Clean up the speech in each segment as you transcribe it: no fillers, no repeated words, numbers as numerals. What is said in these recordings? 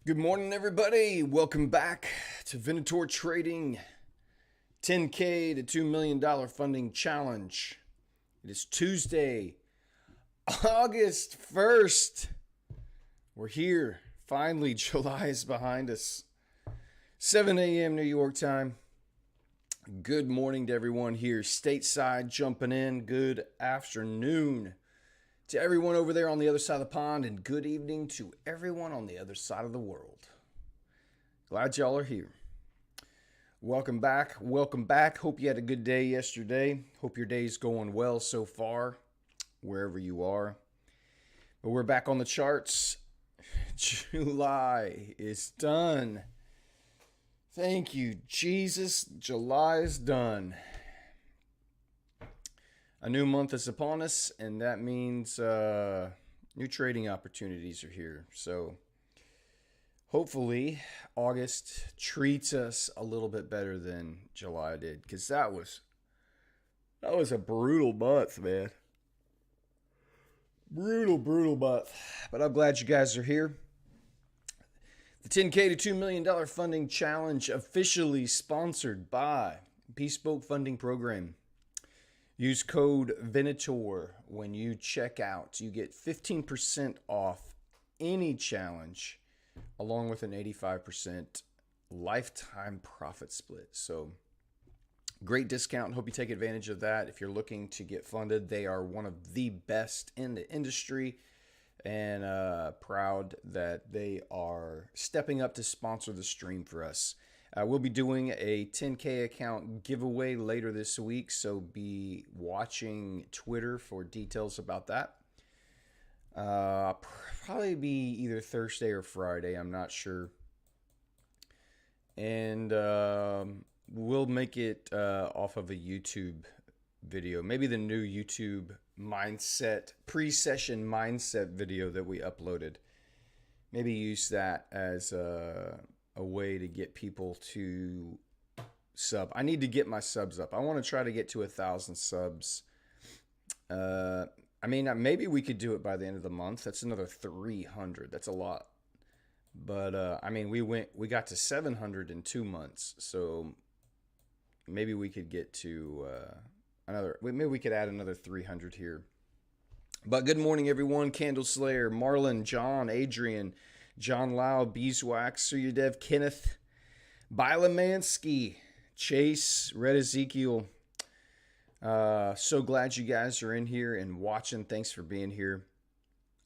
Good morning, everybody. Welcome back to Venator Trading 10K to $2 million funding challenge. It is Tuesday, August 1st. We're here. Finally, July is behind us. 7 a.m. New York time. Good morning to everyone here stateside jumping in. Good afternoon to everyone over there on the other side of the pond, and good evening to everyone on the other side of the world. Glad y'all are here. Welcome back. Welcome back. Hope you had a good day yesterday. Hope your day's going well so far, wherever you are. But we're back on the charts. July is done. Thank you, Jesus. July is done. A new month is upon us, and that means new trading opportunities are here. So hopefully August treats us a little bit better than July did, because that was a brutal month, man. Brutal month. But I'm glad you guys are here. The 10K to $2 million funding challenge, officially sponsored by Bespoke Funding Program. Use code Venator when you check out. You get 15% off any challenge, along with an 85% lifetime profit split. So great discount. Hope you take advantage of that. If you're looking to get funded, they are one of the best in the industry, and proud that they are stepping up to sponsor the stream for us. We'll be doing a 10K account giveaway later this week, so be watching Twitter for details about that. Probably be either Thursday or Friday, I'm not sure. And we'll make it off of a YouTube video, maybe the new YouTube mindset, pre-session mindset video that we uploaded. Maybe use that as a way to get people to sub. I need to get my subs up. I want to try to get to 1,000 subs. Maybe we could do it by the end of the month. That's another 300. That's a lot. But we got to 700 in 2 months. So maybe we could get to maybe we could add another 300 here. But good morning, everyone. Candle Slayer, Marlon, John, Adrian, John Lau, Beeswax, Suryadev, Kenneth, Bilamansky, Chase, Red Ezekiel. So glad you guys are in here and watching. Thanks for being here.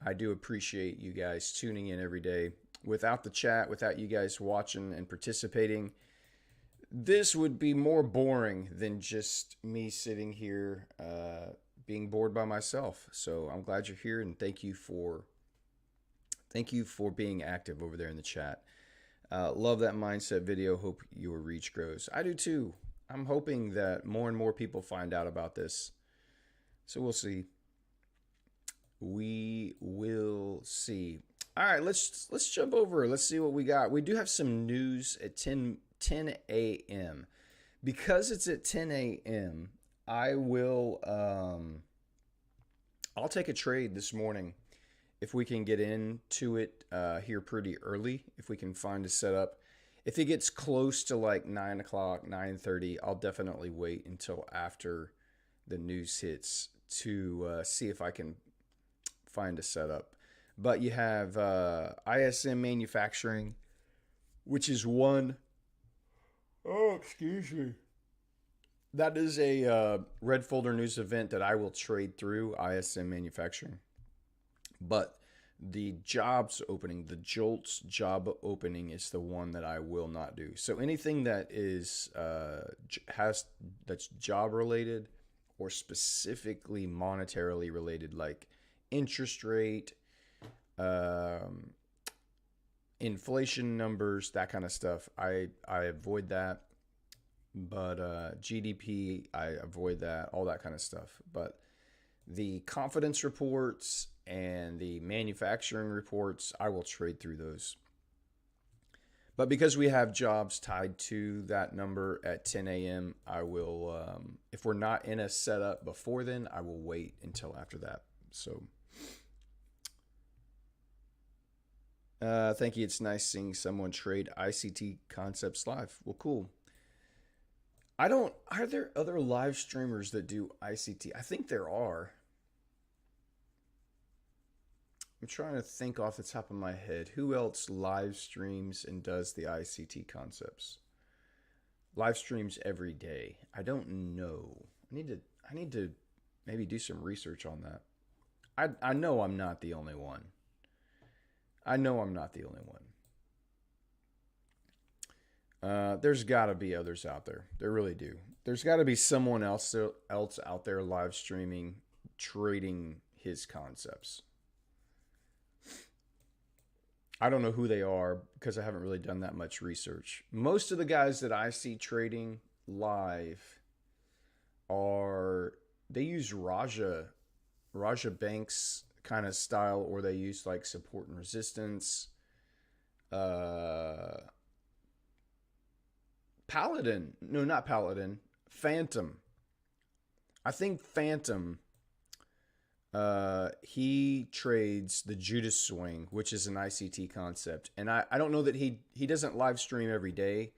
I do appreciate you guys tuning in every day. Without the chat, without you guys watching and participating, this would be more boring than just me sitting here being bored by myself. So I'm glad you're here, and thank you for being active over there in the chat. Love that mindset video. Hope your reach grows. I do too. I'm hoping that more and more people find out about this. So we'll see. We will see. All right, let's jump over. Let's see what we got. We do have some news at 10 a.m. Because it's at 10 a.m., I'll take a trade this morning if we can get into it here pretty early, if we can find a setup. If it gets close to like 9 o'clock, 9:30, I'll definitely wait until after the news hits to see if I can find a setup. But you have ISM Manufacturing, which is one. Oh, excuse me. That is a Red Folder News event that I will trade through, ISM Manufacturing. But the jobs opening, the JOLTS job opening, is the one that I will not do. So anything that is that's job related or specifically monetarily related, like interest rate, inflation numbers, that kind of stuff, I avoid that. But GDP, I avoid that, all that kind of stuff. But the confidence reports and the manufacturing reports, I will trade through those. But because we have jobs tied to that number at 10 a.m., I will, if we're not in a setup before then, I will wait until after that. So Thank you. It's nice seeing someone trade ICT concepts live. Well, cool. I don't. Are there other live streamers that do ICT? I think there are. I'm trying to think off the top of my head who else live streams and does the ICT concepts. Live streams every day. I don't know. I need to maybe do some research on that. I know I'm not the only one. I know I'm not the only one. There's got to be others out there. There really do. There's got to be someone else out there live streaming, trading his concepts. I don't know who they are because I haven't really done that much research. Most of the guys that I see trading live are they use Raja Banks kind of style, or they use like support and resistance. Uh, Paladin, no, not Paladin, Phantom. I think Phantom. He trades the Judas swing, which is an ICT concept, and I don't know that he doesn't live stream every day,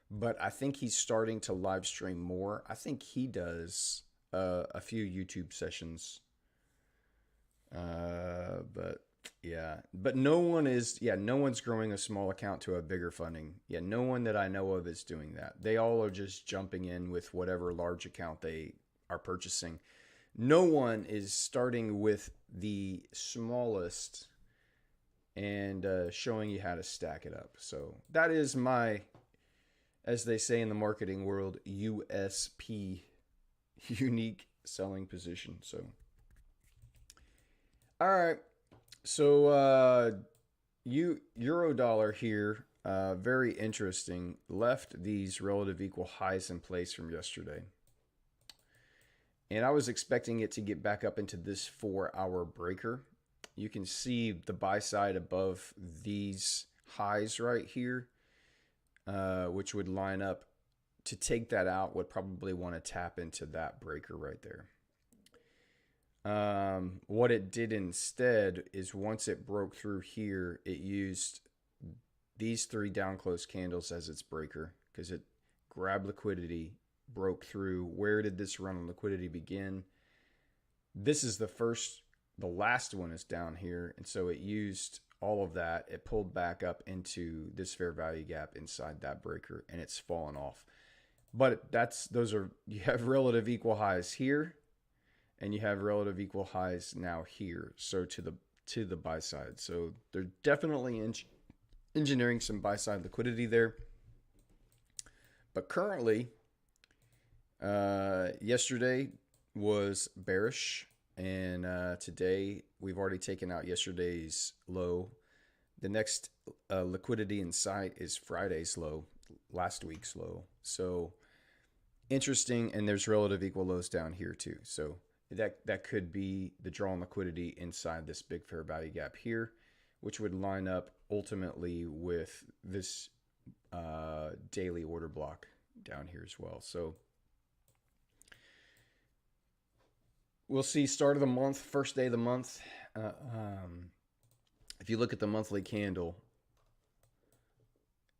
but I think he's starting to live stream more. I think he does a few YouTube sessions. But yeah, but no one's growing a small account to a bigger funding. Yeah, no one that I know of is doing that. They all are just jumping in with whatever large account they are purchasing. No one is starting with the smallest and showing you how to stack it up. So that is my, as they say in the marketing world, USP, unique selling position. So, all right. So, euro dollar here, very interesting. Left these relative equal highs in place from yesterday. And I was expecting it to get back up into this 4-hour breaker. You can see the buy side above these highs right here, which would line up to take that out, would probably want to tap into that breaker right there. What it did instead is once it broke through here, it used these 3 down close candles as its breaker because it grabbed liquidity, broke through. Where did this run on liquidity begin? This is the last one is down here, and so it used all of that. It pulled back up into this fair value gap inside that breaker, and it's fallen off. But you have relative equal highs here, and you have relative equal highs now here. So to the buy side. So they're definitely engineering some buy side liquidity there. But currently, yesterday was bearish, and today we've already taken out yesterday's low. The next liquidity in sight is Friday's low, last week's low. So interesting, and there's relative equal lows down here too. So that could be the draw on liquidity inside this big fair value gap here, which would line up ultimately with this daily order block down here as well. So we'll see start of the month, first day of the month. If you look at the monthly candle,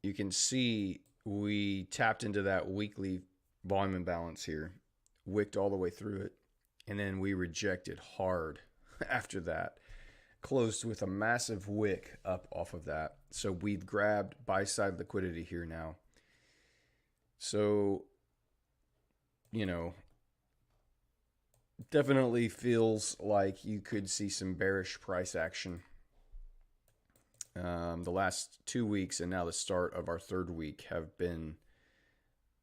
you can see we tapped into that weekly volume imbalance here, wicked all the way through it, and then we rejected hard after that. Closed with a massive wick up off of that. So we've grabbed buy side liquidity here now. So, definitely feels like you could see some bearish price action. The last 2 weeks and now the start of our third week have been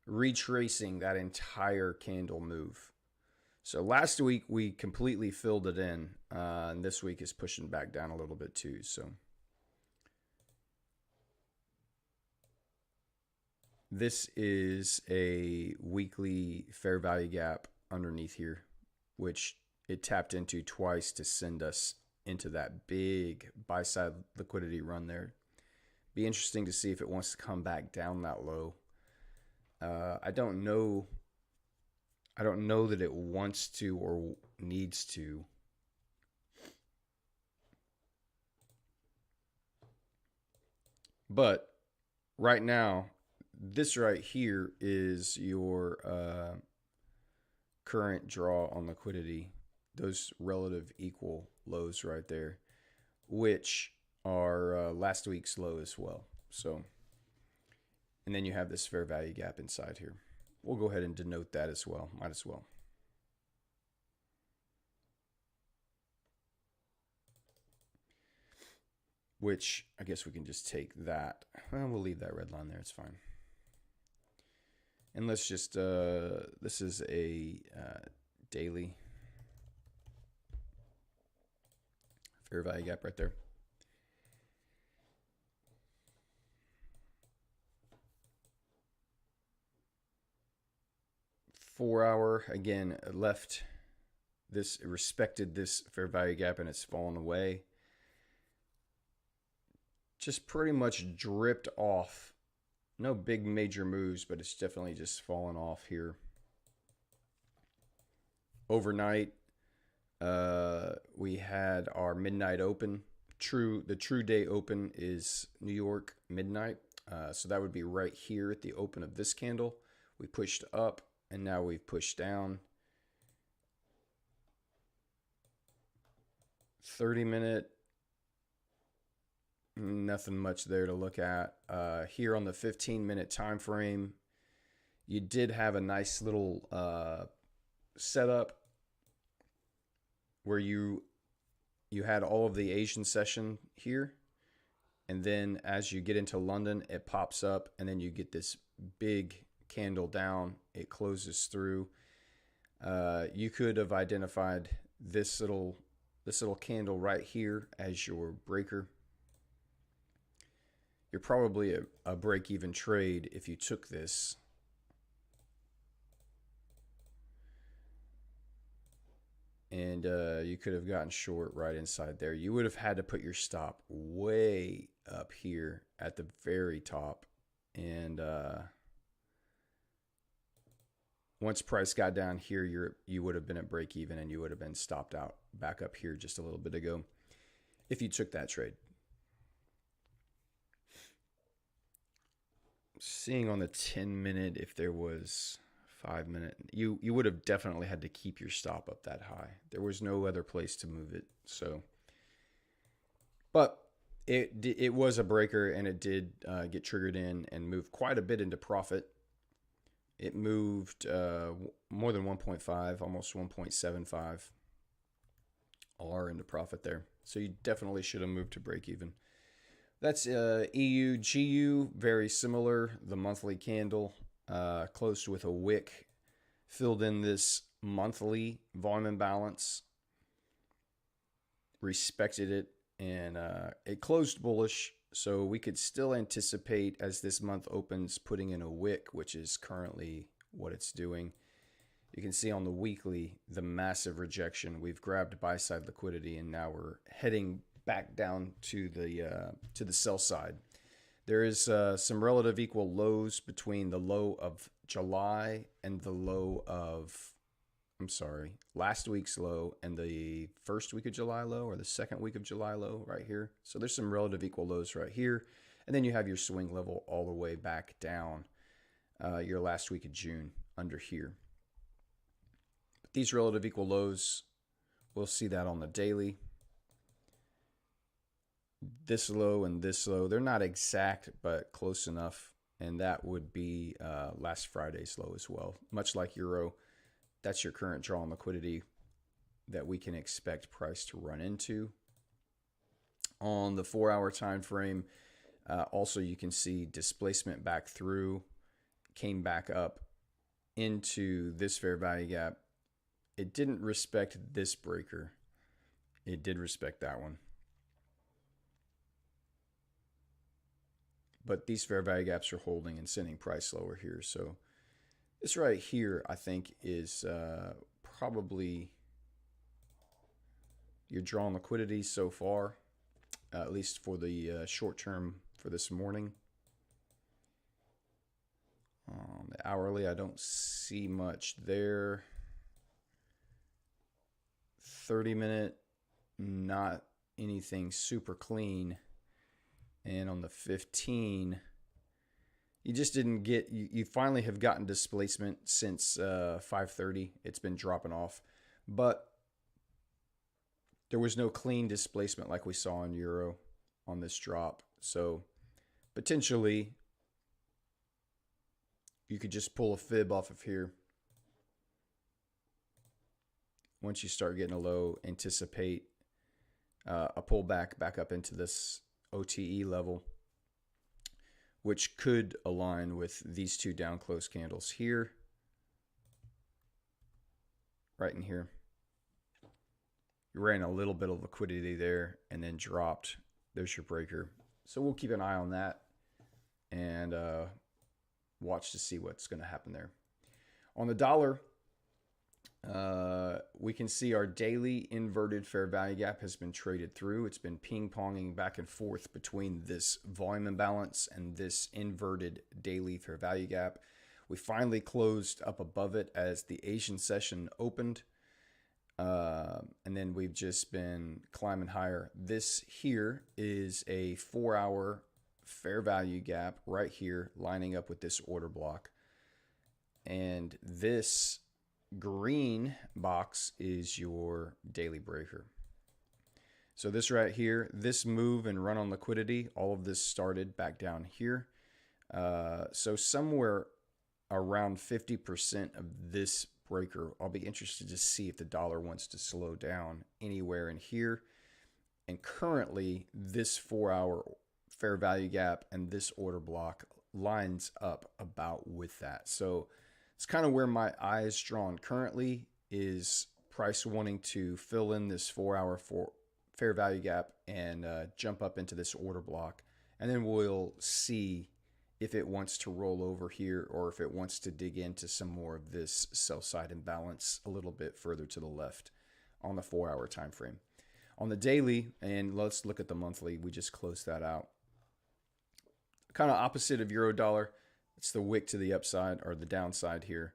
retracing that entire candle move. So last week we completely filled it in, and this week is pushing back down a little bit too. So this is a weekly fair value gap underneath here, which it tapped into twice to send us into that big buy side liquidity run there. Be interesting to see if it wants to come back down that low. I don't know that it wants to or needs to. But right now, this right here is your current draw on liquidity, those relative equal lows right there, which are last week's low as well. So, and then you have this fair value gap inside here. We'll go ahead and denote that as well. Might as well. Which I guess we can just take that. Well, we'll leave that red line there. It's fine. And let's just, this is a daily fair value gap right there. Four hour, again, left this, respected this fair value gap, and it's fallen away. Just pretty much dripped off. No big major moves, but it's definitely just fallen off here. Overnight, we had our midnight open. The true day open is New York midnight. So that would be right here at the open of this candle. We pushed up, and now we've pushed down. 30-minute, nothing much there to look at. Here on the 15-minute time frame, you did have a nice little setup where you had all of the Asian session here, and then as you get into London, it pops up, and then you get this big candle down. It closes through. You could have identified this little candle right here as your breaker. You're probably a break-even trade if you took this. And you could have gotten short right inside there. You would have had to put your stop way up here at the very top. And once price got down here, you would have been at break even, and you would have been stopped out back up here just a little bit ago if you took that trade. Seeing on the 10-minute, if there was 5-minute, you would have definitely had to keep your stop up that high. There was no other place to move it. So, but it was a breaker, and it did get triggered in and move quite a bit into profit. It moved more than 1.5, almost 1.75 R into profit there. So you definitely should have moved to break even. That's EU, GU, very similar. The monthly candle closed with a wick, filled in this monthly volume imbalance, respected it, and it closed bullish. So we could still anticipate, as this month opens, putting in a wick, which is currently what it's doing. You can see on the weekly the massive rejection. We've grabbed buy side liquidity, and now we're heading back down to the sell side. There is some relative equal lows between the low of July and the low of, last week's low and the first week of July low, or the second week of July low right here. So there's some relative equal lows right here. And then you have your swing level all the way back down your last week of June under here. But these relative equal lows, we'll see that on the daily. This low and this low, they're not exact, but close enough. And that would be last Friday's low as well. Much like Euro, that's your current draw on liquidity that we can expect price to run into. On the 4-hour time frame, also you can see displacement back through, came back up into this fair value gap. It didn't respect this breaker. It did respect that one. But these fair value gaps are holding and sending price lower here. So this right here, I think, is probably your draw on liquidity so far, at least for the short term for this morning. The hourly, I don't see much there. 30-minute, not anything super clean. And on the 15, you just didn't get, you finally have gotten displacement since 5:30. It's been dropping off. But there was no clean displacement like we saw in Euro on this drop. So potentially you could just pull a fib off of here. Once you start getting a low, anticipate a pullback back up into this OTE level, which could align with these two down close candles here, right in here. You ran a little bit of liquidity there and then dropped. There's your breaker. So we'll keep an eye on that and watch to see what's going to happen there. On the dollar, we can see our daily inverted fair value gap has been traded through. It's been ping-ponging back and forth between this volume imbalance and this inverted daily fair value gap. We finally closed up above it as the Asian session opened. And then we've just been climbing higher. This here is a 4-hour fair value gap right here, lining up with this order block. And this green box is your daily breaker. So this right here, this move and run on liquidity, all of this started back down here. So somewhere around 50% of this breaker, I'll be interested to see if the dollar wants to slow down anywhere in here. And currently, this 4-hour fair value gap and this order block lines up about with that. So it's kind of where my eye is drawn currently, is price wanting to fill in this 4-hour fair value gap and jump up into this order block. And then we'll see if it wants to roll over here or if it wants to dig into some more of this sell side imbalance a little bit further to the left on the 4-hour time frame. On the daily, and let's look at the monthly, we just closed that out. Kind of opposite of euro dollar. It's the wick to the upside or the downside here,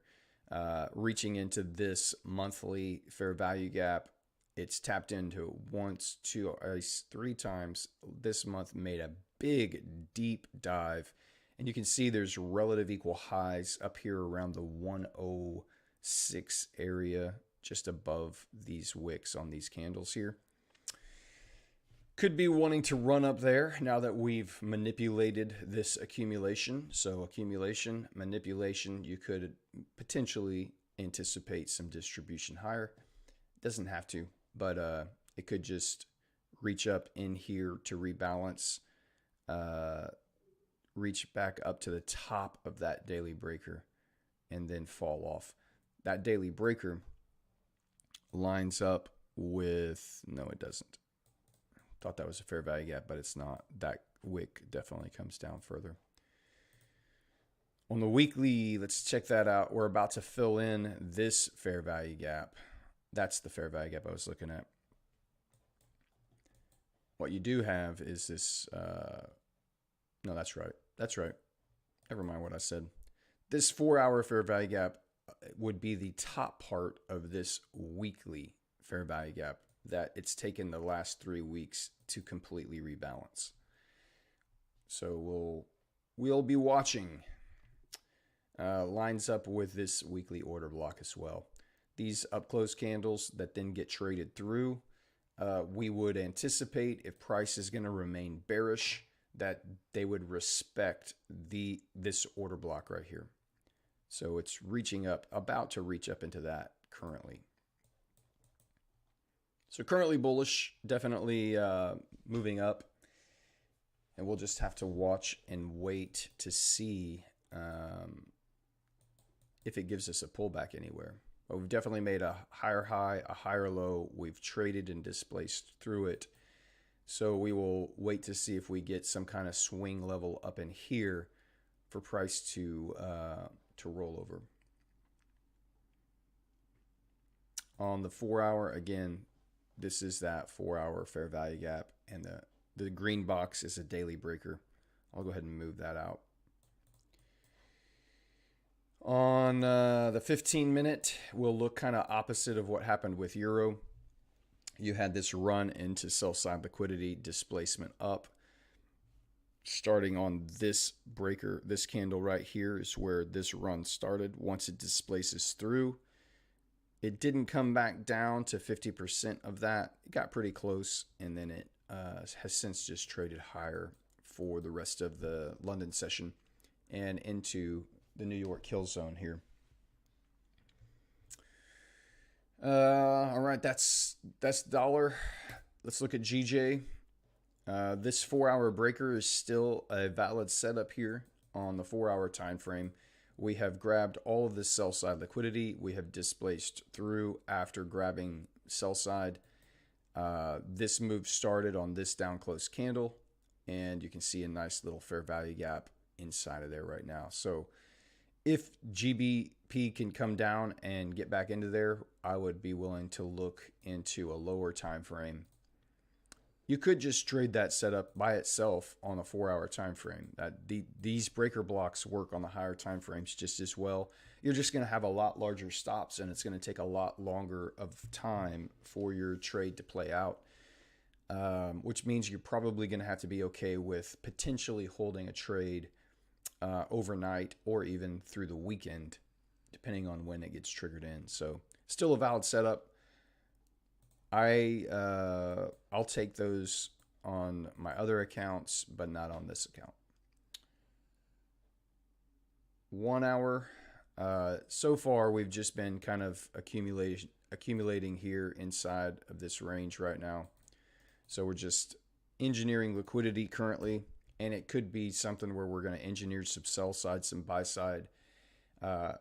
reaching into this monthly fair value gap. It's tapped into once, twice, 3 times. This month made a big, deep dive. And you can see there's relative equal highs up here around the 106 area, just above these wicks on these candles here. Could be wanting to run up there now that we've manipulated this accumulation. So accumulation, manipulation, you could potentially anticipate some distribution higher. Doesn't have to, but it could just reach up in here to rebalance, reach back up to the top of that daily breaker and then fall off. That daily breaker lines up with, no, it doesn't. Thought that was a fair value gap, but it's not. That wick definitely comes down further. On the weekly, let's check that out. We're about to fill in this fair value gap. That's the fair value gap I was looking at. What you do have is this, no, that's right. That's right. Never mind what I said. This 4-hour fair value gap would be the top part of this weekly fair value gap that it's taken the last 3 weeks to completely rebalance. So we'll be watching. Lines up with this weekly order block as well. These up close candles that then get traded through, we would anticipate if price is going to remain bearish that they would respect this order block right here. So it's reaching up, about to reach up into that currently. So currently bullish, definitely moving up. And we'll just have to watch and wait to see if it gives us a pullback anywhere. But we've definitely made a higher high, a higher low. We've traded and displaced through it. So we will wait to see if we get some kind of swing level up in here for price to roll over. On the 4-hour, again, this is that 4-hour fair value gap, and the green box is a daily breaker. I'll go ahead and move that out. On the 15-minute, we'll look kind of opposite of what happened with Euro. You had this run into sell-side liquidity, displacement up. starting on this breaker, this candle right here is where this run started. Once it displaces through, it didn't come back down to 50% of that. It got pretty close, and then it has since just traded higher for the rest of the London session and into the New York kill zone here. All right, that's dollar. Let's look at GJ. This 4-hour breaker is still a valid setup here on the 4-hour time frame. We have grabbed all of this sell side liquidity. We have displaced through after grabbing sell side. This move started on this down close candle, and you can see a nice little fair value gap inside of there right now. So if GBP can come down and get back into there, I would be willing to look into a lower time frame. You could just trade that setup by itself on a 4-hour time frame. These breaker blocks work on the higher time frames just as well. You're just going to have a lot larger stops, and it's going to take a lot longer of time for your trade to play out, which means you're probably going to have to be okay with potentially holding a trade overnight or even through the weekend, depending on when it gets triggered in. So still a valid setup. I'll take those on my other accounts, but not on this account. 1 hour. So far, we've just been kind of accumulating here inside of this range right now. So we're just engineering liquidity currently, and it could be something where we're going to engineer some sell side, some buy side.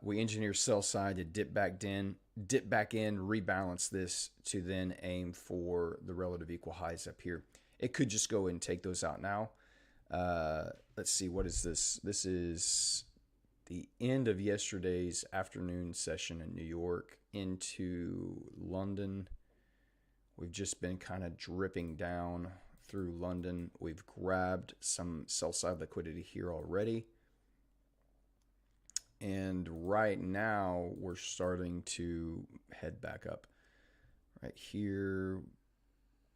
We engineer sell side to dip back in, rebalance this to then aim for the relative equal highs up here. It could just go and take those out now. Let's see, what is this? This is the end of yesterday's afternoon session in New York into London. We've just been kind of dripping down through London. We've grabbed some sell side liquidity here already. And right now, we're starting to head back up. Right here,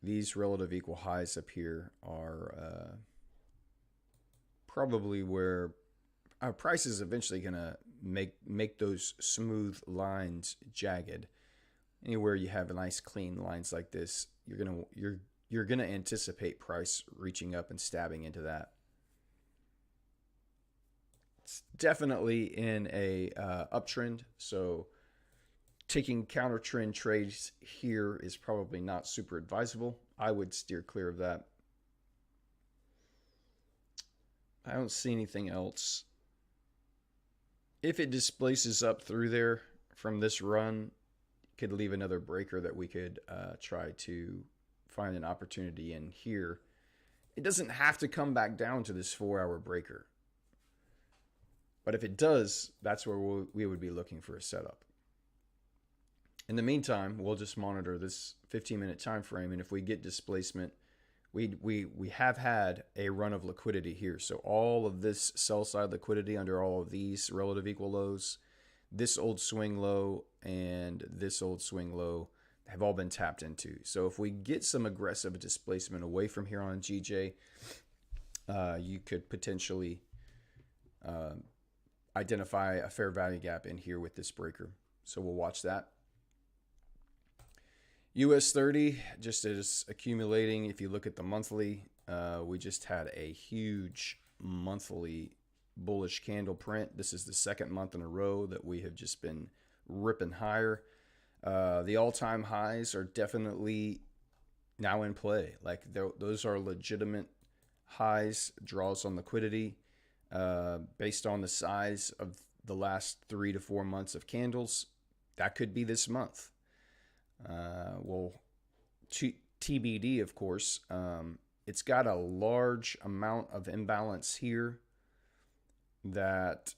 these relative equal highs up here are probably where our price is eventually going to make those smooth lines jagged. Anywhere you have nice clean lines like this, you're gonna anticipate price reaching up and stabbing into that. It's definitely in a uptrend, so taking counter trend trades here is probably not super advisable. I would steer clear of that. I don't see anything else. If it displaces up through there from this run, could leave another breaker that we could try to find an opportunity in here. It doesn't have to come back down to this 4-hour breaker. But if it does, that's where we would be looking for a setup. In the meantime, we'll just monitor this 15-minute time frame, and if we get displacement, we have had a run of liquidity here. So all of this sell side liquidity under all of these relative equal lows, this old swing low and this old swing low have all been tapped into. So if we get some aggressive displacement away from here on GJ, you could potentially identify a fair value gap in here with this breaker. So we'll watch that. US 30 just is accumulating. If you look at the monthly, we just had a huge monthly bullish candle print. This is the second month in a row that we have just been ripping higher. The all-time highs are definitely now in play. Like those are legitimate highs, draws on liquidity based on the size of the last 3 to 4 months of candles. That could be this month. Well, TBD, of course. It's got a large amount of imbalance here that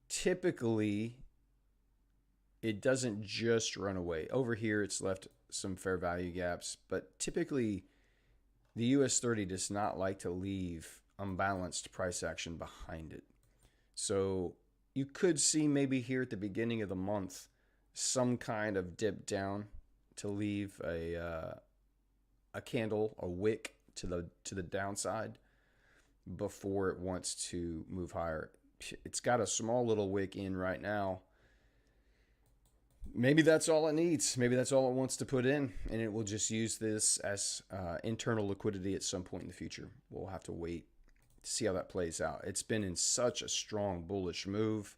typically it doesn't just run away. Over here, it's left some fair value gaps, but typically the US 30 does not like to leave unbalanced price action behind it. So you could see maybe here at the beginning of the month some kind of dip down to leave a candle, a wick to the downside. before it wants to move higher. It's got a small little wick in right now. Maybe that's all it needs. Maybe that's all it wants to put in, and it will just use this as internal liquidity at some point in the future. We'll have to wait to see how that plays out. It's been in such a strong bullish move.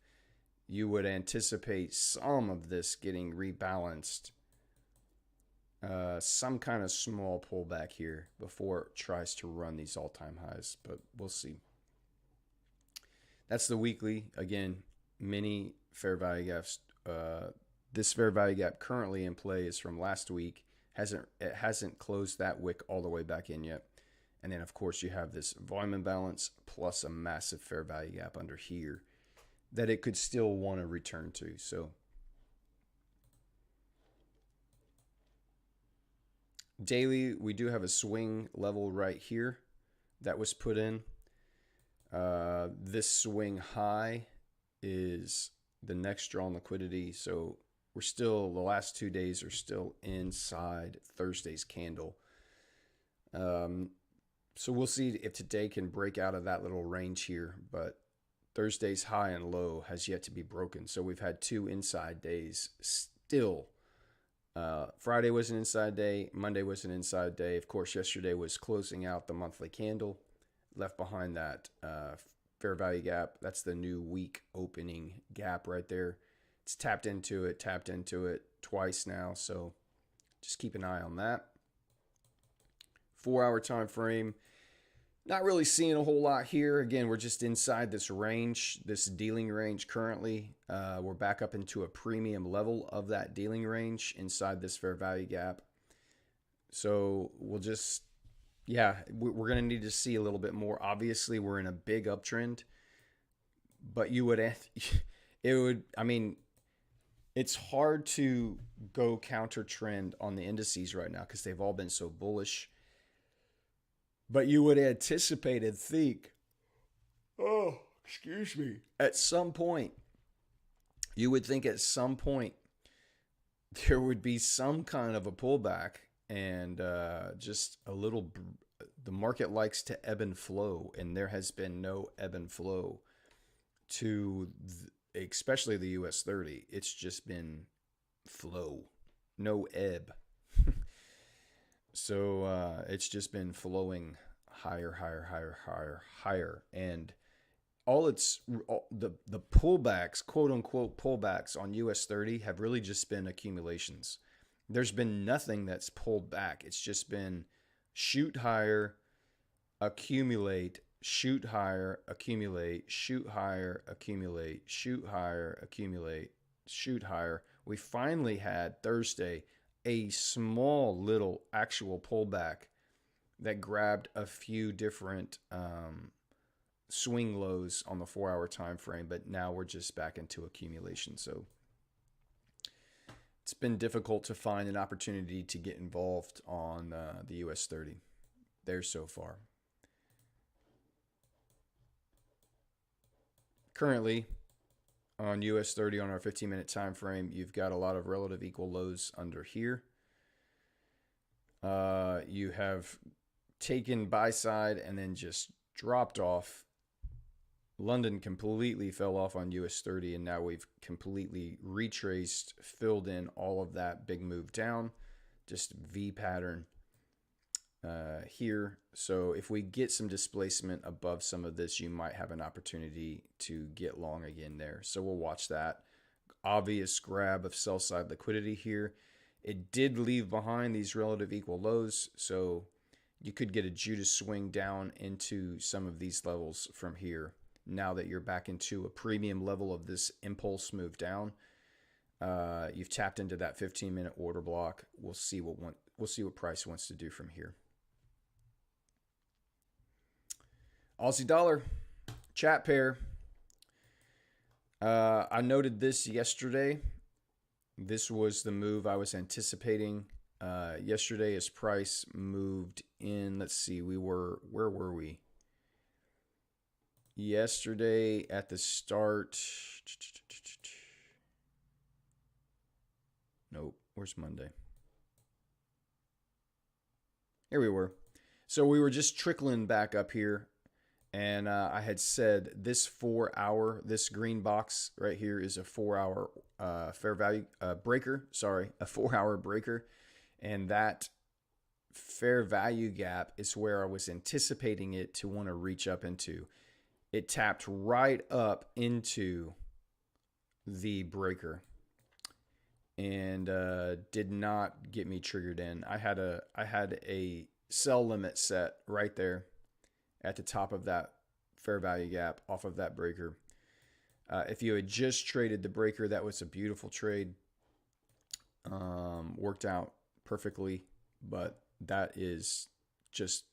You would anticipate some of this getting rebalanced. Some kind of small pullback here before it tries to run these all-time highs, but we'll see. That's the weekly. Again, mini fair value gaps. This fair value gap currently in play is from last week. It hasn't closed that wick all the way back in yet. And then, of course, you have this volume imbalance plus a massive fair value gap under here that it could still want to return to. So daily, we do have a swing level right here that was put in. This swing high is the next drawn liquidity. So we're still, the last 2 days are still inside Thursday's candle. So we'll see if today can break out of that little range here, but Thursday's high and low has yet to be broken. So we've had 2 inside days still. Friday was an inside day. Monday was an inside day. Of course, yesterday was closing out the monthly candle. Left behind that fair value gap. That's the new week opening gap right there. It's tapped into it twice now. So just keep an eye on that. 4-hour time frame. Not really seeing a whole lot here. Again, we're just inside this range, this dealing range currently. We're back up into a premium level of that dealing range inside this fair value gap. So we'll just, we're going to need to see a little bit more. Obviously, we're in a big uptrend, but it's hard to go counter trend on the indices right now because they've all been so bullish. But you would think, at some point, there would be some kind of a pullback and just a little, the market likes to ebb and flow, and there has been no ebb and flow to, especially the US 30. It's just been flow, no ebb. So it's just been flowing higher, and the pullbacks, quote unquote pullbacks on US 30 have really just been accumulations. There's been nothing that's pulled back. It's just been shoot higher, accumulate, shoot higher, accumulate, shoot higher, accumulate, shoot higher, accumulate, shoot higher. We finally had Thursday a small little actual pullback that grabbed a few different swing lows on the 4-hour time frame, but now we're just back into accumulation. So it's been difficult to find an opportunity to get involved on the US 30 there so far. Currently, on US 30 on our 15-minute time frame, you've got a lot of relative equal lows under here. You have taken buy side and then just dropped off. London completely fell off on US 30, and now we've completely retraced, filled in all of that big move down. Just V pattern here. So if we get some displacement above some of this, you might have an opportunity to get long again there. So we'll watch that. Obvious grab of sell side liquidity here. It did leave behind these relative equal lows, so you could get a Judas swing down into some of these levels from here. Now that you're back into a premium level of this impulse move down, you've tapped into that 15-minute order block. We'll see what price wants to do from here. Aussie dollar chat pair. I noted this yesterday. This was the move I was anticipating yesterday as price moved in. Let's see, where were we? Yesterday at the start. Nope, where's Monday? Here we were. So we were just trickling back up here And I had said this 4 hour, this green box right here is a 4 hour fair value breaker. Sorry, a 4 hour breaker. And that fair value gap is where I was anticipating it to want to reach up into. It tapped right up into the breaker and did not get me triggered in. I had a sell limit set right there at the top of that fair value gap off of that breaker. If you had just traded the breaker, that was a beautiful trade. Worked out perfectly, but that is just,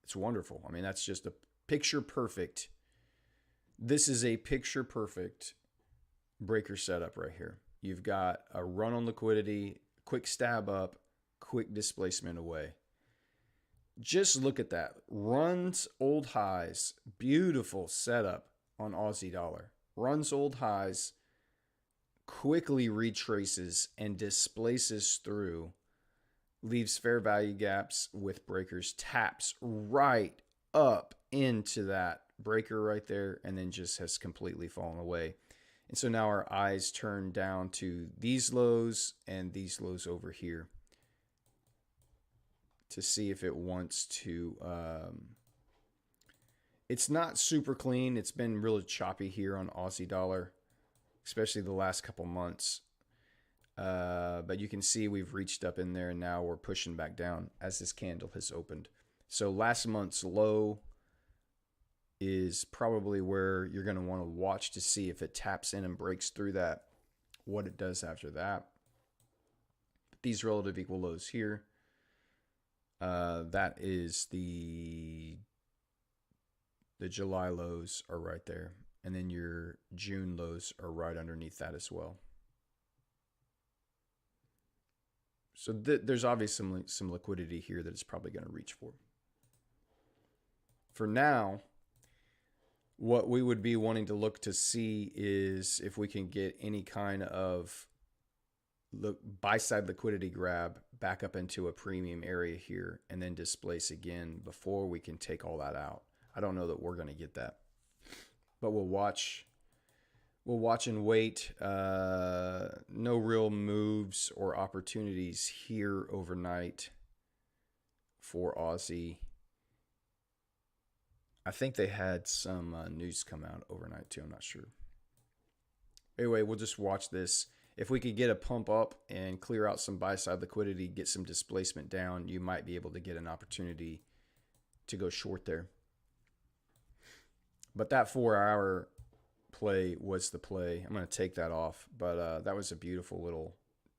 it's wonderful. I mean, that's just a picture perfect. This is a picture perfect breaker setup right here. You've got a run on liquidity, quick stab up, quick displacement away. Just look at that. Runs old highs. Beautiful setup on Aussie dollar. Runs old highs, quickly retraces and displaces through, leaves fair value gaps with breakers, taps right up into that breaker right there, and then just has completely fallen away. And so now our eyes turn down to these lows and these lows over here to see if it wants to. It's not super clean. It's been really choppy here on Aussie dollar, especially the last couple months. But you can see we've reached up in there and now we're pushing back down as this candle has opened. So last month's low is probably where you're going to want to watch to see if it taps in and breaks through that, what it does after that. But these relative equal lows here, that is the July lows are right there. And then your June lows are right underneath that as well. So there's obviously some liquidity here that it's probably going to reach for. For now, what we would be wanting to look to see is if we can get any kind of buy-side liquidity grab back up into a premium area here and then displace again before we can take all that out. I don't know that we're going to get that, but we'll watch. We'll watch and wait. No real moves or opportunities here overnight for Aussie. I think they had some news come out overnight too. I'm not sure. Anyway, we'll just watch this. If we could get a pump up and clear out some buy-side liquidity, get some displacement down, you might be able to get an opportunity to go short there. But that 4-hour play was the play. I'm going to take that off. But that was a beautiful little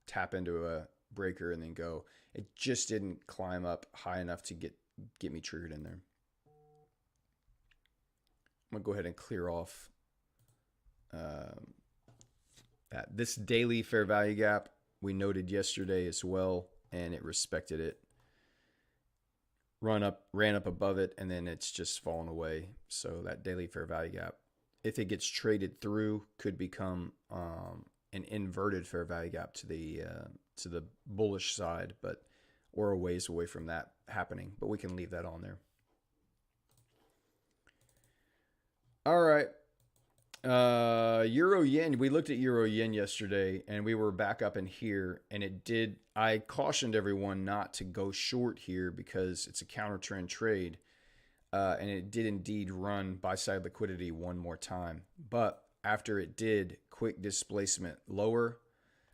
tap into a breaker and then go. It just didn't climb up high enough to get me triggered in there. I'm going to go ahead and clear off that. This daily fair value gap we noted yesterday as well, and it respected it. Ran up above it, and then it's just fallen away. So that daily fair value gap, if it gets traded through, could become an inverted fair value gap to the bullish side, but we're a ways away from that happening. But we can leave that on there. All right. Euro yen. We looked at euro yen yesterday and we were back up in here, and I cautioned everyone not to go short here because it's a counter trend trade. And it did indeed run buy side liquidity one more time. But after it did quick displacement lower,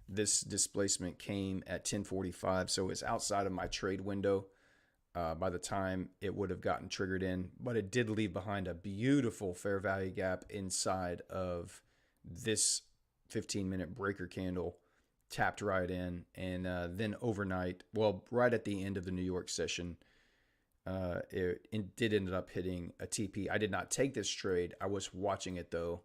this displacement came at 10:45. So it's outside of my trade window. By the time it would have gotten triggered in, but it did leave behind a beautiful fair value gap inside of this 15-minute breaker candle, tapped right in, and then overnight, well, right at the end of the New York session, it did end up hitting a TP. I did not take this trade. I was watching it though,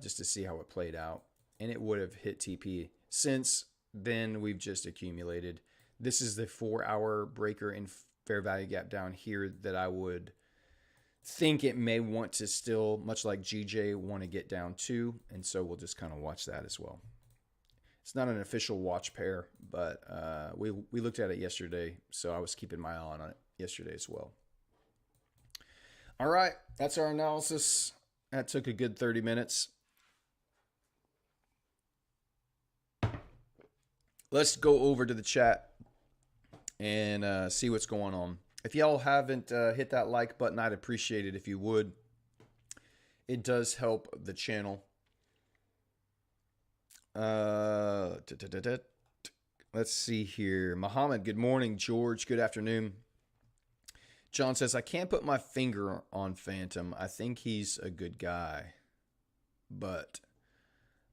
just to see how it played out, and it would have hit TP. Since then, we've just accumulated. This is the 4-hour breaker in fair value gap down here that I would think it may want to still, much like GJ, want to get down to. And so we'll just kind of watch that as well. It's not an official watch pair, but we looked at it yesterday, so I was keeping my eye on it yesterday as well. All right, that's our analysis. That took a good 30 minutes. Let's go over to the chat and see what's going on. If y'all haven't hit that like button, I'd appreciate it if you would. It does help the channel. Let's see here. Muhammad, good morning. George, good afternoon. John says, I can't put my finger on Phantom. I think he's a good guy. But,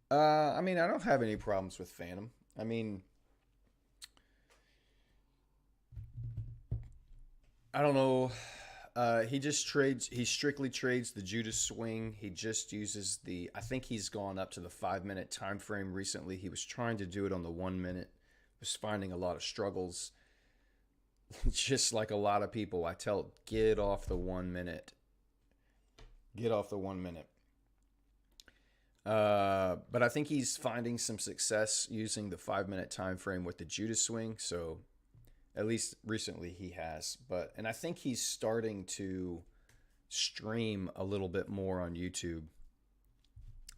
I mean, I don't have any problems with Phantom. I mean, I don't know. He just trades. He strictly trades the Judas swing. He just uses the. I think he's gone up to the 5-minute time frame recently. He was trying to do it on the 1 minute. Was finding a lot of struggles. Just like a lot of people, I tell, get off the 1 minute. Get off the 1 minute. But I think he's finding some success using the 5-minute time frame with the Judas swing. So at least recently he has. And I think he's starting to stream a little bit more on YouTube.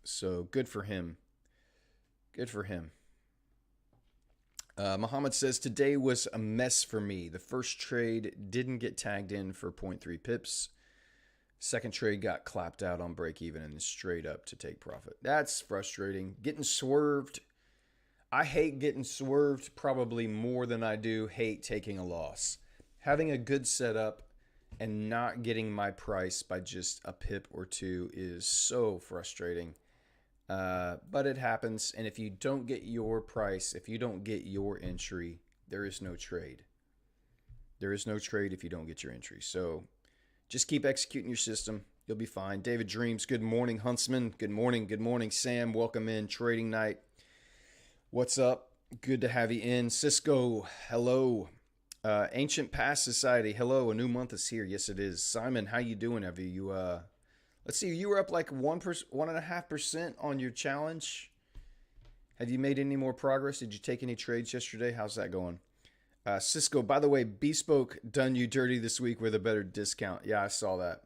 So good for him. Good for him. Muhammad says, today was a mess for me. The first trade didn't get tagged in for 0.3 pips. Second trade got clapped out on break even and straight up to take profit. That's frustrating. Getting swerved. I hate getting swerved probably more than I do hate taking a loss. Having a good setup and not getting my price by just a pip or two is so frustrating. But it happens. And if you don't get your price, if you don't get your entry, there is no trade. There is no trade if you don't get your entry. So just keep executing your system. You'll be fine. David Dreams, good morning. Huntsman, good morning. Good morning, Sam. Welcome in. Trading night. What's up? Good to have you in. Cisco, hello. Ancient Past Society, hello. A new month is here. Yes, it is. Simon, how you doing? Have you, let's see, you were up like 1.5% on your challenge. Have you made any more progress? Did you take any trades yesterday? How's that going? Cisco, by the way, Bespoke done you dirty this week with a better discount. Yeah, I saw that.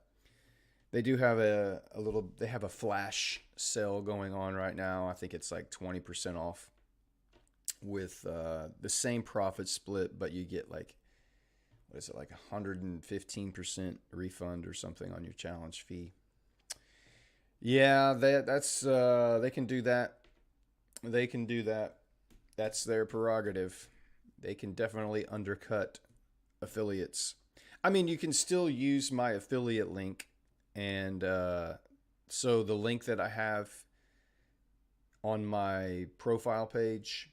They do have they have a flash sale going on right now. I think it's like 20% off with the same profit split, but you get like, what is it, like 115% refund or something on your challenge fee. Yeah, that's they can do that. They can do that. That's their prerogative. They can definitely undercut affiliates. I mean, you can still use my affiliate link, and so the link that I have on my profile page,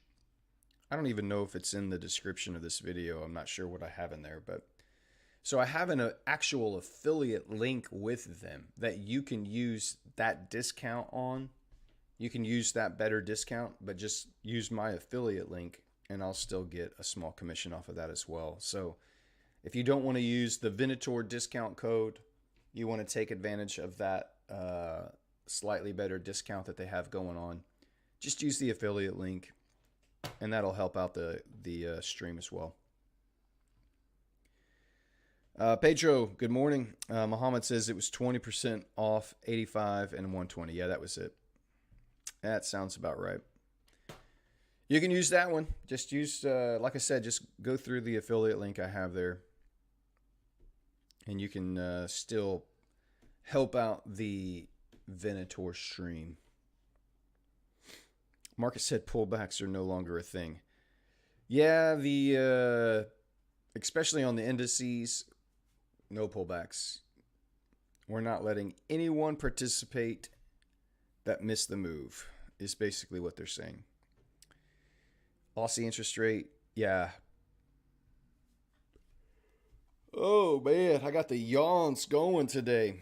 I don't even know if it's in the description of this video. I'm not sure what I have in there, but so I have an actual affiliate link with them that you can use that discount on. You can use that better discount, but just use my affiliate link and I'll still get a small commission off of that as well. So if you don't want to use the Venator discount code, you want to take advantage of that slightly better discount that they have going on, just use the affiliate link and that'll help out the stream as well. Pedro, good morning. Muhammad says it was 20% off 85 and 120. Yeah, that was it. That sounds about right. You can use that one. Just use, like I said, just go through the affiliate link I have there. And you can still help out the Venator stream. Marcus said pullbacks are no longer a thing. Yeah, especially on the indices, no pullbacks. We're not letting anyone participate that missed the move, is basically what they're saying. Aussie interest rate, yeah. Oh, man, I got the yawns going today.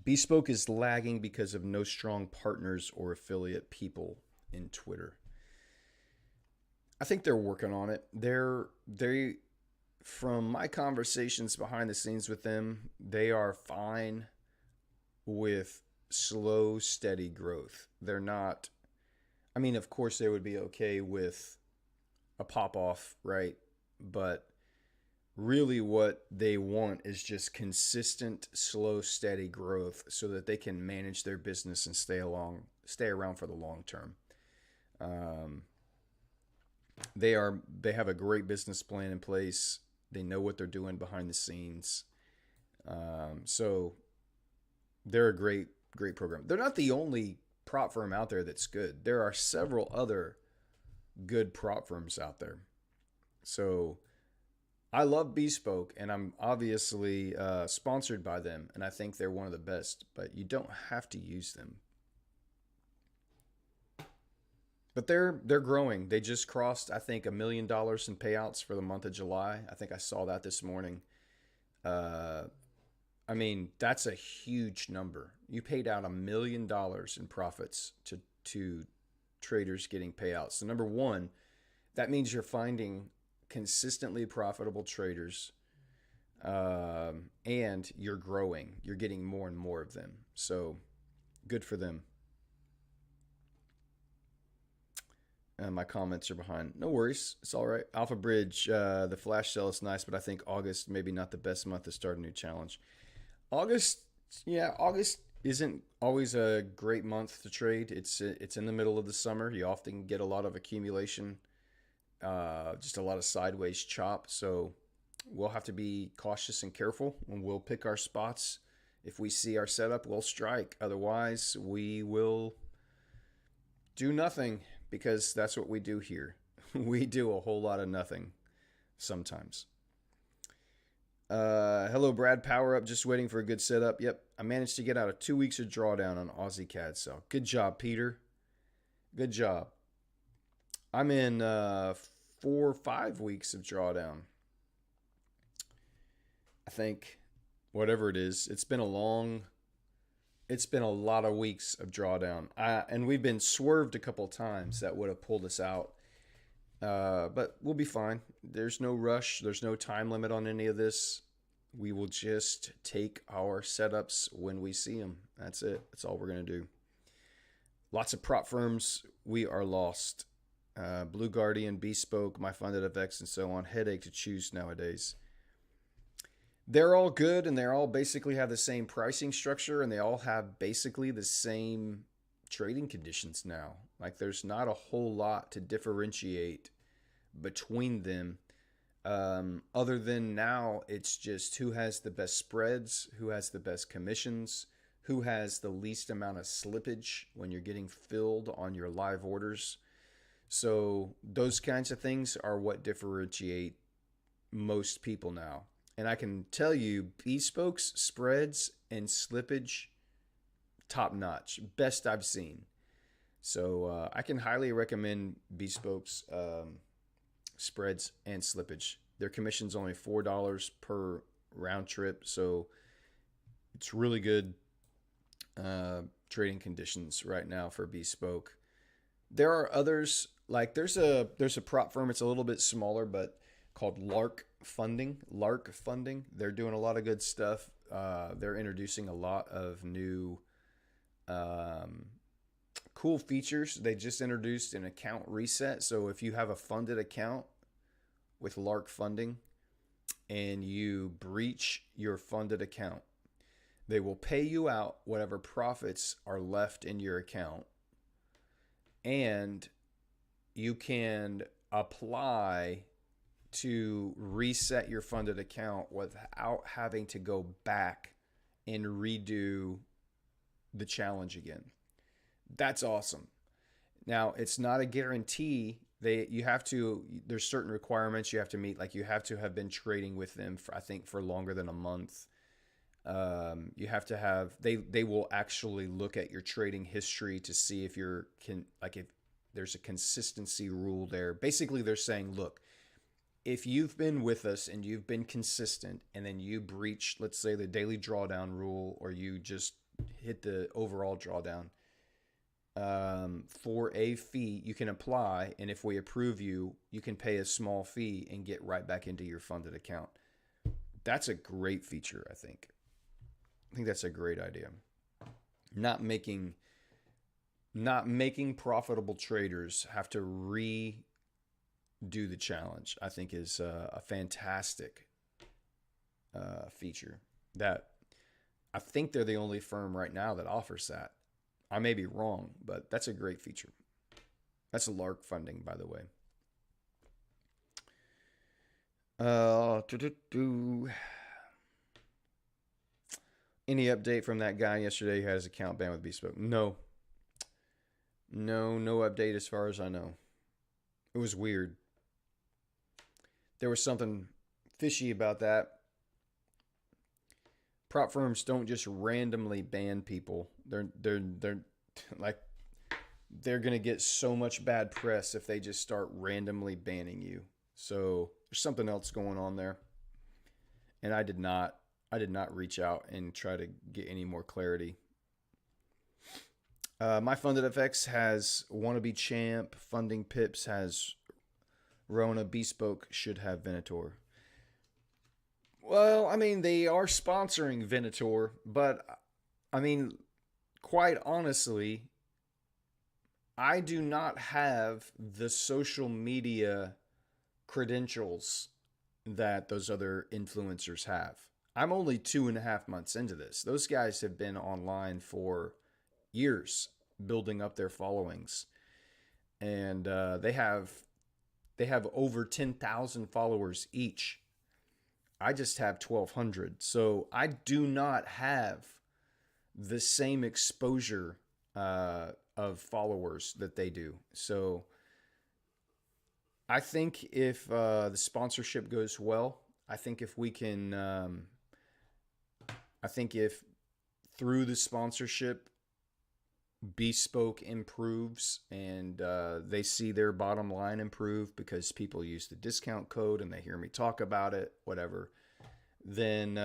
Bespoke is lagging because of no strong partners or affiliate people in Twitter. I think they're working on it. They, from my conversations behind the scenes with them, they are fine with slow, steady growth. They're not, I mean, of course they would be okay with a pop off, right? But really what they want is just consistent, slow, steady growth so that they can manage their business and stay around for the long term. Um, they have a great business plan in place. They know what they're doing behind the scenes. So they're a great program. They're not the only prop firm out there that's good. There are several other good prop firms out there. So I love Bespoke, and I'm obviously sponsored by them, and I think they're one of the best. But you don't have to use them. But they're growing. They just crossed, I think, $1 million in payouts for the month of July. I think I saw that this morning. Uh, I mean, that's a huge number. You paid out $1 million in profits to traders getting payouts. So number one, that means you're finding consistently profitable traders, and you're growing. You're getting more and more of them. So good for them. And my comments are behind. No worries. It's all right. Alpha Bridge, the flash sale is nice, but I think August maybe not the best month to start a new challenge. August, yeah, August isn't always a great month to trade. It's in the middle of the summer. You often get a lot of accumulation, just a lot of sideways chop. So we'll have to be cautious and careful, and we'll pick our spots. If we see our setup, we'll strike. Otherwise, we will do nothing because that's what we do here. We do a whole lot of nothing sometimes. Hello, Brad. Power up. Just waiting for a good setup. Yep, I managed to get out of 2 weeks of drawdown on Aussie CAD. So good job, Peter. Good job. I'm in 4 or 5 weeks of drawdown. I think whatever it is, it's been a lot of weeks of drawdown. And we've been swerved a couple times that would have pulled us out. But we'll be fine. There's no rush. There's no time limit on any of this. We will just take our setups when we see them. That's it. That's all we're going to do. Lots of prop firms. We are lost. Blue Guardian, Bespoke, My Funded FX, and so on. Headache to choose nowadays. They're all good, and they all basically have the same pricing structure, and they all have basically the same trading conditions now. Like there's not a whole lot to differentiate between them. Other than now, it's just who has the best spreads, who has the best commissions, who has the least amount of slippage when you're getting filled on your live orders. So those kinds of things are what differentiate most people now. And I can tell you, Bespoke's spreads and slippage, top notch, best I've seen. So I can highly recommend Bespoke's spreads and slippage. Their commission's only $4 per round trip, so it's really good trading conditions right now for Bespoke. There are others, like there's a prop firm. It's a little bit smaller, but called Lark Funding. Lark Funding. They're doing a lot of good stuff. They're introducing a lot of new cool features. They just introduced an account reset. So if you have a funded account with Lark Funding and you breach your funded account, they will pay you out whatever profits are left in your account, and you can apply to reset your funded account without having to go back and redo the challenge again. That's awesome. Now, it's not a guarantee. There's certain requirements you have to meet. Like you have to have been trading with them for, I think, for longer than a month. You have to have, they will actually look at your trading history to see if if there's a consistency rule there. Basically, they're saying, look, if you've been with us and you've been consistent and then you breach, let's say, the daily drawdown rule, or you just hit the overall drawdown, for a fee, you can apply. And if we approve you, you can pay a small fee and get right back into your funded account. That's a great feature, I think. I think that's a great idea. Not making profitable traders have to do the challenge, I think, is a fantastic feature. That I think they're the only firm right now that offers that. I may be wrong, but that's a great feature. That's a Lark funding, by the way. Any update from that guy yesterday who had his account banned with Bespoke? No. No update as far as I know. It was weird. There was something fishy about that. Prop firms don't just randomly ban people. They're like they're gonna get so much bad press if they just start randomly banning you. So there's something else going on there, and I did not reach out and try to get any more clarity. My funded FX has Wannabe Champ, Funding Pips has Rona, Bespoke should have Venator. Well, I mean, they are sponsoring Venator, but I mean, quite honestly, I do not have the social media credentials that those other influencers have. I'm only 2.5 months into this. Those guys have been online for years building up their followings, and they have over 10,000 followers each. I just have 1,200, so I do not have the same exposure of followers that they do. So I think if the sponsorship goes well, I think if we can, I think if through the sponsorship, Bespoke improves and they see their bottom line improve because people use the discount code and they hear me talk about it, whatever, then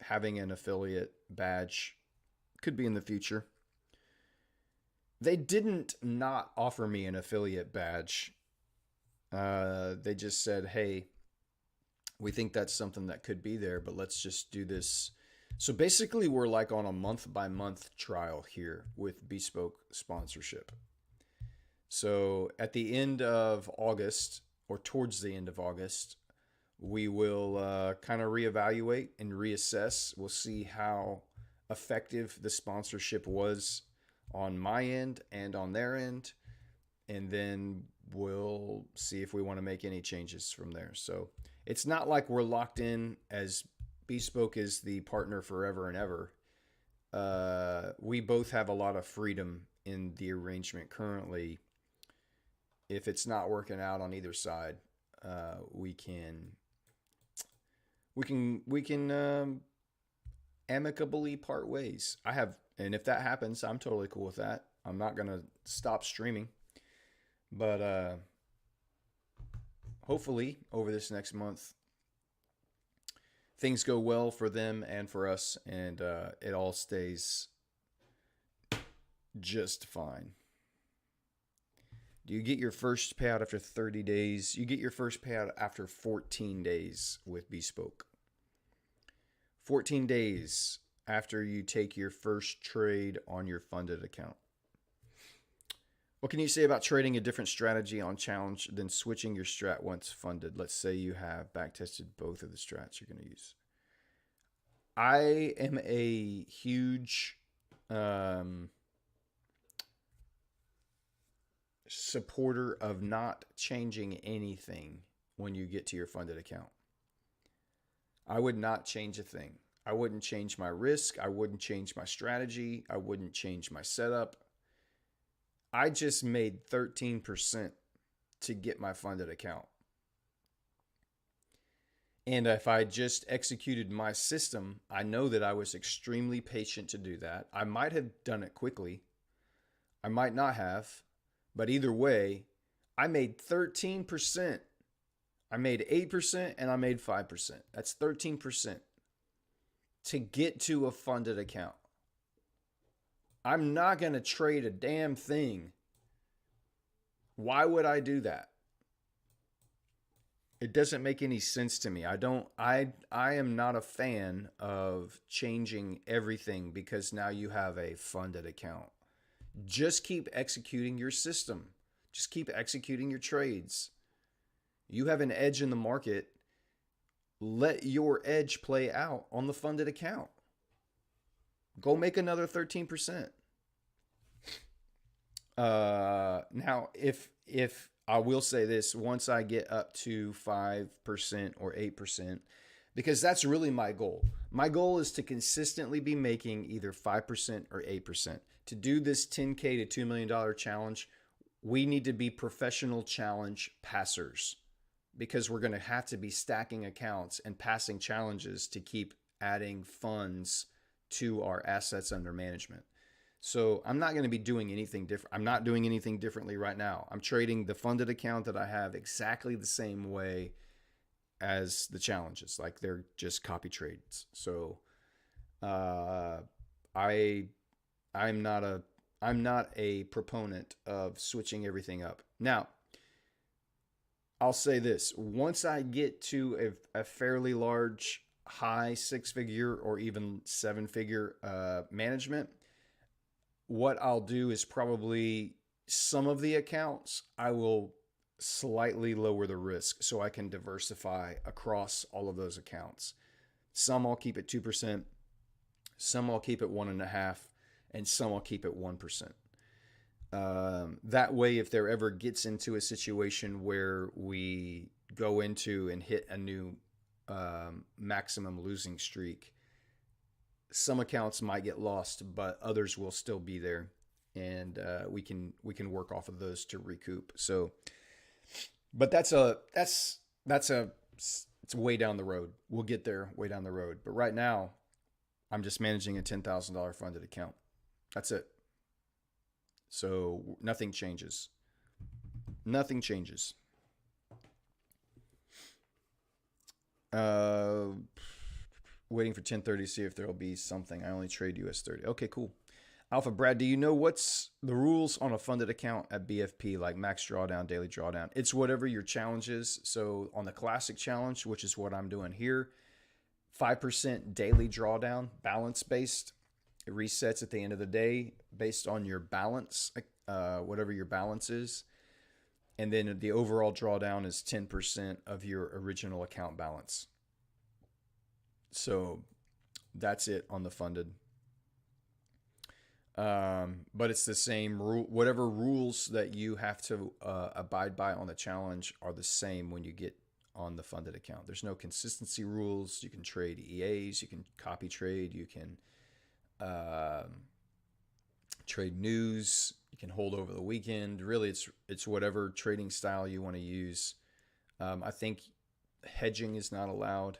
having an affiliate badge could be in the future. They didn't not offer me an affiliate badge. They just said, hey, we think that's something that could be there, but let's just do this. So basically, we're like on a month-by-month trial here with Bespoke sponsorship. So at the end of August, or towards the end of August, we will kind of reevaluate and reassess. We'll see how effective the sponsorship was on my end and on their end. And then we'll see if we want to make any changes from there. So it's not like we're locked in as Bespoke is the partner forever and ever. We both have a lot of freedom in the arrangement currently. If it's not working out on either side, we can amicably part ways. And if that happens, I'm totally cool with that. I'm not gonna stop streaming, but hopefully over this next month, things go well for them and for us, and it all stays just fine. Do you get your first payout after 30 days? You get your first payout after 14 days with Bespoke. 14 days after you take your first trade on your funded account. What can you say about trading a different strategy on challenge than switching your strat once funded? Let's say you have backtested both of the strats you're going to use. I am a huge supporter of not changing anything when you get to your funded account. I would not change a thing. I wouldn't change my risk. I wouldn't change my strategy. I wouldn't change my setup. I just made 13% to get my funded account. And if I just executed my system, I know that I was extremely patient to do that. I might have done it quickly. I might not have. But either way, I made 13%. I made 8% and I made 5%. That's 13% to get to a funded account. I'm not going to trade a damn thing. Why would I do that? It doesn't make any sense to me. I am not a fan of changing everything because now you have a funded account. Just keep executing your system. Just keep executing your trades. You have an edge in the market. let your edge play out on the funded account. Go make another 13%. Now, if I will say this, once I get up to 5% or 8%, because that's really my goal. My goal is to consistently be making either 5% or 8%. To do this 10K to $2 million challenge, we need to be professional challenge passers because we're going to have to be stacking accounts and passing challenges to keep adding funds to our assets under management. So I'm not going to be doing anything different. I'm not doing anything differently right now. I'm trading the funded account that I have exactly the same way as the challenges. Like they're just copy trades. So I I'm not a proponent of switching everything up. Now, I'll say this. Once I get to a fairly large high six-figure or even seven-figure management, what I'll do is probably some of the accounts I will slightly lower the risk so I can diversify across all of those accounts. Some I'll keep at 2%, some I'll keep at 1.5%, and some I'll keep at 1%. That way, if there ever gets into a situation where we go into and hit a new maximum losing streak, some accounts might get lost, but others will still be there, and we can work off of those to recoup. So, but that's it's way down the road. We'll get there way down the road. But right now, I'm just managing a $10,000 funded account. That's it. So nothing changes. Nothing changes. Waiting for 10:30 to see if there'll be something. I only trade US 30. Okay, cool. Alpha Brad, do you know what's the rules on a funded account at BFP, like max drawdown, daily drawdown? It's whatever your challenge is. So on the classic challenge, which is what I'm doing here, 5% daily drawdown, balance based. It resets at the end of the day based on your balance, whatever your balance is. And then the overall drawdown is 10% of your original account balance. So that's it on the funded. But it's the same rule. Whatever rules that you have to abide by on the challenge are the same when you get on the funded account. There's no consistency rules. You can trade EAs. You can copy trade. You can trade news. You can hold over the weekend. Really, it's whatever trading style you want to use. I think hedging is not allowed.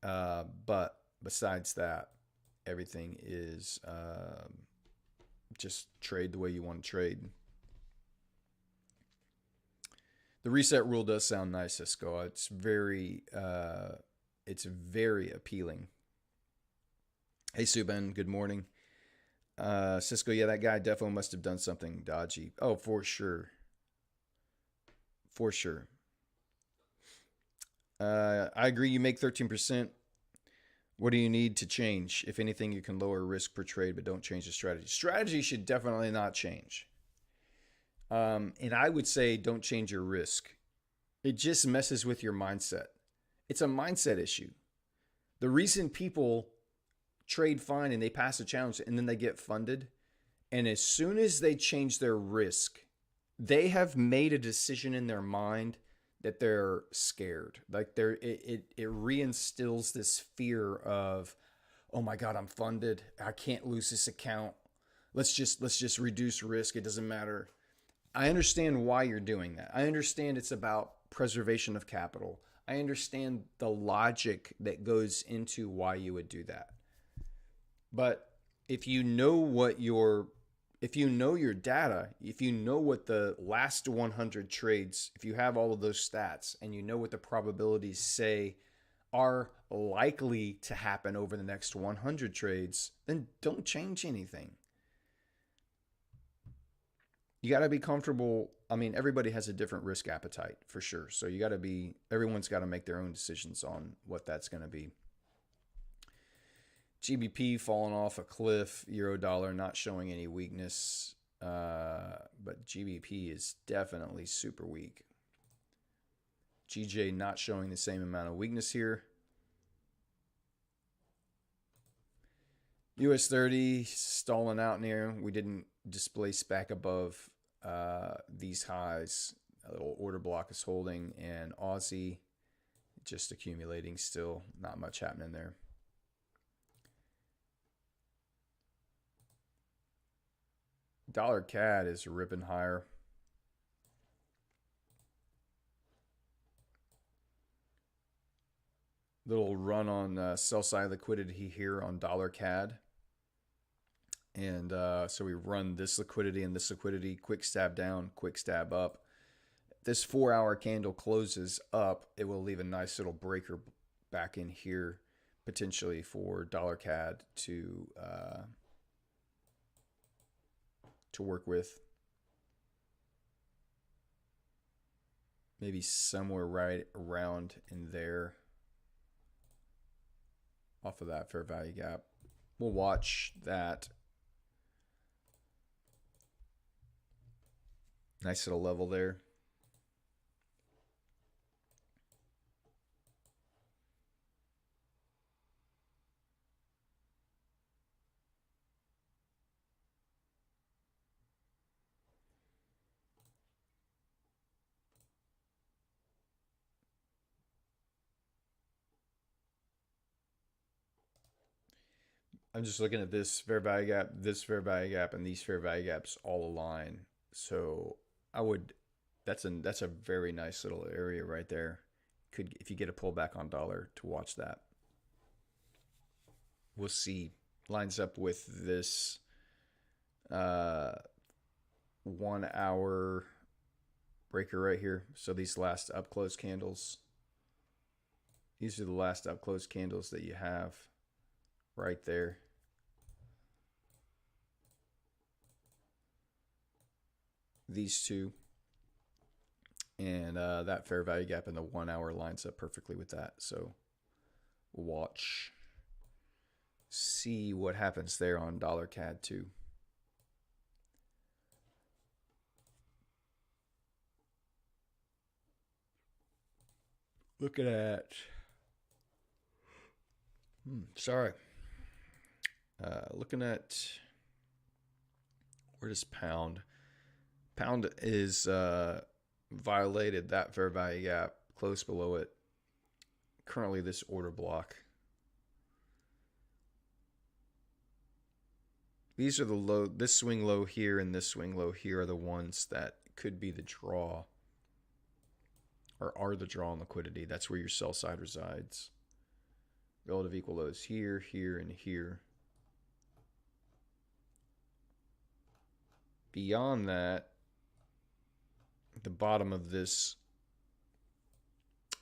But besides that, everything is just trade the way you want to trade. The reset rule does sound nice, Cisco. It's very appealing. Hey, Subin, good morning. Cisco, yeah, that guy definitely must have done something dodgy. Oh, for sure. For sure. I agree. You make 13%. What do you need to change? If anything, you can lower risk per trade, but don't change the strategy. Strategy should definitely not change. And I would say don't change your risk. It just messes with your mindset. It's a mindset issue. The reason people trade fine and they pass a challenge and then they get funded, and as soon as they change their risk, they have made a decision in their mind that they're scared. Like it reinstills this fear of, oh my God, I'm funded. I can't lose this account. Let's just reduce risk. It doesn't matter. I understand why you're doing that. I understand it's about preservation of capital. I understand the logic that goes into why you would do that. But if you know your data, if you know what the last 100 trades, if you have all of those stats and you know what the probabilities say are likely to happen over the next 100 trades, then don't change anything. You got to be comfortable. I mean, everybody has a different risk appetite for sure. So everyone's got to make their own decisions on what that's going to be. GBP falling off a cliff, euro dollar not showing any weakness, but GBP is definitely super weak. GJ not showing the same amount of weakness here. US 30 stalling out near. We didn't displace back above these highs. A little order block is holding, and Aussie just accumulating still. Not much happening there. Dollar CAD is ripping higher. Little run on sell side liquidity here on dollar CAD. And so we run this liquidity and this liquidity, quick stab down, quick stab up. This 4-hour candle closes up, it will leave a nice little breaker back in here, potentially for dollar CAD to work with. Maybe somewhere right around in there, off of that fair value gap. We'll watch that. Nice little level there. I'm just looking at this fair value gap, this fair value gap, and these fair value gaps all align. So I would, that's a very nice little area right there. Could, if you get a pullback on dollar, to watch that. We'll see. Lines up with this 1 hour breaker right here. So these last up close candles. These are the last up close candles that you have right there. These two. And that fair value gap in the 1 hour lines up perfectly with that. So we'll watch. See what happens there on dollar CAD too. Looking at, looking at, where does pound? Pound is violated that fair value gap, close below it. Currently this order block. These are the low, this swing low here and this swing low here are the ones that could be the draw, or are the draw on liquidity. That's where your sell side resides. Relative equal lows here, here, and here. Beyond that, at the bottom of this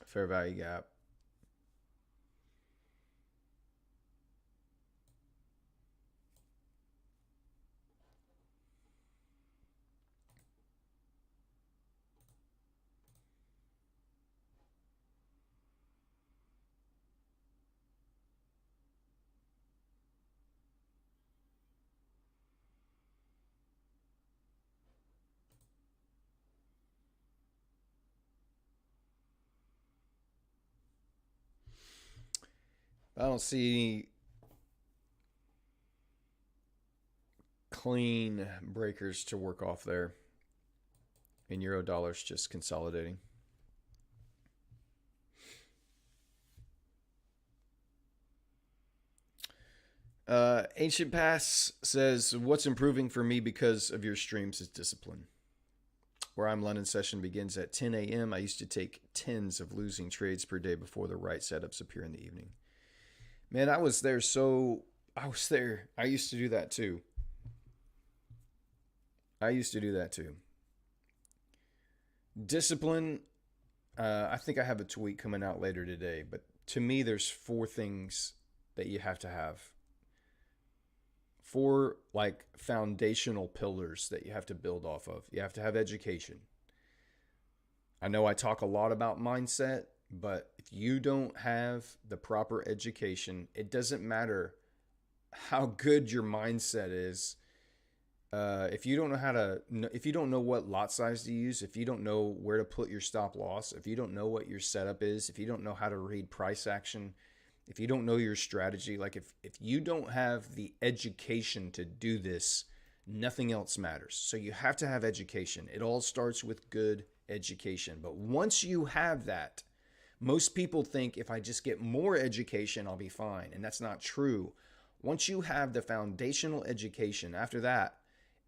fair value gap, I don't see any clean breakers to work off there. And euro dollar's just consolidating. Ancient Pass says, what's improving for me because of your streams is discipline. Where I'm, London session begins at 10 a.m. I used to take tens of losing trades per day before the right setups appear in the evening. Man, I was there. I used to do that too. Discipline, I think I have a tweet coming out later today, but to me, there's 4 things that you have to have. 4 like foundational pillars that you have to build off of. You have to have education. I know I talk a lot about mindset, but if you don't have the proper education, it doesn't matter how good your mindset is. If you don't know if you don't know what lot size to use, if you don't know where to put your stop loss, if you don't know what your setup is, if you don't know how to read price action, if you don't know your strategy, like if you don't have the education to do this, nothing else matters. So you have to have education. It all starts with good education. But once you have that, most people think if I just get more education, I'll be fine. And that's not true. Once you have the foundational education, after that,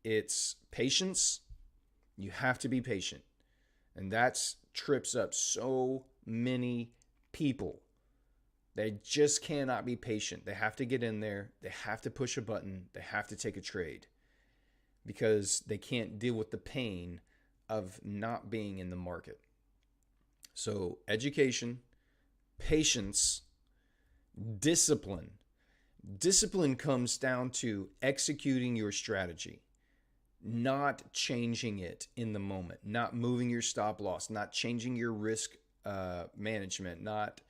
it's patience. You have to be patient. And that trips up so many people. They just cannot be patient. They have to get in there. They have to push a button. They have to take a trade because they can't deal with the pain of not being in the market. So, education, patience, discipline. Discipline comes down to executing your strategy, not changing it in the moment, not moving your stop loss, not changing your risk management, not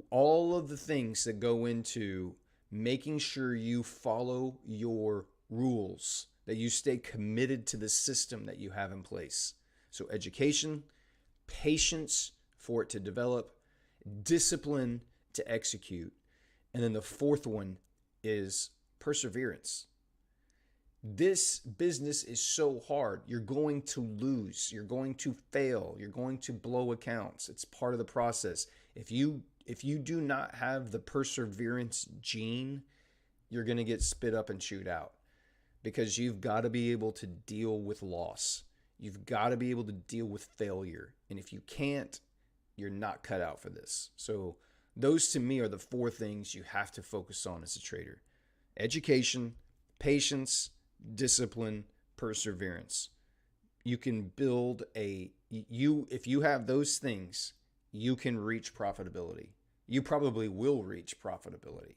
all of the things that go into making sure you follow your rules, that you stay committed to the system that you have in place. So, education, patience for it to develop, discipline to execute. And then the fourth one is perseverance. This business is so hard. You're going to lose. You're going to fail. You're going to blow accounts. It's part of the process. If you do not have the perseverance gene, you're going to get spit up and chewed out because you've got to be able to deal with loss. You've got to be able to deal with failure. And if you can't, you're not cut out for this. So those to me are the four things you have to focus on as a trader: education, patience, discipline, perseverance. You can build if you have those things, you can reach profitability. You probably will reach profitability.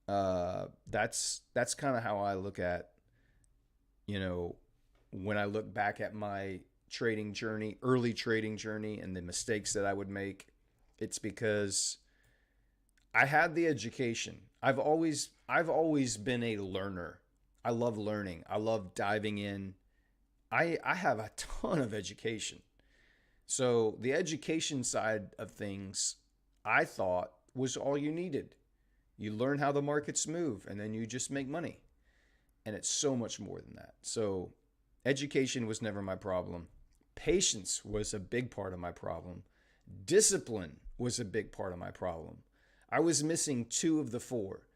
That's kind of how I look at, when I look back at my trading journey, early trading journey, and the mistakes that I would make. It's because I had the education. I've always been a learner. I love learning. I love diving in. I have a ton of education. So the education side of things, I thought, was all you needed. You learn how the markets move, and then you just make money. And it's so much more than that. So education was never my problem. Patience was a big part of my problem. Discipline was a big part of my problem. I was missing two of the four.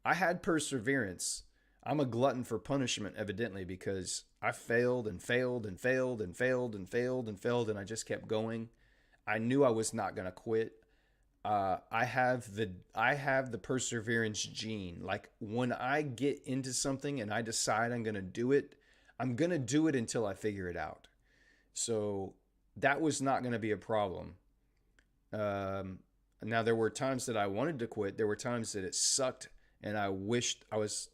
I had perseverance. I'm a glutton for punishment, evidently, because I failed and failed and failed and failed and failed and failed, and I just kept going. I knew I was not going to quit. I have the perseverance gene. Like when I get into something and I decide I'm going to do it, I'm going to do it until I figure it out. So that was not going to be a problem. Now there were times that I wanted to quit. There were times that it sucked and I wished I was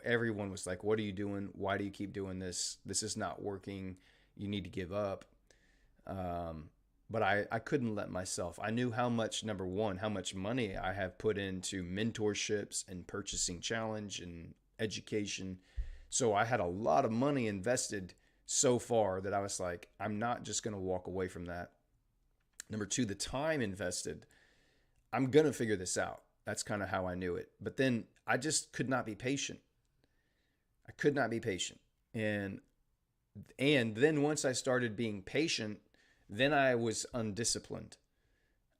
everyone was like, "What are you doing? Why do you keep doing this? This is not working. You need to give up." But I couldn't let myself. I knew how much, number one, how much money I have put into mentorships and purchasing challenge and education. So I had a lot of money invested so far that I was like, I'm not just going to walk away from that. Number two, the time invested. I'm going to figure this out. That's kind of how I knew it. But then I just could not be patient. I could not be patient. And then once I started being patient, then I was undisciplined.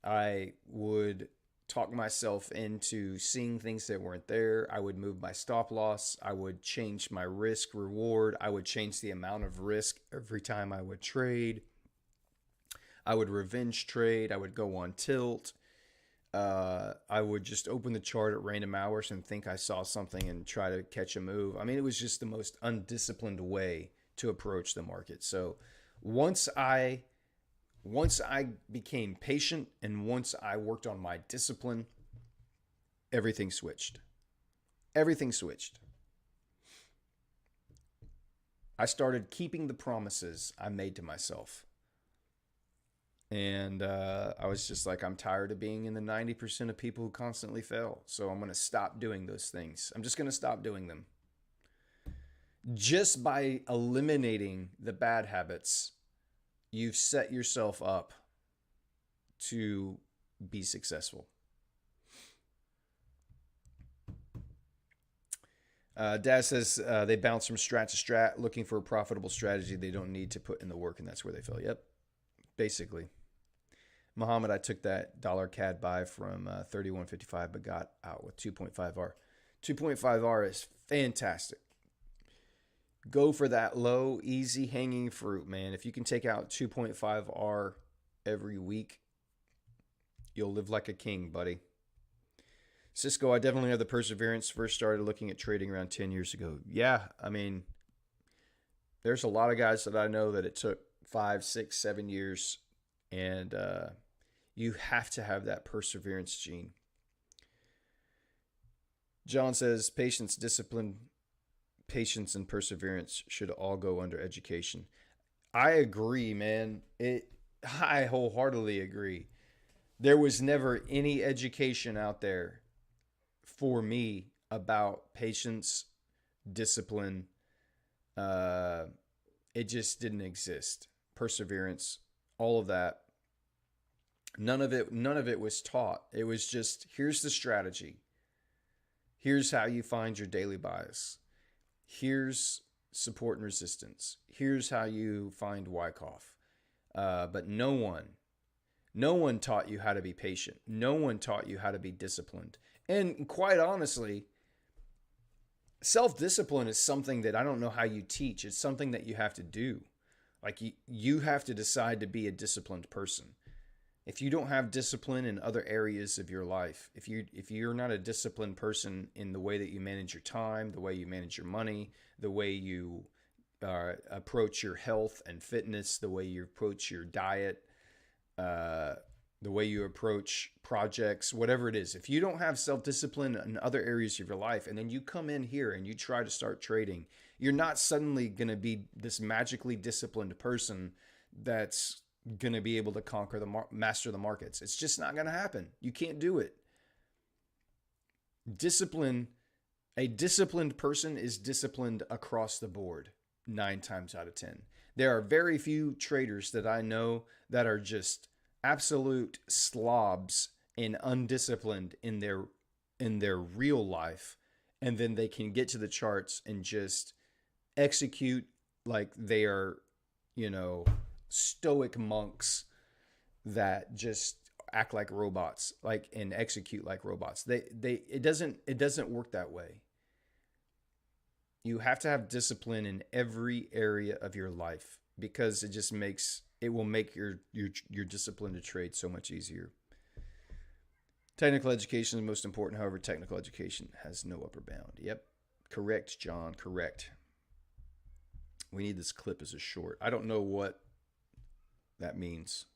I would talk myself into seeing things that weren't there. I would move my stop loss. I would change my risk reward. I would change the amount of risk every time I would trade. I would revenge trade. I would go on tilt. I would just open the chart at random hours and think I saw something and try to catch a move. I mean, it was just the most undisciplined way to approach the market. So once I became patient and once I worked on my discipline, everything switched. Everything switched. I started keeping the promises I made to myself. And I was just like, I'm tired of being in the 90% of people who constantly fail. So I'm going to stop doing those things. I'm just going to stop doing them. Just by eliminating the bad habits, you've set yourself up to be successful. Dad says they bounce from strat to strat, looking for a profitable strategy they don't need to put in the work, and that's where they fail. Yep, basically. Muhammad, I took that dollar CAD buy from 31.55, but got out with 2.5R. 2.5R is fantastic. Go for that low, easy hanging fruit, man. If you can take out 2.5R every week, you'll live like a king, buddy. Cisco, I definitely have the perseverance. First started looking at trading around 10 years ago. Yeah, I mean, there's a lot of guys that I know that it took 5, 6, 7 years, and you have to have that perseverance gene. John says patience, discipline, patience, and perseverance should all go under education. I agree, man. I wholeheartedly agree. There was never any education out there for me about patience, discipline. It just didn't exist. Perseverance, all of that. None of it was taught. It was just, here's the strategy. Here's how you find your daily bias. Here's support and resistance. Here's how you find Wyckoff. But no one taught you how to be patient. No one taught you how to be disciplined. And quite honestly, self-discipline is something that I don't know how you teach. It's something that you have to do. Like you have to decide to be a disciplined person. If you don't have discipline in other areas of your life, if you're not a disciplined person in the way that you manage your time, the way you manage your money, the way you approach your health and fitness, the way you approach your diet, the way you approach projects, whatever it is, if you don't have self-discipline in other areas of your life, and then you come in here and you try to start trading, you're not suddenly going to be this magically disciplined person that's going to be able to conquer master the markets. It's just not going to happen. You can't do it. A disciplined person is disciplined across the board 9 times out of 10. There are very few traders that I know that are just absolute slobs and undisciplined in their real life, and then they can get to the charts and just execute like they are, stoic monks that just act like robots, and execute like robots. It doesn't work that way. You have to have discipline in every area of your life, because it will make your discipline to trade so much easier. Technical education is most important. However, technical education has no upper bound. Yep. Correct, John. Correct. We need this clip as a short. I don't know what that means.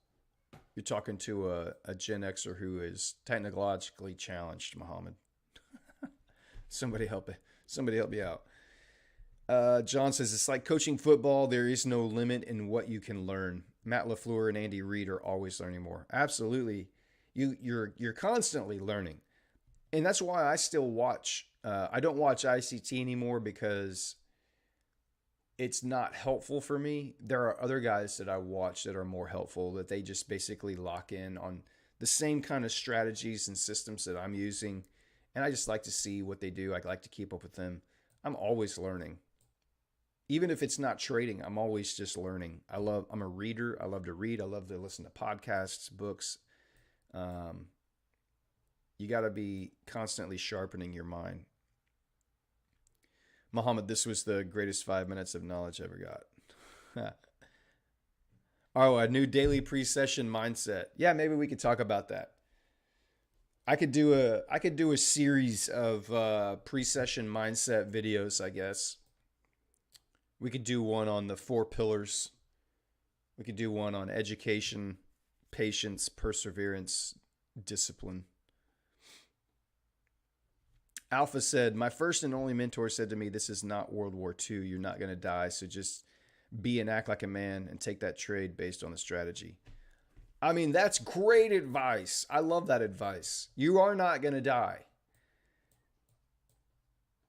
You're talking to a Gen Xer who is technologically challenged, Muhammad. Somebody help me out. John says, it's like coaching football. There is no limit in what you can learn. Matt LaFleur and Andy Reid are always learning more. Absolutely. You're constantly learning. And that's why I still watch. I don't watch ICT anymore because it's not helpful for me. There are other guys that I watch that are more helpful, that they just basically lock in on the same kind of strategies and systems that I'm using. And I just like to see what they do. I like to keep up with them. I'm always learning. Even if it's not trading, I'm always just learning. I'm a reader. I love to read. I love to listen to podcasts, books. You got to be constantly sharpening your mind. Muhammad, this was the greatest 5 minutes of knowledge I ever got. Oh, a new daily pre-session mindset. Yeah, maybe we could talk about that. I could do a series of pre-session mindset videos, I guess. We could do one on the 4 pillars. We could do one on education, patience, perseverance, discipline. Alpha said, my first and only mentor said to me, this is not World War II. You're not going to die. So just be and act like a man and take that trade based on the strategy. I mean, that's great advice. I love that advice. You are not going to die.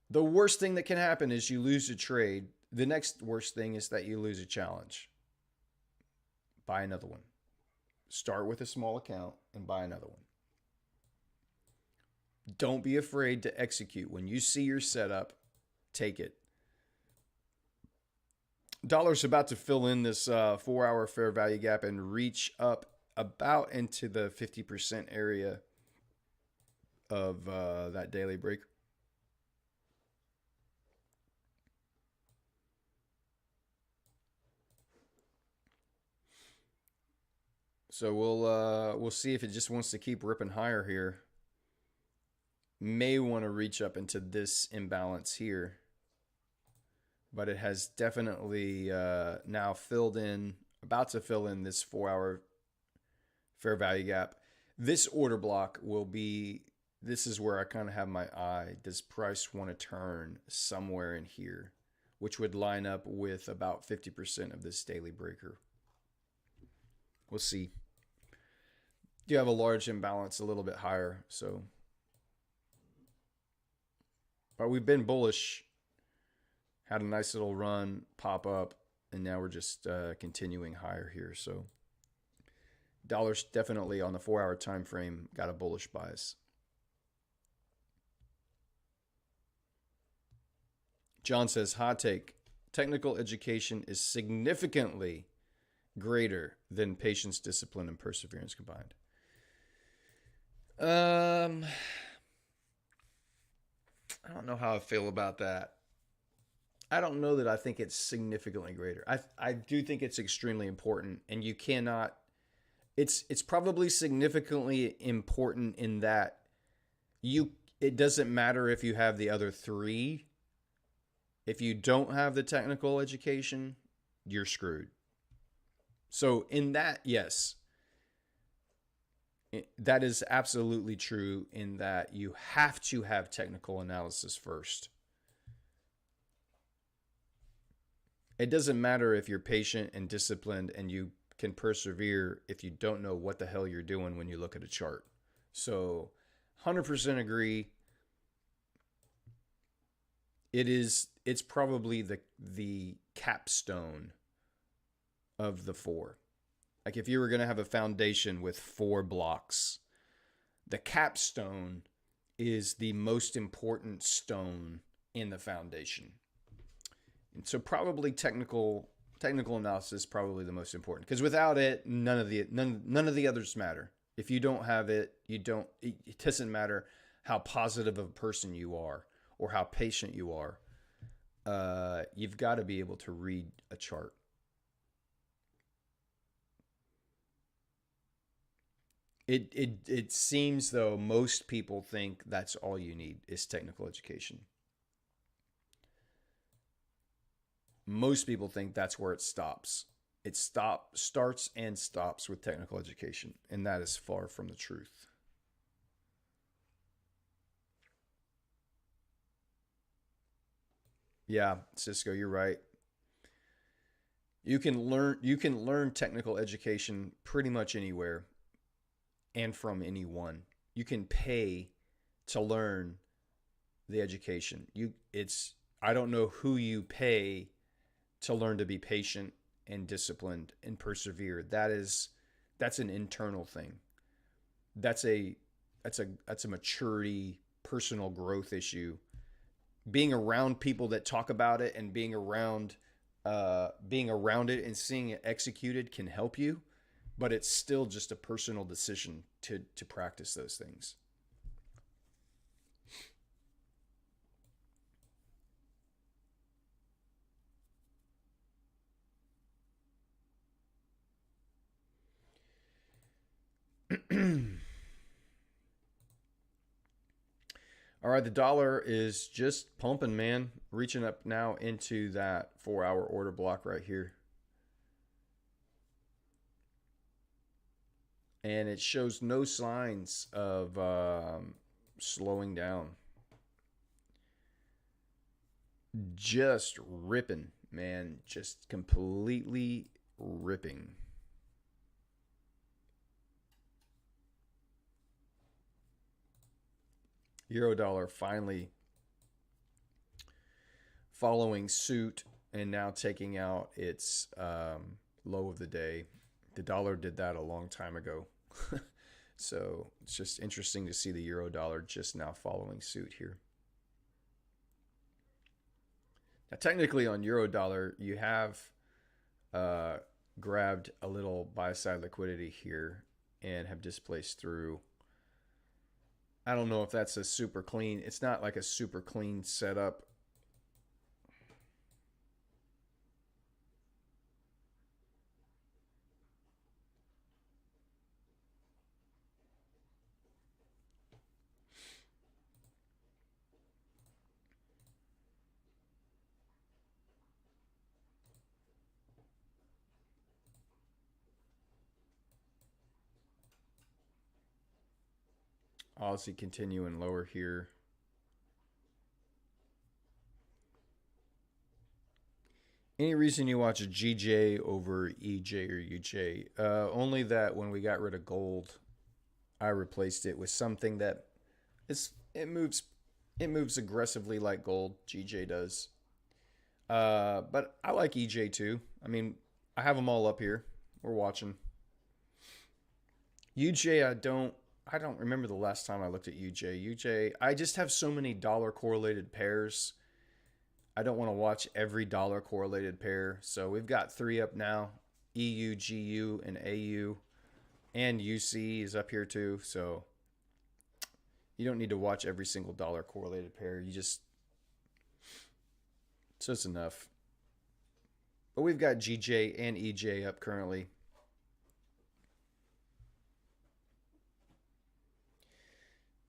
The worst thing that can happen is you lose a trade. The next worst thing is that you lose a challenge. Buy another one. Start with a small account and buy another one. Don't be afraid to execute. When you see your setup, take it. Dollar's about to fill in this 4 hour fair value gap and reach up about into the 50% area of that daily break. So we'll see if it just wants to keep ripping higher here. May want to reach up into this imbalance here, but it has definitely now filled in, about to fill in this 4 hour fair value gap. This order block will be, this is where I kind of have my eye. Does price want to turn somewhere in here, which would line up with about 50% of this daily breaker? We'll see. You have a large imbalance a little bit higher, so. But we've been bullish, had a nice little run, pop up, and now we're just continuing higher here. So dollar's definitely on the 4 hour time frame got a bullish bias. John says, hot take, technical education is significantly greater than patience, discipline, and perseverance combined. I don't know how I feel about that. I don't know that I think it's significantly greater. I do think it's extremely important, and you cannot. It's probably significantly important in that it doesn't matter if you have the other three. If you don't have the technical education, you're screwed. So in that, yes, that is absolutely true in that you have to have technical analysis first. It doesn't matter if you're patient and disciplined and you can persevere if you don't know what the hell you're doing when you look at a chart. So 100% agree. It's probably the capstone of the four. Like if you were going to have a foundation with 4 blocks, the capstone is the most important stone in the foundation. And so probably technical analysis is probably the most important, because without it, none of the others matter. If you don't have it, it doesn't matter how positive of a person you are or how patient you are. You've got to be able to read a chart. It seems though most people think that's all you need is technical education. Most people think that's where it stops. It starts and stops with technical education, and that is far from the truth. Yeah, Cisco, you're right. You can learn technical education pretty much anywhere and from anyone. You can pay to learn the education. I don't know who you pay to learn to be patient and disciplined and persevere. That's an internal thing. That's a maturity, personal growth issue. Being around people that talk about it and being around it and seeing it executed can help you, but it's still just a personal decision to practice those things. All right, the dollar is just pumping, man. Reaching up now into that 4 hour order block right here. And it shows no signs of slowing down. Just ripping, man. Just completely ripping. Euro dollar finally following suit and now taking out its low of the day. The dollar did that a long time ago. So it's just interesting to see the euro dollar just now following suit here. Now, technically on euro dollar, you have grabbed a little buy side liquidity here and have displaced through. I don't know if that's a super clean. It's not like a super clean setup. Aussie continuing lower here. Any reason you watch a GJ over EJ or UJ? Only that when we got rid of gold, I replaced it with something that it moves aggressively like gold. GJ does. But I like EJ too. I mean, I have them all up here. We're watching. UJ, I don't remember the last time I looked at UJ. UJ, I just have so many dollar correlated pairs. I don't want to watch every dollar correlated pair. So we've got 3 up now. EU, GU, and AU. And UC is up here too. So you don't need to watch every single dollar correlated pair. So it's enough. But we've got GJ and EJ up currently.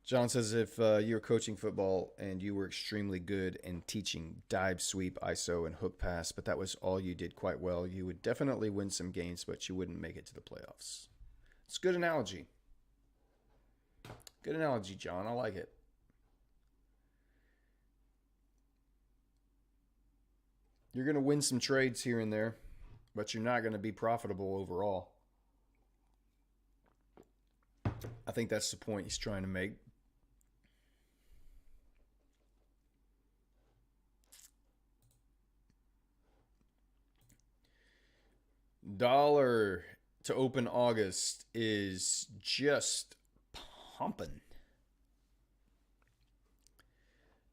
John says if you were coaching football and you were extremely good in teaching dive, sweep, ISO, and hook pass, but that was all you did quite well, you would definitely win some games, but you wouldn't make it to the playoffs. It's a good analogy. Good analogy, John. I like it. You're going to win some trades here and there, but you're not going to be profitable overall. I think that's the point he's trying to make. Dollar to open August is just pumping.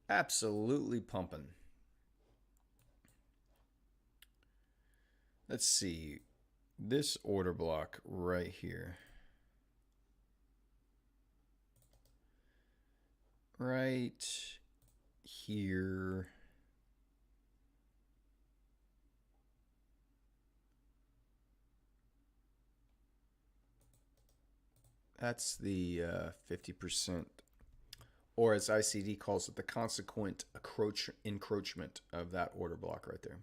Absolutely pumping. Let's see. This order block right here. Right here. That's the 50%, or as ICD calls it, the consequent encroachment of that order block right there.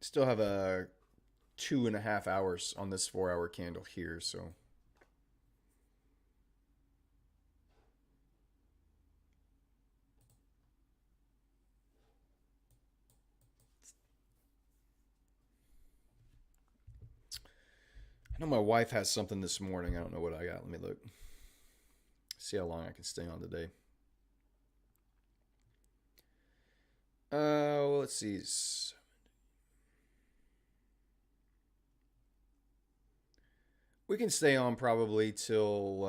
Still have a 2.5 hours on this 4-hour candle here, so. I know my wife has something this morning. I don't know what I got. Let me look. See how long I can stay on today. Well, let's see. We can stay on probably till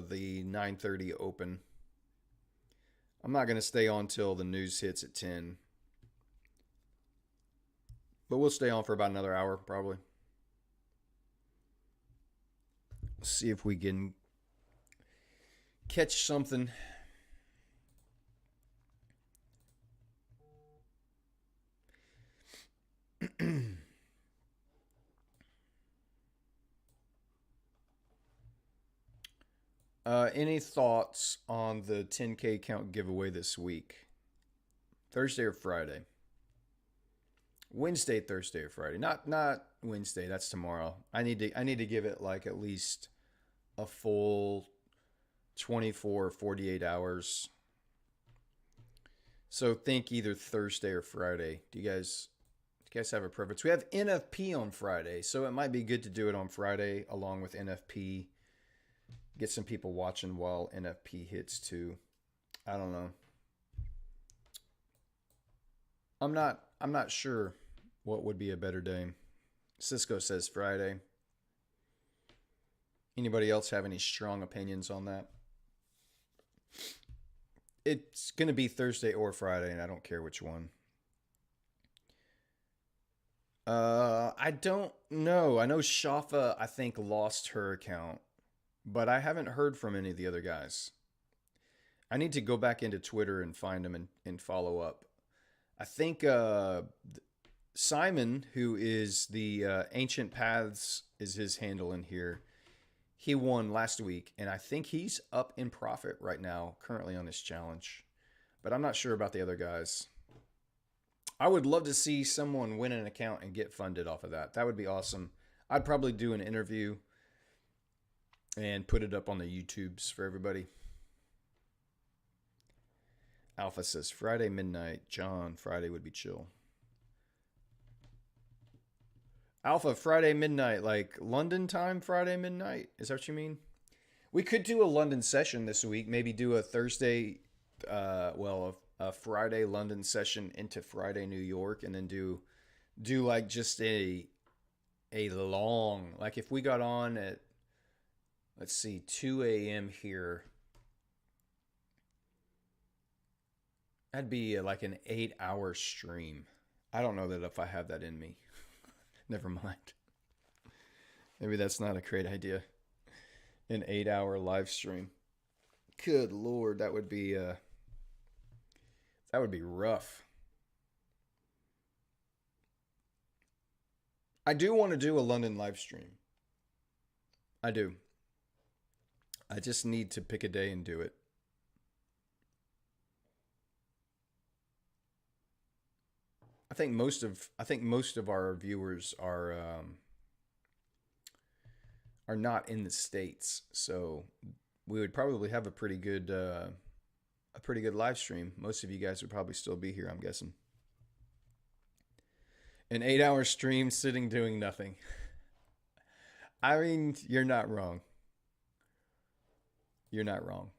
the 9:30 open. I'm not going to stay on till the news hits at 10. But we'll stay on for about another hour, probably. See if we can catch something. Any thoughts on the 10K count giveaway this week? Thursday or Friday? Wednesday, Thursday, or Friday. Not Wednesday. That's tomorrow. I need to give it like at least a full 24 or 48 hours. So think either Thursday or Friday. Do you guys have a preference? We have NFP on Friday, so it might be good to do it on Friday along with NFP. Get some people watching while NFP hits too. I don't know. I'm not sure what would be a better day. Cisco says Friday. Anybody else have any strong opinions on that? It's going to be Thursday or Friday, and I don't care which one. I don't know. I know Shafa, I think, lost her account, but I haven't heard from any of the other guys. I need to go back into Twitter and find them and follow up. I think Simon, who is the Ancient Paths, is his handle in here. He won last week, and I think he's up in profit right now, currently on this challenge. But I'm not sure about the other guys. I would love to see someone win an account and get funded off of that. That would be awesome. I'd probably do an interview and put it up on the YouTubes for everybody. Alpha says Friday midnight. John, Friday would be chill. Alpha, Friday midnight, like London time, Friday midnight. Is that what you mean? We could do a London session this week. Maybe do a Thursday, a Friday London session into Friday New York, and then do like just a long, like if we got on at, let's see, 2 a.m. here, that'd be like an 8-hour stream. I don't know that if I have that in me. Never mind. Maybe that's not a great idea. An 8-hour live stream. Good Lord, that would be rough. I do want to do a London live stream. I do. I just need to pick a day and do it. I think most of our viewers are not in the States, so we would probably have a pretty good live stream. Most of you guys would probably still be here, I'm guessing. An 8-hour stream sitting doing nothing. I mean, you're not wrong. You're not wrong.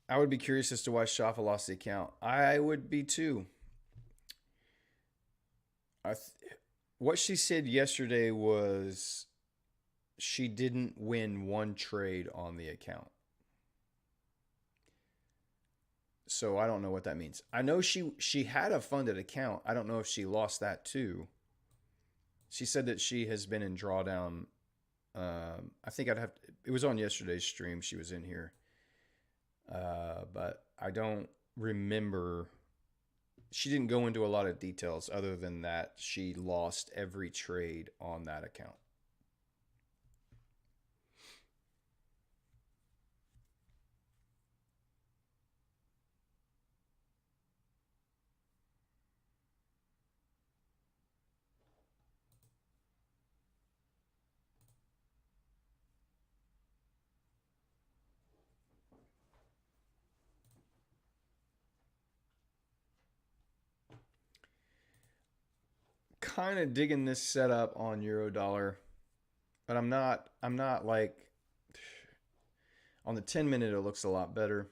I would be curious as to why Shafa lost the account. I would be too. What she said yesterday was she didn't win one trade on the account. So I don't know what that means. I know she had a funded account. I don't know if she lost that too. She said that she has been in drawdown. I think it was on yesterday's stream. She was in here. But I don't remember. She didn't go into a lot of details other than that she lost every trade on that account. Kind of digging this setup on Eurodollar, but I'm not like on the 10-minute it looks a lot better.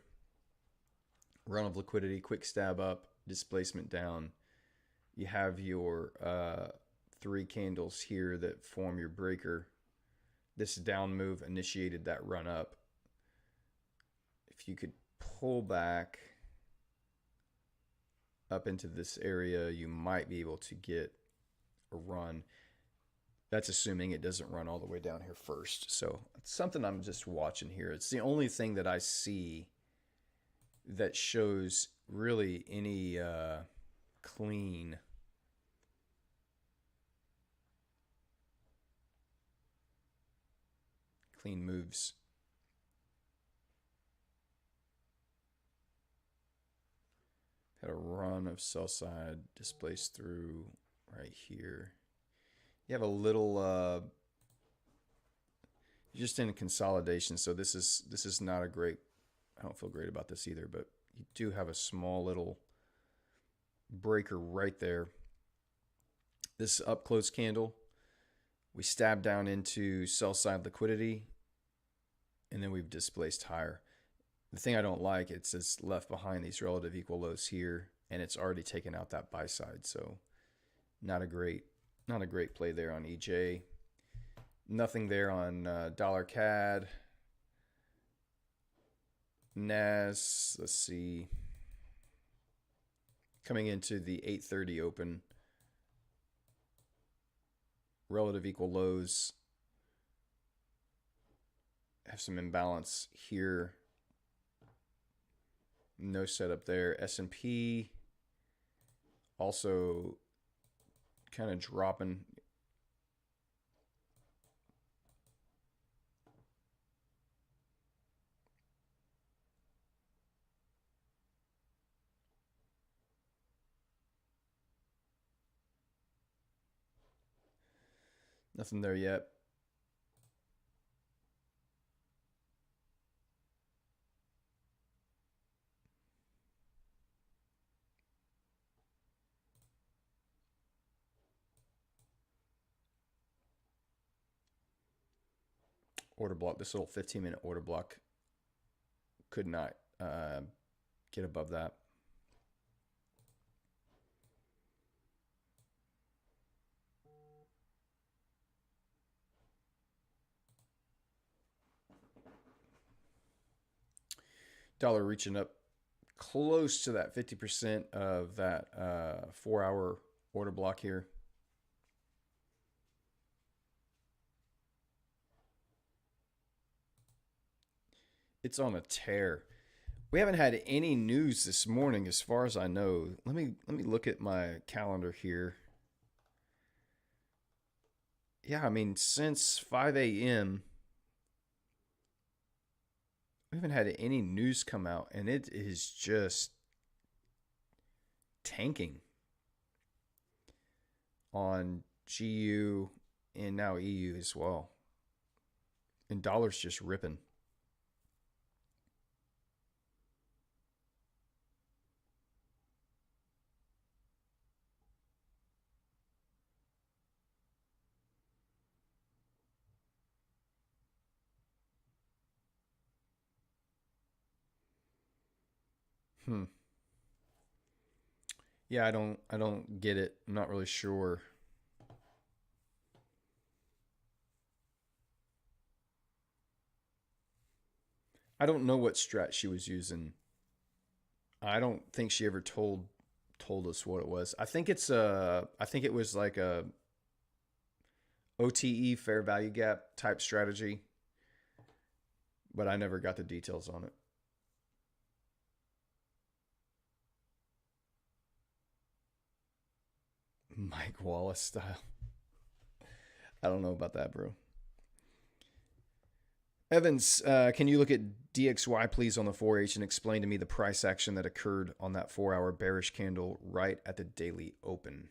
Run of liquidity, quick stab up, displacement down. You have your 3 candles here that form your breaker. This down move initiated that run up. If you could pull back up into this area, you might be able to get a run. That's assuming it doesn't run all the way down here first. So it's something I'm just watching here. It's the only thing that I see that shows really any clean moves. Had a run of sell side displaced through right here. You have a little just in consolidation, so this is not a great, I don't feel great about this either, but you do have a small little breaker right there. This up close candle, we stab down into sell side liquidity, and then we've displaced higher. The thing I don't like, it's just left behind these relative equal lows here, and it's already taken out that buy side. So not a great play there on EJ. Nothing there on dollar CAD. NAS, let's see. Coming into the 8:30 open. Relative equal lows. Have some imbalance here. No setup there. S&P also kind of dropping. Nothing there yet. Order block, this little 15-minute order block could not get above that. Dollar reaching up close to that 50% of that 4-hour order block here. It's on a tear. We haven't had any news this morning as far as I know. Let me look at my calendar here. Yeah, I mean, since 5 a.m., we haven't had any news come out, and it is just tanking on GU and now EU as well. And dollar's just ripping. Yeah, I don't get it. I'm not really sure. I don't know what strat she was using. I don't think she ever told us what it was. I think it was like a OTE fair value gap type strategy, but I never got the details on it. Mike Wallace style. I don't know about that, bro. Evans, can you look at DXY, please, on the 4H and explain to me the price action that occurred on that 4-hour bearish candle right at the daily open?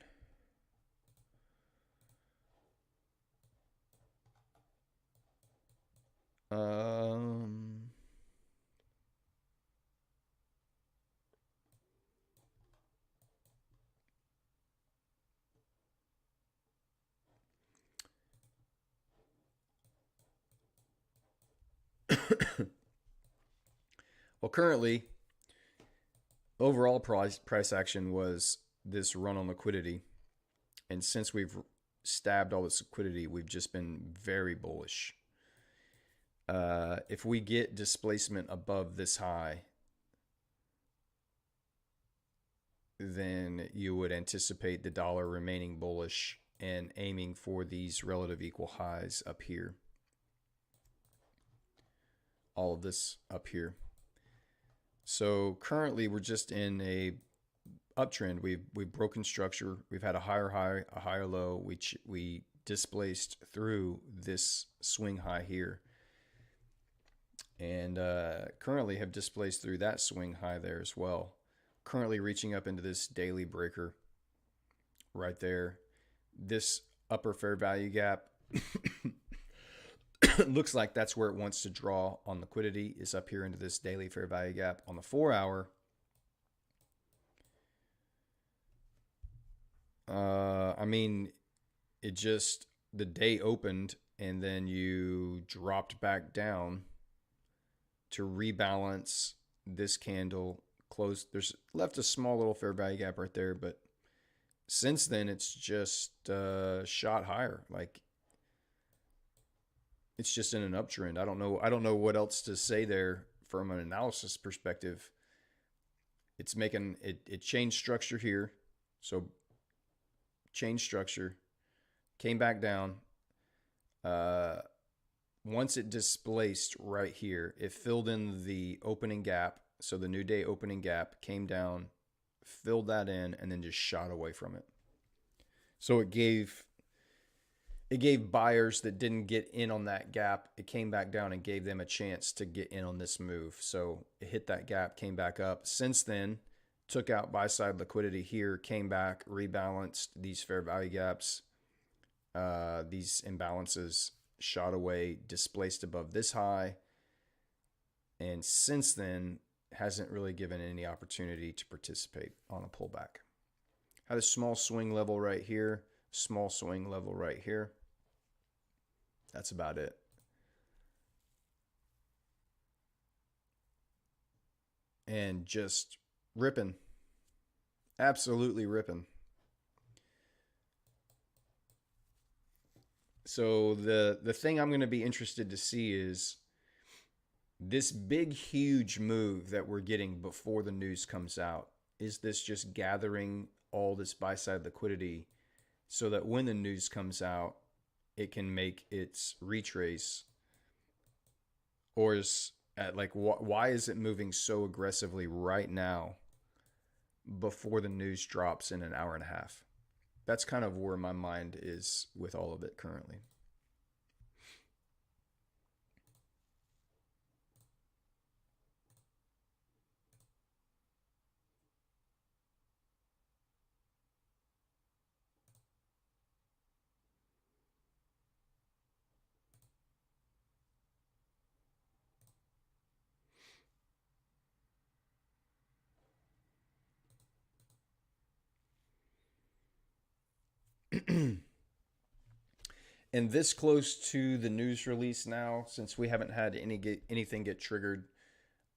Well, currently, overall price action was this run on liquidity. And since we've stabbed all this liquidity, we've just been very bullish. If we get displacement above this high, then you would anticipate the dollar remaining bullish and aiming for these relative equal highs up here. All of this up here. So currently we're just in a uptrend. We've broken structure. We've had a higher high, a higher low, which we displaced through this swing high here, and currently have displaced through that swing high there as well. Currently reaching up into this daily breaker right there. This upper fair value gap looks like that's where it wants to draw on liquidity, is up here into this daily fair value gap. On the 4-hour, I mean, it just the day opened and then you dropped back down to rebalance this candle. Closed. There's left a small little fair value gap right there, but since then it's just shot higher. Like it's just in an uptrend. I don't know. I don't know what else to say there from an analysis perspective. It's making it. It changed structure here, so changed structure, came back down. Uh, Once it displaced right here, it filled in the opening gap. So the new day opening gap came down, filled that in, and then just shot away from it. So it gave buyers that didn't get in on that gap, it came back down and gave them a chance to get in on this move. So it hit that gap, came back up. Since then, took out buy side liquidity here, came back, rebalanced these fair value gaps, these imbalances, shot away, displaced above this high, and since then hasn't really given any opportunity to participate on a pullback. Had a small swing level right here, small swing level right here. That's about it. And just ripping. Absolutely ripping. So the thing I'm going to be interested to see is this big huge move that we're getting before the news comes out. Is this just gathering all this buy side liquidity so that when the news comes out, it can make its retrace? Or is at like why is it moving so aggressively right now before the news drops in an hour and a half? That's kind of where my mind is with all of it currently. And this close to the news release now, since we haven't had anything get triggered,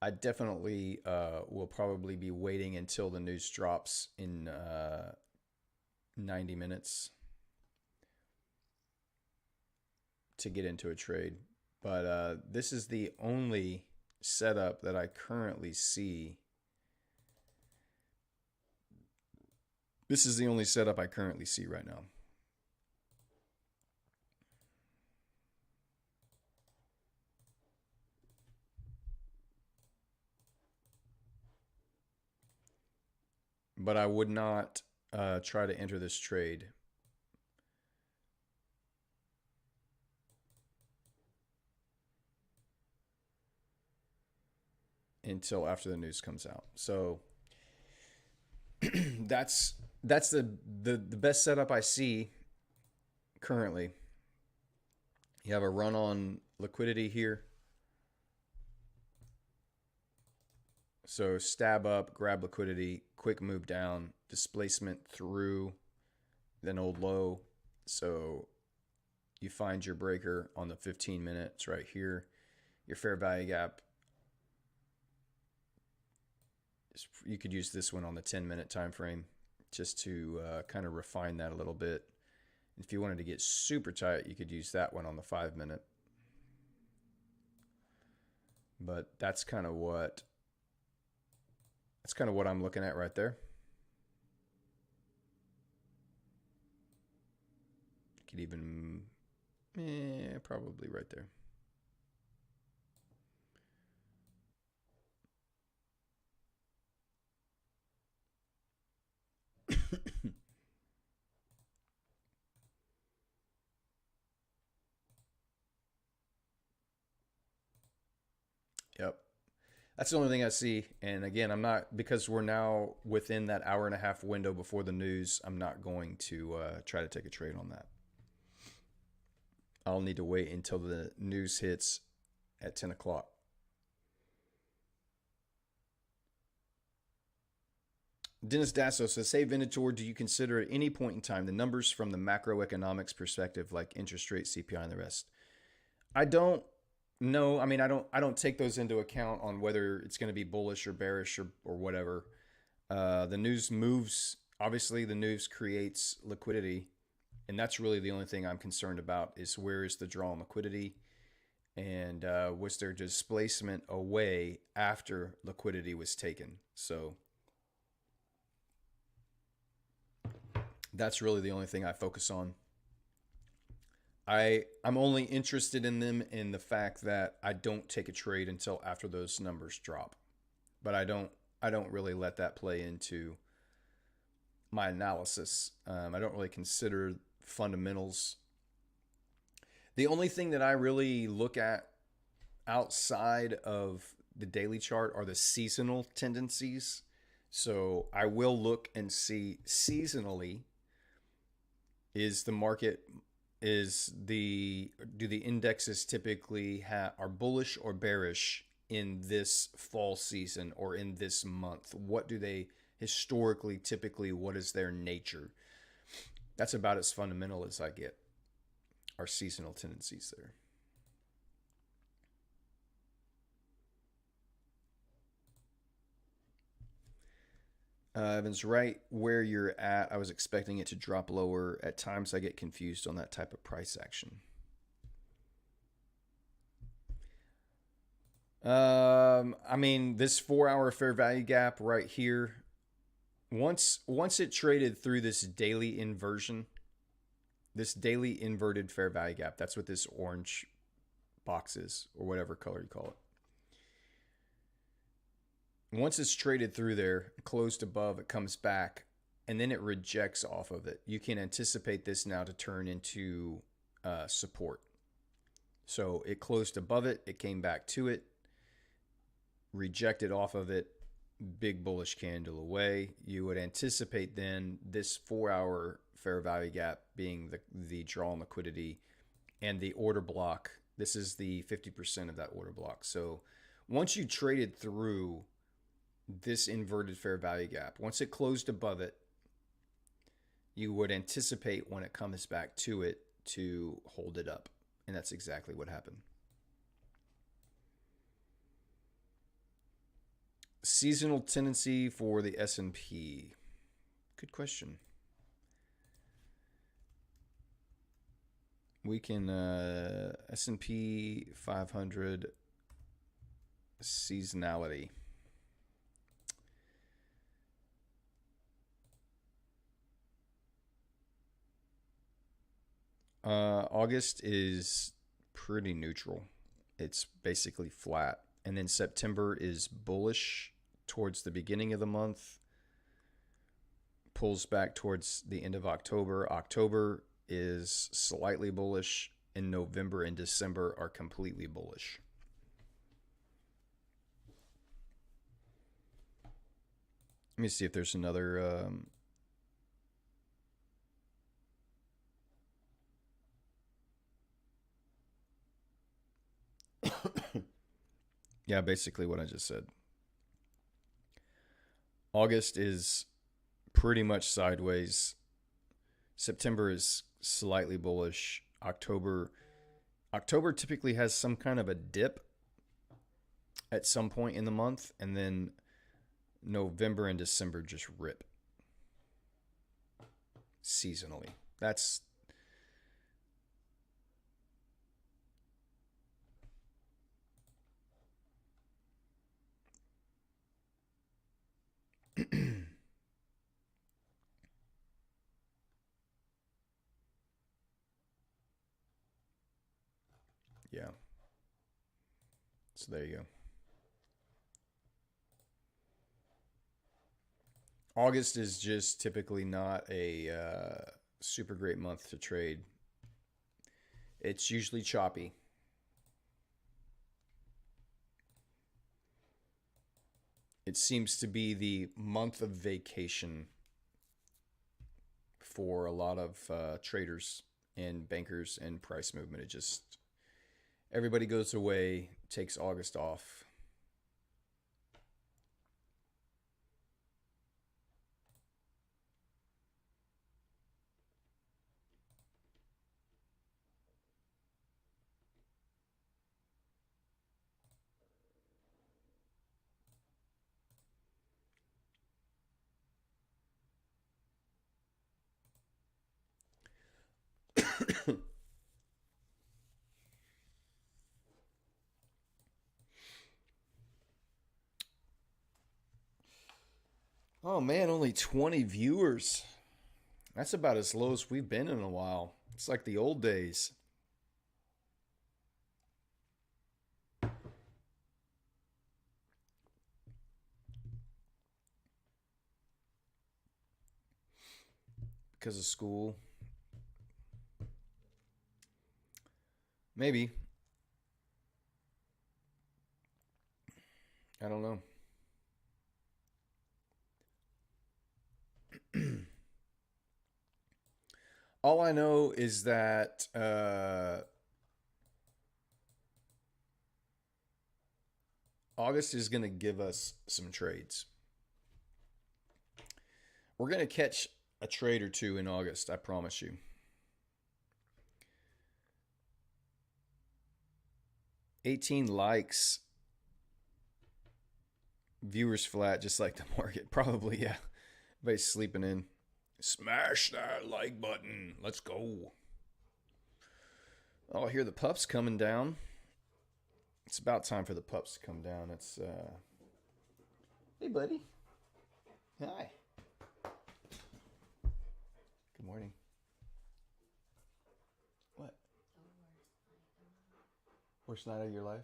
I definitely will probably be waiting until the news drops in 90 minutes to get into a trade. But this is the only setup that I currently see. This is the only setup I currently see right now. But I would not try to enter this trade until after the news comes out. So that's the best setup I see currently. You have a run on liquidity here. So stab up, grab liquidity, quick move down, displacement through, then old low. So you find your breaker on the 15 minutes right here. Your fair value gap, you could use this one on the 10-minute time frame just to kind of refine that a little bit. If you wanted to get super tight, you could use that one on the 5-minute. But that's kind of what I'm looking at right there. Could even, probably right there. Yep. That's the only thing I see. And again, I'm not, because we're now within that hour and a half window before the news, I'm not going to try to take a trade on that. I'll need to wait until the news hits at 10 o'clock. Dennis Dasso says, "Say Venator, do you consider at any point in time the numbers from the macroeconomics perspective, like interest rate, CPI, and the rest?" I don't know. I mean, I don't take those into account on whether it's going to be bullish or bearish or whatever. The news moves. Obviously, the news creates liquidity, and that's really the only thing I'm concerned about is where is the draw on liquidity, and was there displacement away after liquidity was taken? So that's really the only thing I focus on. I'm only interested in them in the fact that I don't take a trade until after those numbers drop. But I don't really let that play into my analysis. I don't really consider fundamentals. The only thing that I really look at outside of the daily chart are the seasonal tendencies. So I will look and see seasonally, is the market, is the do the indexes typically are bullish or bearish in this fall season or in this month? What do they historically, typically, what is their nature? That's about as fundamental as I get, our seasonal tendencies there. Evan's right where you're at. I was expecting it to drop lower. At times I get confused on that type of price action. I mean, this 4-hour fair value gap right here, once it traded through this daily inversion, this daily inverted fair value gap, that's what this orange box is, or whatever color you call it. Once it's traded through there, closed above, it comes back, and then it rejects off of it. You can anticipate this now to turn into support. So it closed above it, it came back to it, rejected off of it, big bullish candle away. You would anticipate then this 4-hour fair value gap being the draw on liquidity and the order block. This is the 50% of that order block. So once you traded through this inverted fair value gap, once it closed above it, you would anticipate when it comes back to it to hold it up. And that's exactly what happened. Seasonal tendency for the S&P. Good question. We can S&P 500 seasonality. August is pretty neutral. It's basically flat. And then September is bullish towards the beginning of the month, pulls back towards the end of October. October is slightly bullish, and November and December are completely bullish. Let me see if there's another... yeah, basically what I just said. August is pretty much sideways. September is slightly bullish. October typically has some kind of a dip at some point in the month, and then November and December just rip seasonally. That's yeah. So there you go. August is just typically not a super great month to trade. It's usually choppy. It seems to be the month of vacation for a lot of traders and bankers and price movement. It just, everybody goes away, takes August off. Oh man, only 20 viewers. That's about as low as we've been in a while. It's like the old days. Because of school. Maybe. I don't know. All I know is that August is going to give us some trades. We're going to catch a trade or two in August, I promise you. 18 likes. Viewers flat, just like the market. Probably, yeah. Everybody's sleeping in. Smash that like button. Let's go. Oh, I hear the pups coming down. It's about time for the pups to come down. It's Hey buddy. Hi. Good morning. What? Worst night of your life?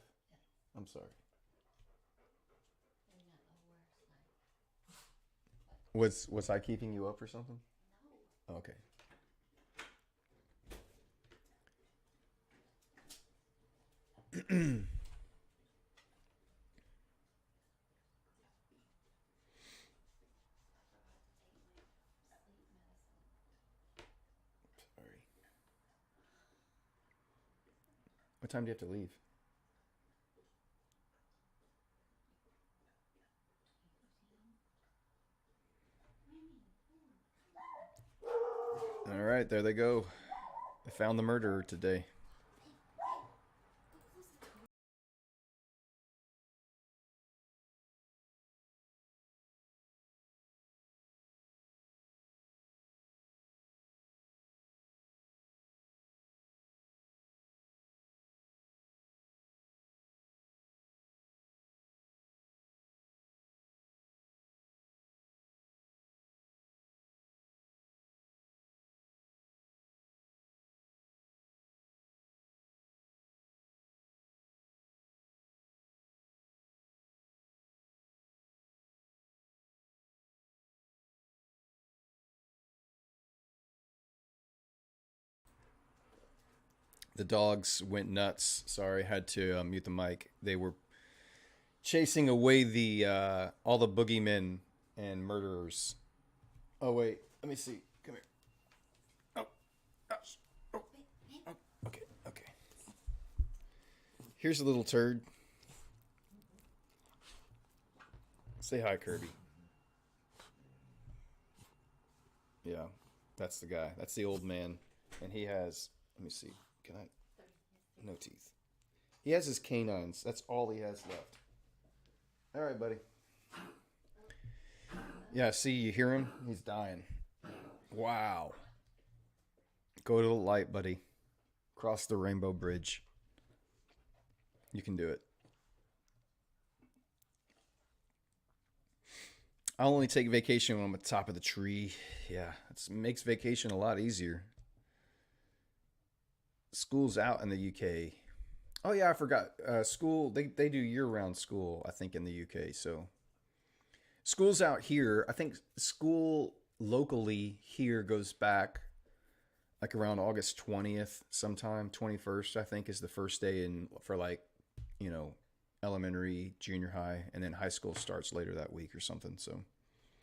I'm sorry. Was I keeping you up or something? No. Okay. Sorry. What time do you have to leave? All right, there they go. I found the murderer today. The dogs went nuts. Sorry, had to mute the mic. They were chasing away the all the boogeymen and murderers. Oh wait, let me see. Come here. Oh, ouch. Oh, oh, okay, okay. Here's a little turd. Say hi, Kirby. Yeah, that's the guy. That's the old man, and he has. Let me see. Can I? No teeth. He has his canines. That's all he has left. All right, buddy. Yeah, see, you hear him? He's dying. Wow. Go to the light, buddy. Cross the rainbow bridge. You can do it. I only take vacation when I'm at the top of the tree. Yeah, it makes vacation a lot easier. School's out in the UK. Oh yeah, I forgot. School they do year-round school, I think, in the UK. So school's out here. I think school locally here goes back like around August 20th, sometime 21st, I think, is the first day in for like, you know, elementary, junior high, and then high school starts later that week or something. So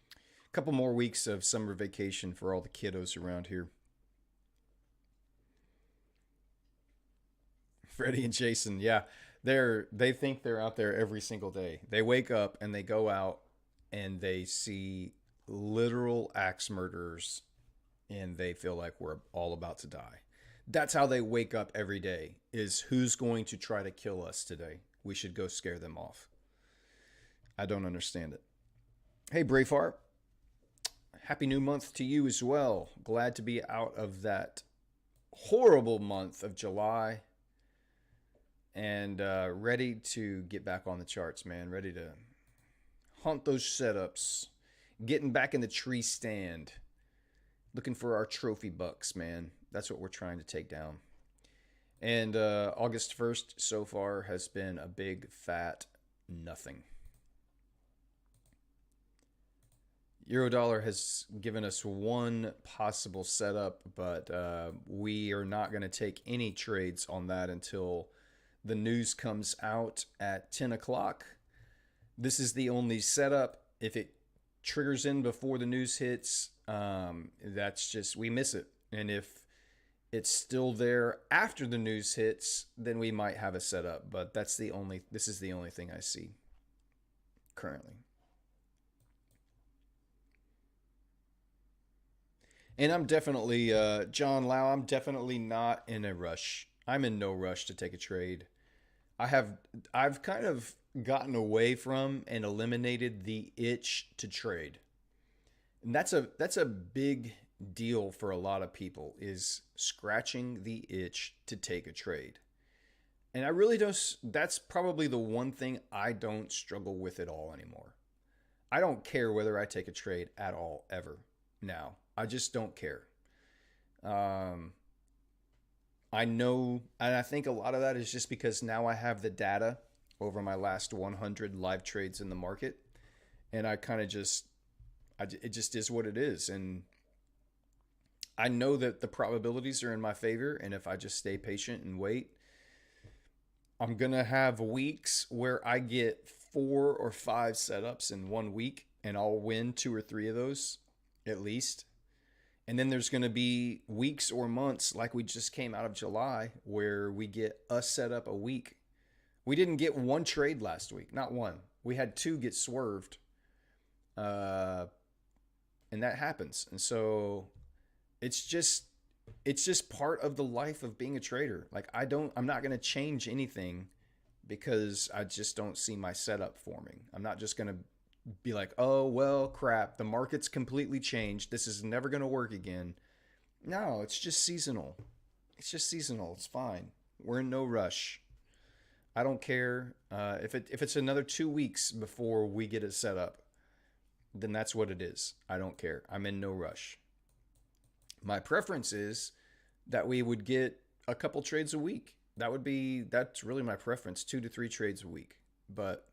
a couple more weeks of summer vacation for all the kiddos around here. Freddie and Jason, yeah, they think they're out there every single day. They wake up and they go out and they see literal axe murderers and they feel like we're all about to die. That's how they wake up every day, is who's going to try to kill us today. We should go scare them off. I don't understand it. Hey, Braveheart. Happy new month to you as well. Glad to be out of that horrible month of July and ready to get back on the charts, man. Ready to hunt those setups, getting back in the tree stand, looking for our trophy bucks, man. That's what we're trying to take down. And August 1st so far has been a big fat nothing. Eurodollar has given us one possible setup, but we are not going to take any trades on that until the news comes out at 10 o'clock. This is the only setup. If it triggers in before the news hits, that's just, we miss it. And if it's still there after the news hits, then we might have a setup. But this is the only thing I see currently. And I'm definitely, John Lau, I'm definitely not in a rush. I'm in no rush to take a trade. I've kind of gotten away from and eliminated the itch to trade. And that's a big deal for a lot of people, is scratching the itch to take a trade. And I really don't, that's probably the one thing I don't struggle with at all anymore. I don't care whether I take a trade at all, ever, now. I just don't care. I know, and I think a lot of that is just because now I have the data over my last 100 live trades in the market, and I kind of just, it just is what it is. And I know that the probabilities are in my favor, and if I just stay patient and wait, I'm going to have weeks where I get 4 or 5 setups in 1 week, and I'll win 2 or 3 of those at least. And then there's going to be weeks or months like we just came out of July where we get a setup a week. We didn't get 1 trade last week, not 1. We had 2 get swerved. And that happens. And so it's just part of the life of being a trader. Like I'm not going to change anything because I just don't see my setup forming. I'm not just going to be like, oh, well, crap, the market's completely changed, this is never going to work again. No, it's just seasonal. It's fine. We're in no rush. I don't care if it's another 2 weeks before we get it set up, then that's what it is. I don't care. I'm in no rush. My preference is that we would get a couple trades a week. That's really my preference, 2 to 3 trades a week. But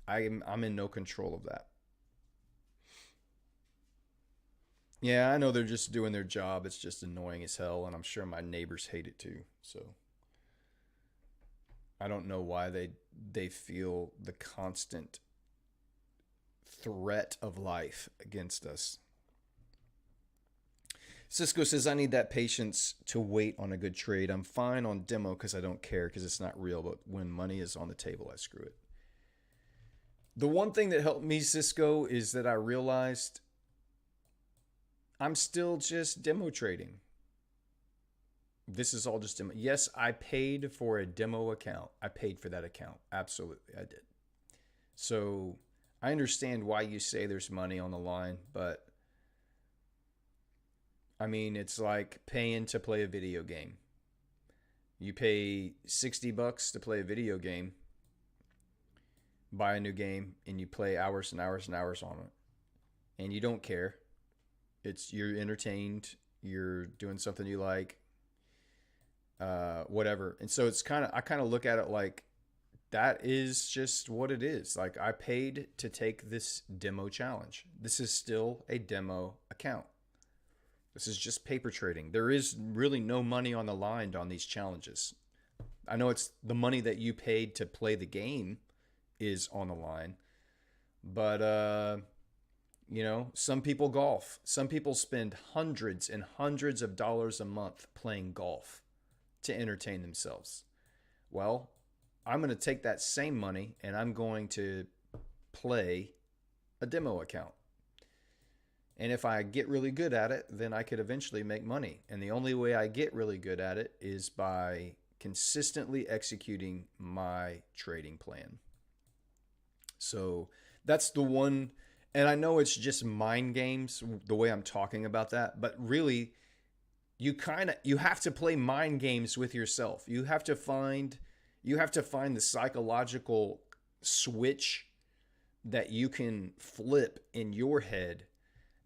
I'm in no control of that. Yeah, I know they're just doing their job. It's just annoying as hell, and I'm sure my neighbors hate it too. So I don't know why they feel the constant threat of life against us. Cisco says, I need that patience to wait on a good trade. I'm fine on demo because I don't care because it's not real, but when money is on the table, I screw it. The one thing that helped me, Cisco, is that I realized I'm still just demo trading. This is all just demo. Yes, I paid for a demo account. I paid for that account. Absolutely, I did. So I understand why you say there's money on the line, but I mean, it's like paying to play a video game. You pay $60 to play a video game, buy a new game, and you play hours and hours and hours on it, and you don't care. You're entertained, you're doing something you like, whatever. And so I kind of look at it like that is just what it is. Like, I paid to take this demo challenge. This is still a demo account. This is just paper trading. There is really no money on the line on these challenges. I know it's the money that you paid to play the game is on the line, but some people golf. Some people spend hundreds and hundreds of dollars a month playing golf to entertain themselves. Well, I'm going to take that same money and I'm going to play a demo account. And if I get really good at it, then I could eventually make money. And the only way I get really good at it is by consistently executing my trading plan. So that's the one, and I know it's just mind games the way I'm talking about that, but really you have to play mind games with yourself. You have to find the psychological switch that you can flip in your head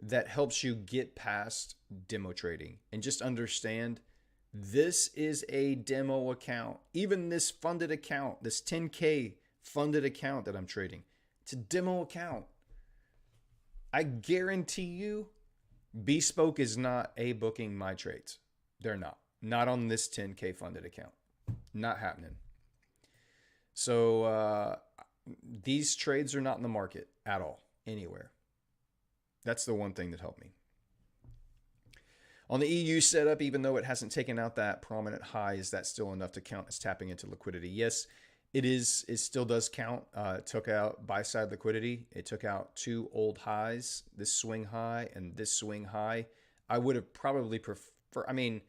that helps you get past demo trading and just understand this is a demo account. Even this funded account, this 10K funded account that I'm trading, it's a demo account. I guarantee you, Bespoke is not booking my trades. They're not. Not on this 10K funded account. Not happening. So these trades are not in the market at all, anywhere. That's the one thing that helped me. On the EU setup, even though it hasn't taken out that prominent high, is that still enough to count as tapping into liquidity? Yes, it is. It still does count. It took out buy-side liquidity. It took out two old highs, this swing high and this swing high. I would have probably preferred, I mean,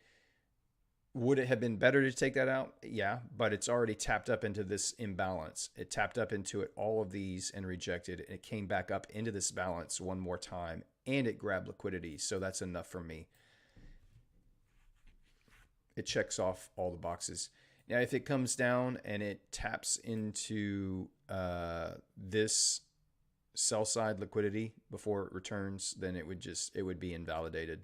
would it have been better to take that out? Yeah, but it's already tapped up into this imbalance. It tapped up into it, all of these, and rejected. And it came back up into this balance one more time, and it grabbed liquidity. So that's enough for me. It checks off all the boxes. Now, if it comes down and it taps into this sell side liquidity before it returns, then it would be invalidated.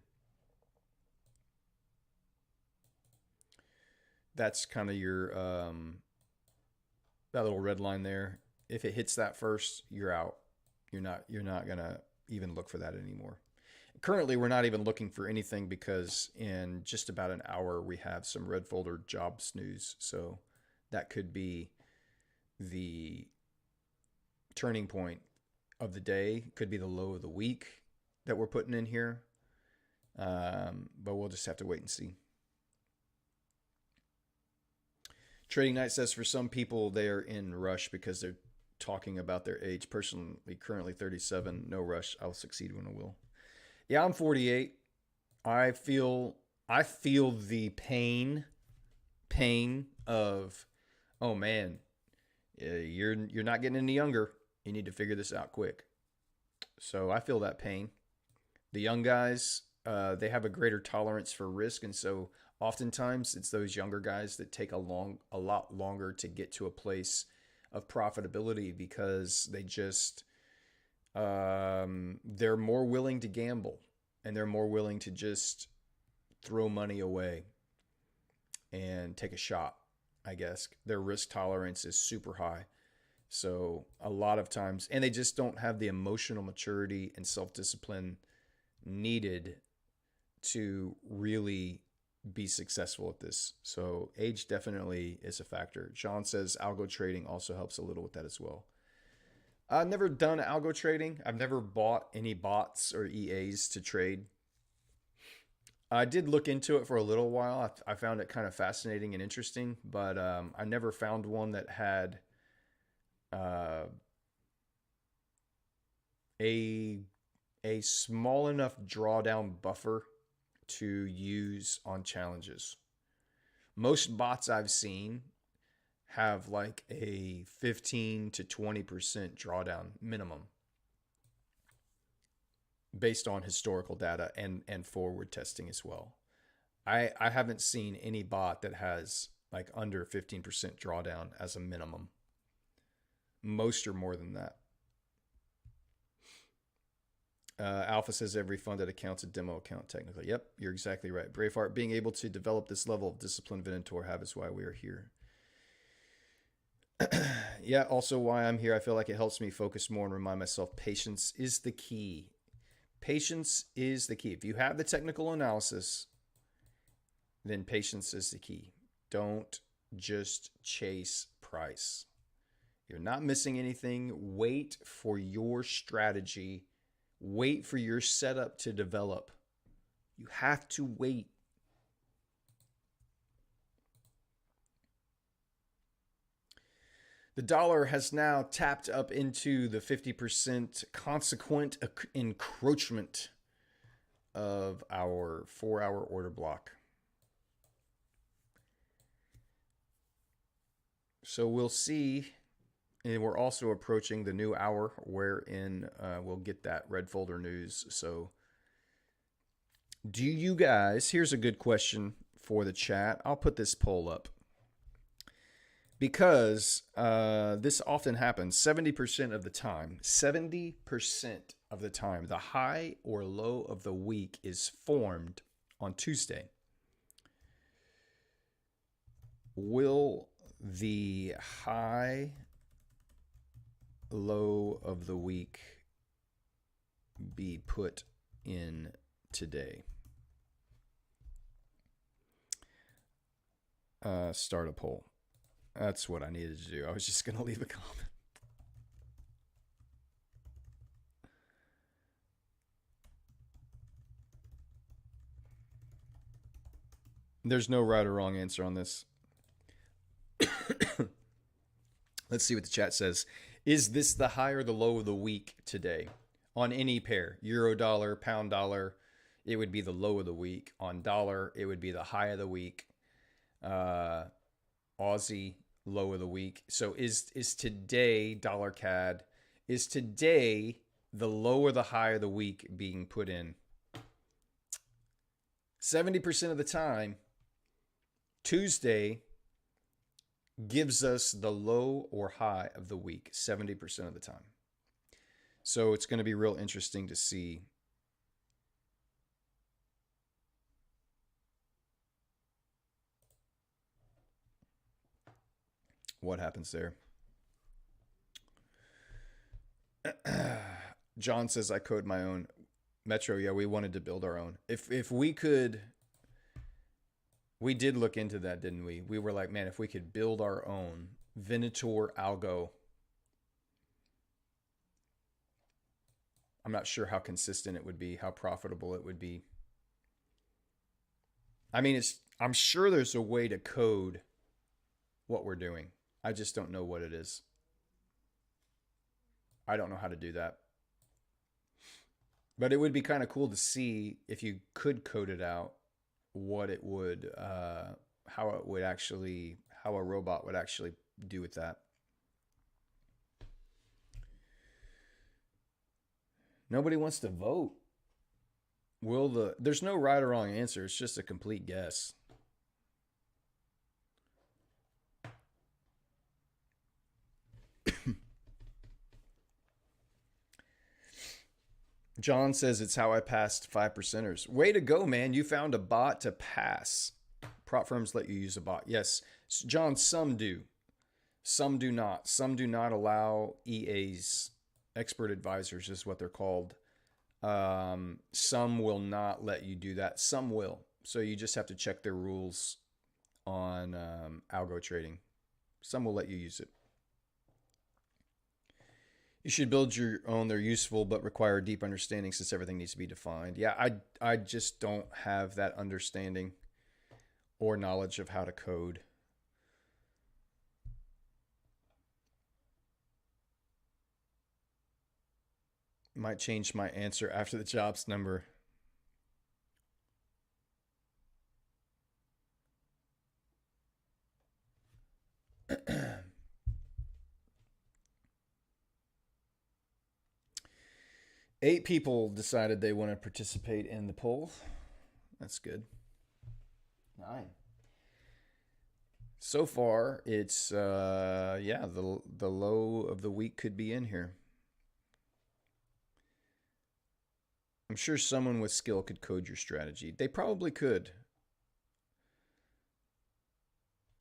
That's kind of your that little red line there. If it hits that first, you're out. You're not gonna even look for that anymore. Currently, we're not even looking for anything because in just about an hour, we have some red folder jobs news. So that could be the turning point of the day. Could be the low of the week that we're putting in here. But we'll just have to wait and see. Trading Night says for some people, they are in rush because they're talking about their age. Personally, currently 37, no rush. I'll succeed when I will. Yeah, I'm 48. I feel the pain of, oh man, you're not getting any younger. You need to figure this out quick. So I feel that pain. The young guys, they have a greater tolerance for risk, and so oftentimes it's those younger guys that take a lot longer to get to a place of profitability because they just they're more willing to gamble and they're more willing to just throw money away and take a shot, I guess. Their risk tolerance is super high. So a lot of times, and they just don't have the emotional maturity and self-discipline needed to really be successful at this. So age definitely is a factor. John says algo trading also helps a little with that as well. I've never done algo trading. I've never bought any bots or EAs to trade. I did look into it for a little while. I found it kind of fascinating and interesting, but I never found one that had a small enough drawdown buffer to use on challenges. Most bots I've seen have like a 15 to 20% drawdown minimum based on historical data and forward testing as well. I haven't seen any bot that has like under 15% drawdown as a minimum. Most are more than that. Alpha says every funded account's a demo account technically. Yep, you're exactly right. Braveheart, being able to develop this level of discipline Venator have is why we are here. Yeah, also why I'm here. I feel like it helps me focus more and remind myself patience is the key. Patience is the key. If you have the technical analysis, then patience is the key. Don't just chase price. You're not missing anything. Wait for your strategy. Wait for your setup to develop. You have to wait. The dollar has now tapped up into the 50% consequent encroachment of our 4-hour order block. So we'll see. And we're also approaching the new hour wherein we'll get that red folder news. So do you guys, here's a good question for the chat. I'll put this poll up. because this often happens 70% of the time. 70% of the time, the high or low of the week is formed on Tuesday. Will the high low of the week be put in today? Start a poll. That's what I needed to do. I was just going to leave a comment. There's no right or wrong answer on this. Let's see what the chat says. Is this the high or the low of the week today? On any pair, euro dollar, pound dollar, it would be the low of the week. On dollar, it would be the high of the week. Aussie, low of the week. So is today, dollar CAD, is today the low or the high of the week being put in? 70% of the time, Tuesday gives us the low or high of the week 70% of the time. So it's going to be real interesting to see what happens there. John says I code my own. Metro, yeah, we wanted to build our own. If we could, we did look into that, didn't we? We were like, man, if we could build our own Venator algo, I'm not sure how consistent it would be, how profitable it would be. I mean, I'm sure there's a way to code what we're doing. I just don't know what it is. I don't know how to do that. But it would be kind of cool to see if you could code it out, what it would, how it would actually, how a robot would actually do with that. Nobody wants to vote. There's no right or wrong answer. It's just a complete guess. John says it's how I passed 5%ers. Way to go, man. You found a bot to pass. Prop firms let you use a bot. Yes, John, some do. Some do not. Some do not allow EAs. Expert advisors is what they're called. Some will not let you do that. Some will. So you just have to check their rules on algo trading. Some will let you use it. You should build your own. They're useful, but require deep understanding since everything needs to be defined. Yeah, I just don't have that understanding or knowledge of how to code. Might change my answer after the jobs number. Eight people decided they want to participate in the poll. That's good. 9. So far, it's yeah, the low of the week could be in here. I'm sure someone with skill could code your strategy. They probably could.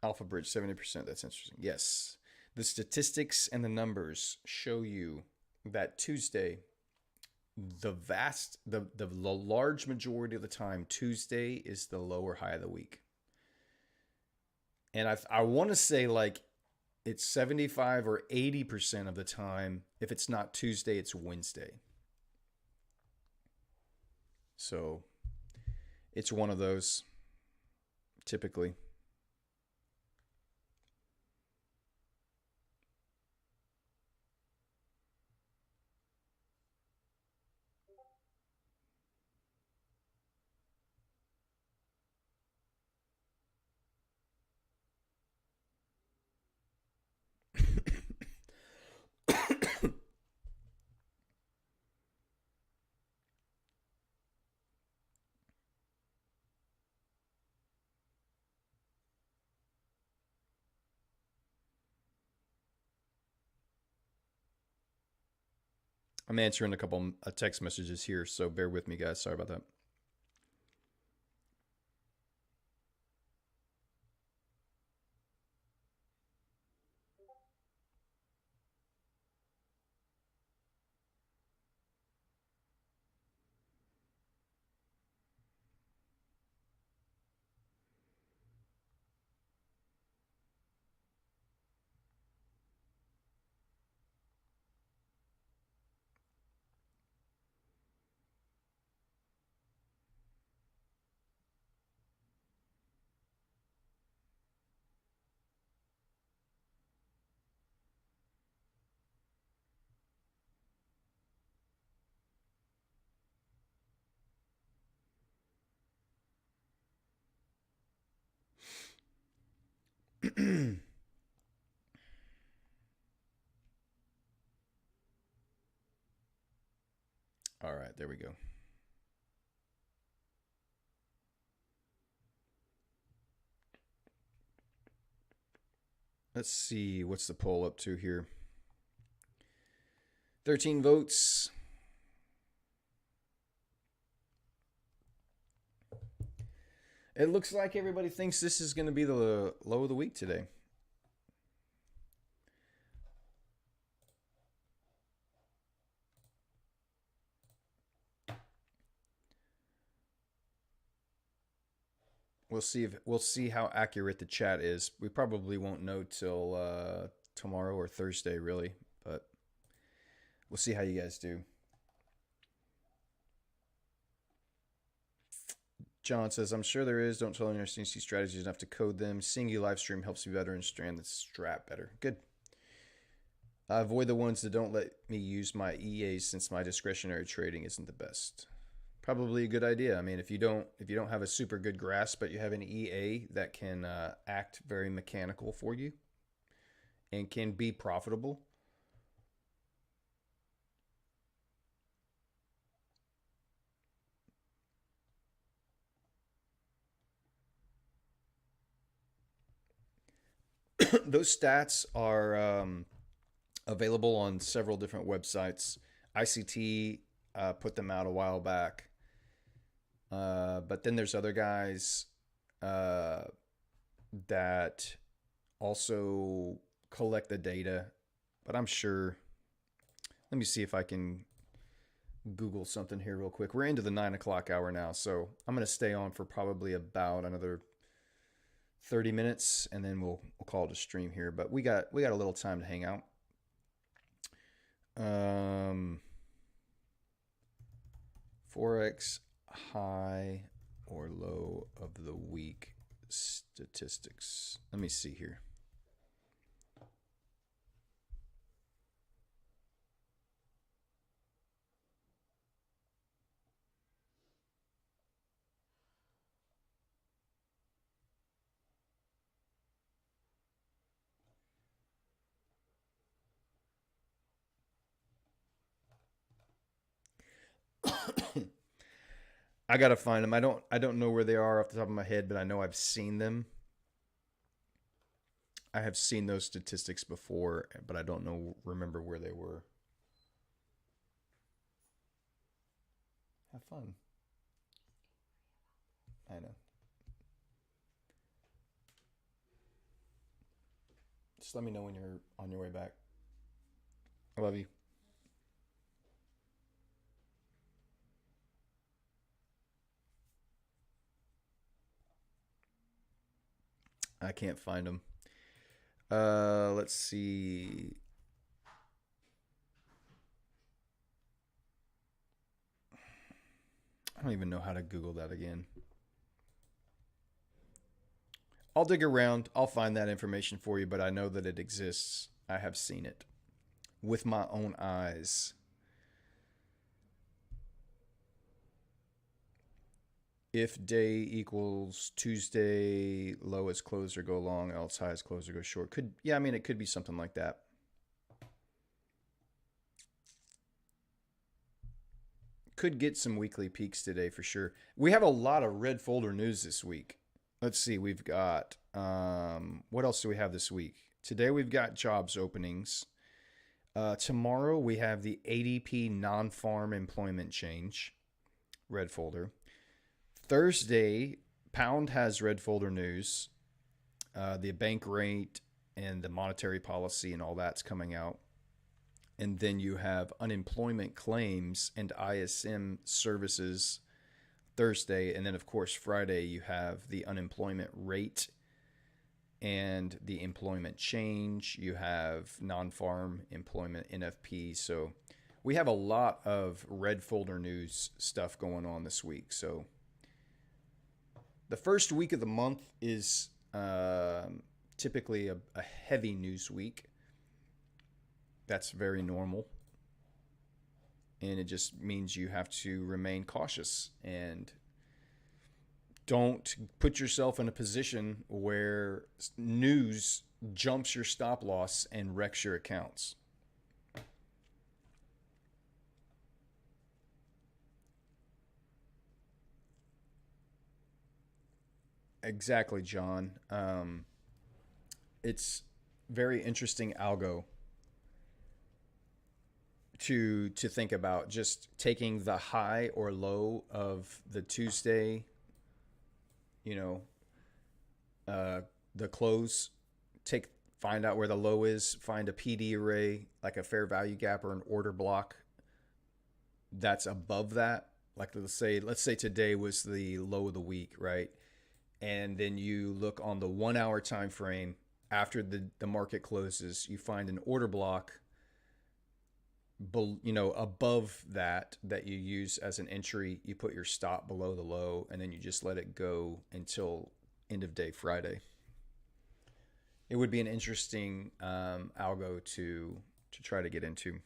Alpha Bridge 70%. That's interesting. Yes, the statistics and the numbers show you that Tuesday, the large majority of the time, Tuesday is the lower high of the week. And I want to say like it's 75 or 80% of the time. If it's not Tuesday, it's Wednesday. So it's one of those typically. I'm answering a couple text messages here, so bear with me, guys. Sorry about that. All right, there we go. Let's see what's the poll up to here. 13 votes. It looks like everybody thinks this is going to be the low of the week today. We'll see how accurate the chat is. We probably won't know till tomorrow or Thursday, really, but we'll see how you guys do. John says, I'm sure there is. Don't totally understand these strategies enough to code them. Seeing you live stream helps me better understand the strat better. Good. I avoid the ones that don't let me use my EAs since my discretionary trading isn't the best. Probably a good idea. I mean, if you don't have a super good grasp, but you have an EA that can act very mechanical for you and can be profitable. Those stats are available on several different websites. ICT put them out a while back. But then there's other guys that also collect the data. But I'm sure. Let me see if I can Google something here real quick. We're into the 9 o'clock hour now, so I'm going to stay on for probably about another 30 minutes, and then we'll call it a stream here. But we got a little time to hang out. Forex high or low of the week statistics. Let me see here. I gotta find them. I don't know where they are off the top of my head, but I know I've seen them. I have seen those statistics before, but I don't remember where they were. Have fun. I know. Just let me know when you're on your way back. I love you. I can't find them. Let's see. I don't even know how to Google that again. I'll dig around. I'll find that information for you, but I know that it exists. I have seen it with my own eyes. If day equals Tuesday, low is close or go long, else high is close or go short. I mean, it could be something like that. Could get some weekly peaks today for sure. We have a lot of red folder news this week. Let's see, we've got, what else do we have this week? Today we've got jobs openings. Tomorrow we have the ADP non-farm employment change, red folder. Thursday, Pound has red folder news. The bank rate and the monetary policy and all that's coming out. And then you have unemployment claims and ISM services Thursday. And then, of course, Friday, you have the unemployment rate and the employment change. You have non-farm employment NFP. So we have a lot of red folder news stuff going on this week. So the first week of the month is typically a heavy news week. That's very normal. And it just means you have to remain cautious and don't put yourself in a position where news jumps your stop loss and wrecks your accounts. Exactly, John. It's very interesting algo to think about, just taking the high or low of the Tuesday, you know, the close, find out where the low is, find a PD array, like a fair value gap or an order block that's above that. Like let's say today was the low of the week, right? And then you look on the 1 hour time frame after the market closes, you find an order block above that you use as an entry. You put your stop below the low, and then you just let it go until end of day Friday. It would be an interesting algo to try to get into.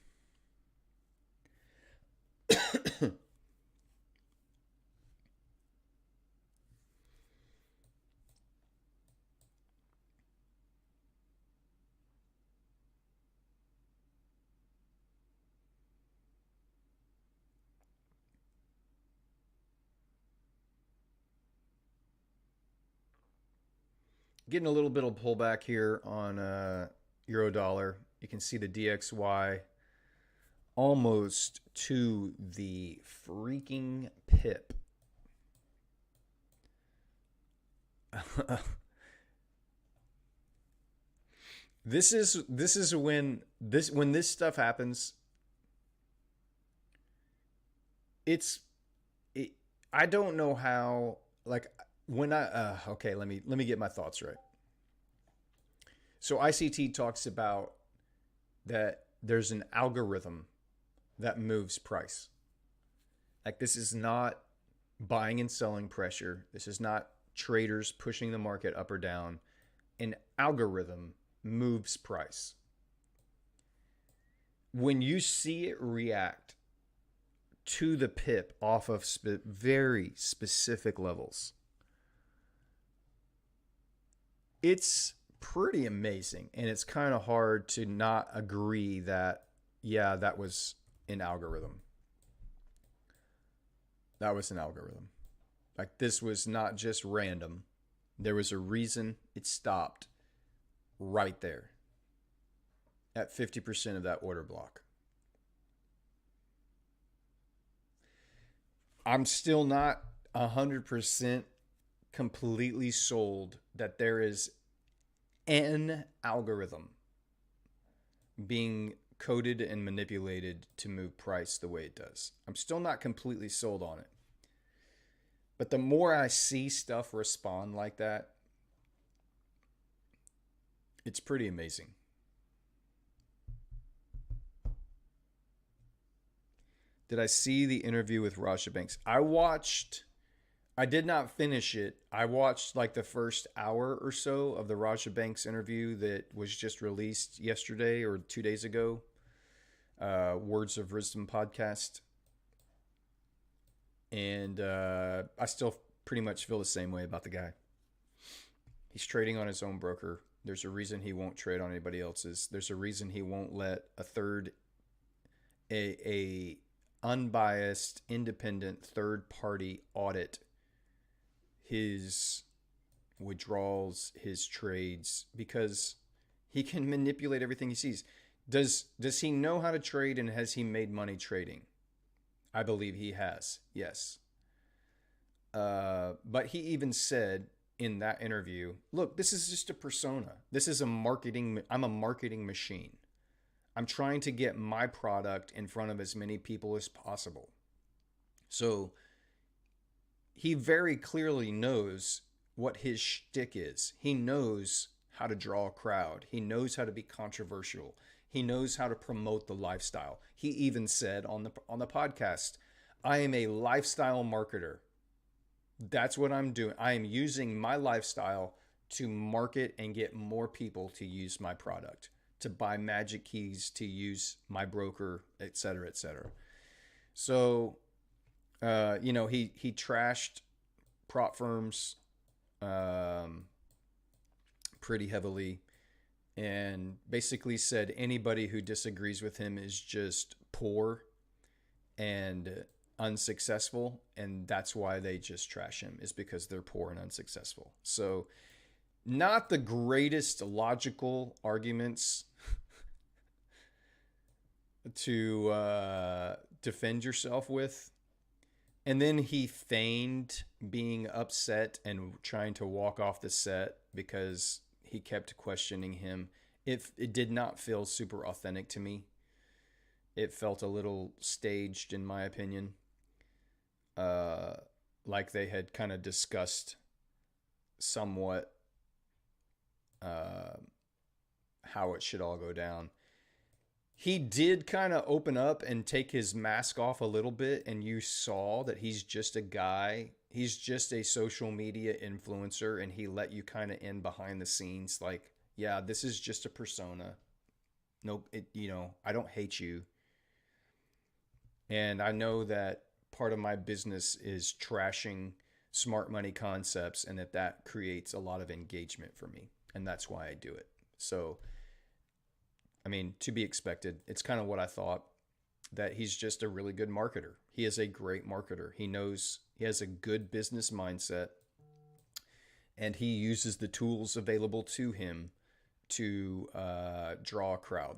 Getting a little bit of pullback here on euro dollar. You can see the DXY almost to the freaking pip. This is when this stuff happens. It's it, I don't know how, like, when I okay, let me get my thoughts right. So ICT talks about that there's an algorithm that moves price. Like, this is not buying and selling pressure. This is not traders pushing the market up or down. An algorithm moves price. When you see it react to the pip off of very specific levels, it's pretty amazing. And it's kind of hard to not agree that, yeah, that was an algorithm. That was an algorithm. Like, this was not just random. There was a reason it stopped right there at 50% of that order block. I'm still not 100% completely sold that there is an algorithm being coded and manipulated to move price the way it does. I'm still not completely sold on it. But the more I see stuff respond like that, it's pretty amazing. Did I see the interview with Rasha Banks? I did not finish it. I watched like the first hour or so of the Rasha Banks interview that was just released yesterday or 2 days ago. Words of Wisdom podcast. And I still pretty much feel the same way about the guy. He's trading on his own broker. There's a reason he won't trade on anybody else's. There's a reason he won't let a unbiased, independent third party audit his withdrawals, his trades, because he can manipulate everything he sees. Does he know how to trade, and has he made money trading? I believe he has. Yes. But he even said in that interview, "Look, this is just a persona. This is a marketing. I'm a marketing machine. I'm trying to get my product in front of as many people as possible." So he very clearly knows what his shtick is. He knows how to draw a crowd. He knows how to be controversial. He knows how to promote the lifestyle. He even said on the podcast, "I am a lifestyle marketer. That's what I'm doing. I am using my lifestyle to market and get more people to use my product, to buy magic keys, to use my broker, et cetera, et cetera." So, he trashed prop firms um, pretty heavily, and basically said anybody who disagrees with him is just poor and unsuccessful, and that's why they just trash him, is because they're poor and unsuccessful. So, not the greatest logical arguments to defend yourself with. And then he feigned being upset and trying to walk off the set because he kept questioning him. It did not feel super authentic to me. It felt a little staged, in my opinion. Uh, like they had kind of discussed somewhat uh, how it should all go down. He did kind of open up and take his mask off a little bit, and you saw that he's just a guy. He's just a social media influencer, and he let you kind of in behind the scenes, like, yeah, this is just a persona. No, I don't hate you, and I know that part of my business is trashing smart money concepts, and that creates a lot of engagement for me, and that's why I do it. So, I mean, to be expected. It's kind of what I thought, that he's just a really good marketer. He is a great marketer. He has a good business mindset, and he uses the tools available to him to draw a crowd.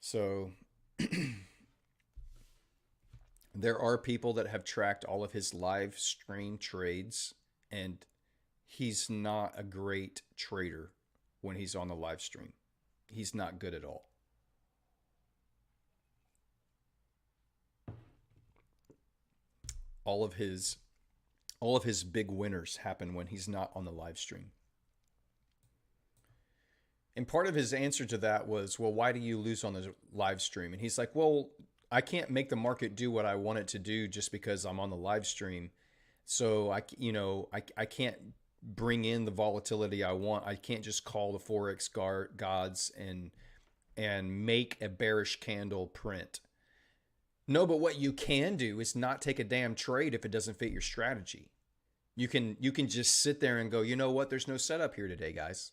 So there are people that have tracked all of his live stream trades, and he's not a great trader when he's on the live stream. He's not good at all. All of his all of his big winners happen when he's not on the live stream. And part of his answer to that was, "Well, why do you lose on the live stream?" And he's like, "Well, I can't make the market do what I want it to do just because I'm on the live stream. So I can't bring in the volatility I want. I can't just call the forex gods and make a bearish candle print." No, but what you can do is not take a damn trade if it doesn't fit your strategy. You can just sit there and go, "You know what? There's no setup here today, guys."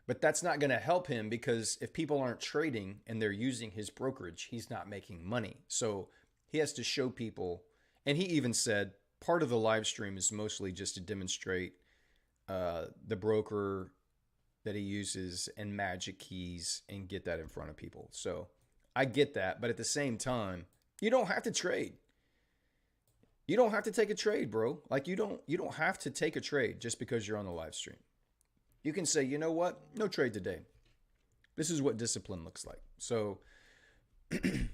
But that's not going to help him, because if people aren't trading and they're using his brokerage, he's not making money. So he has to show people. And he even said part of the live stream is mostly just to demonstrate the broker that he uses and magic keys and get that in front of people. So I get that. But at the same time, you don't have to trade. You don't have to take a trade, bro. Like, you don't have to take a trade just because you're on the live stream. You can say, "You know what? No trade today. This is what discipline looks like." So, great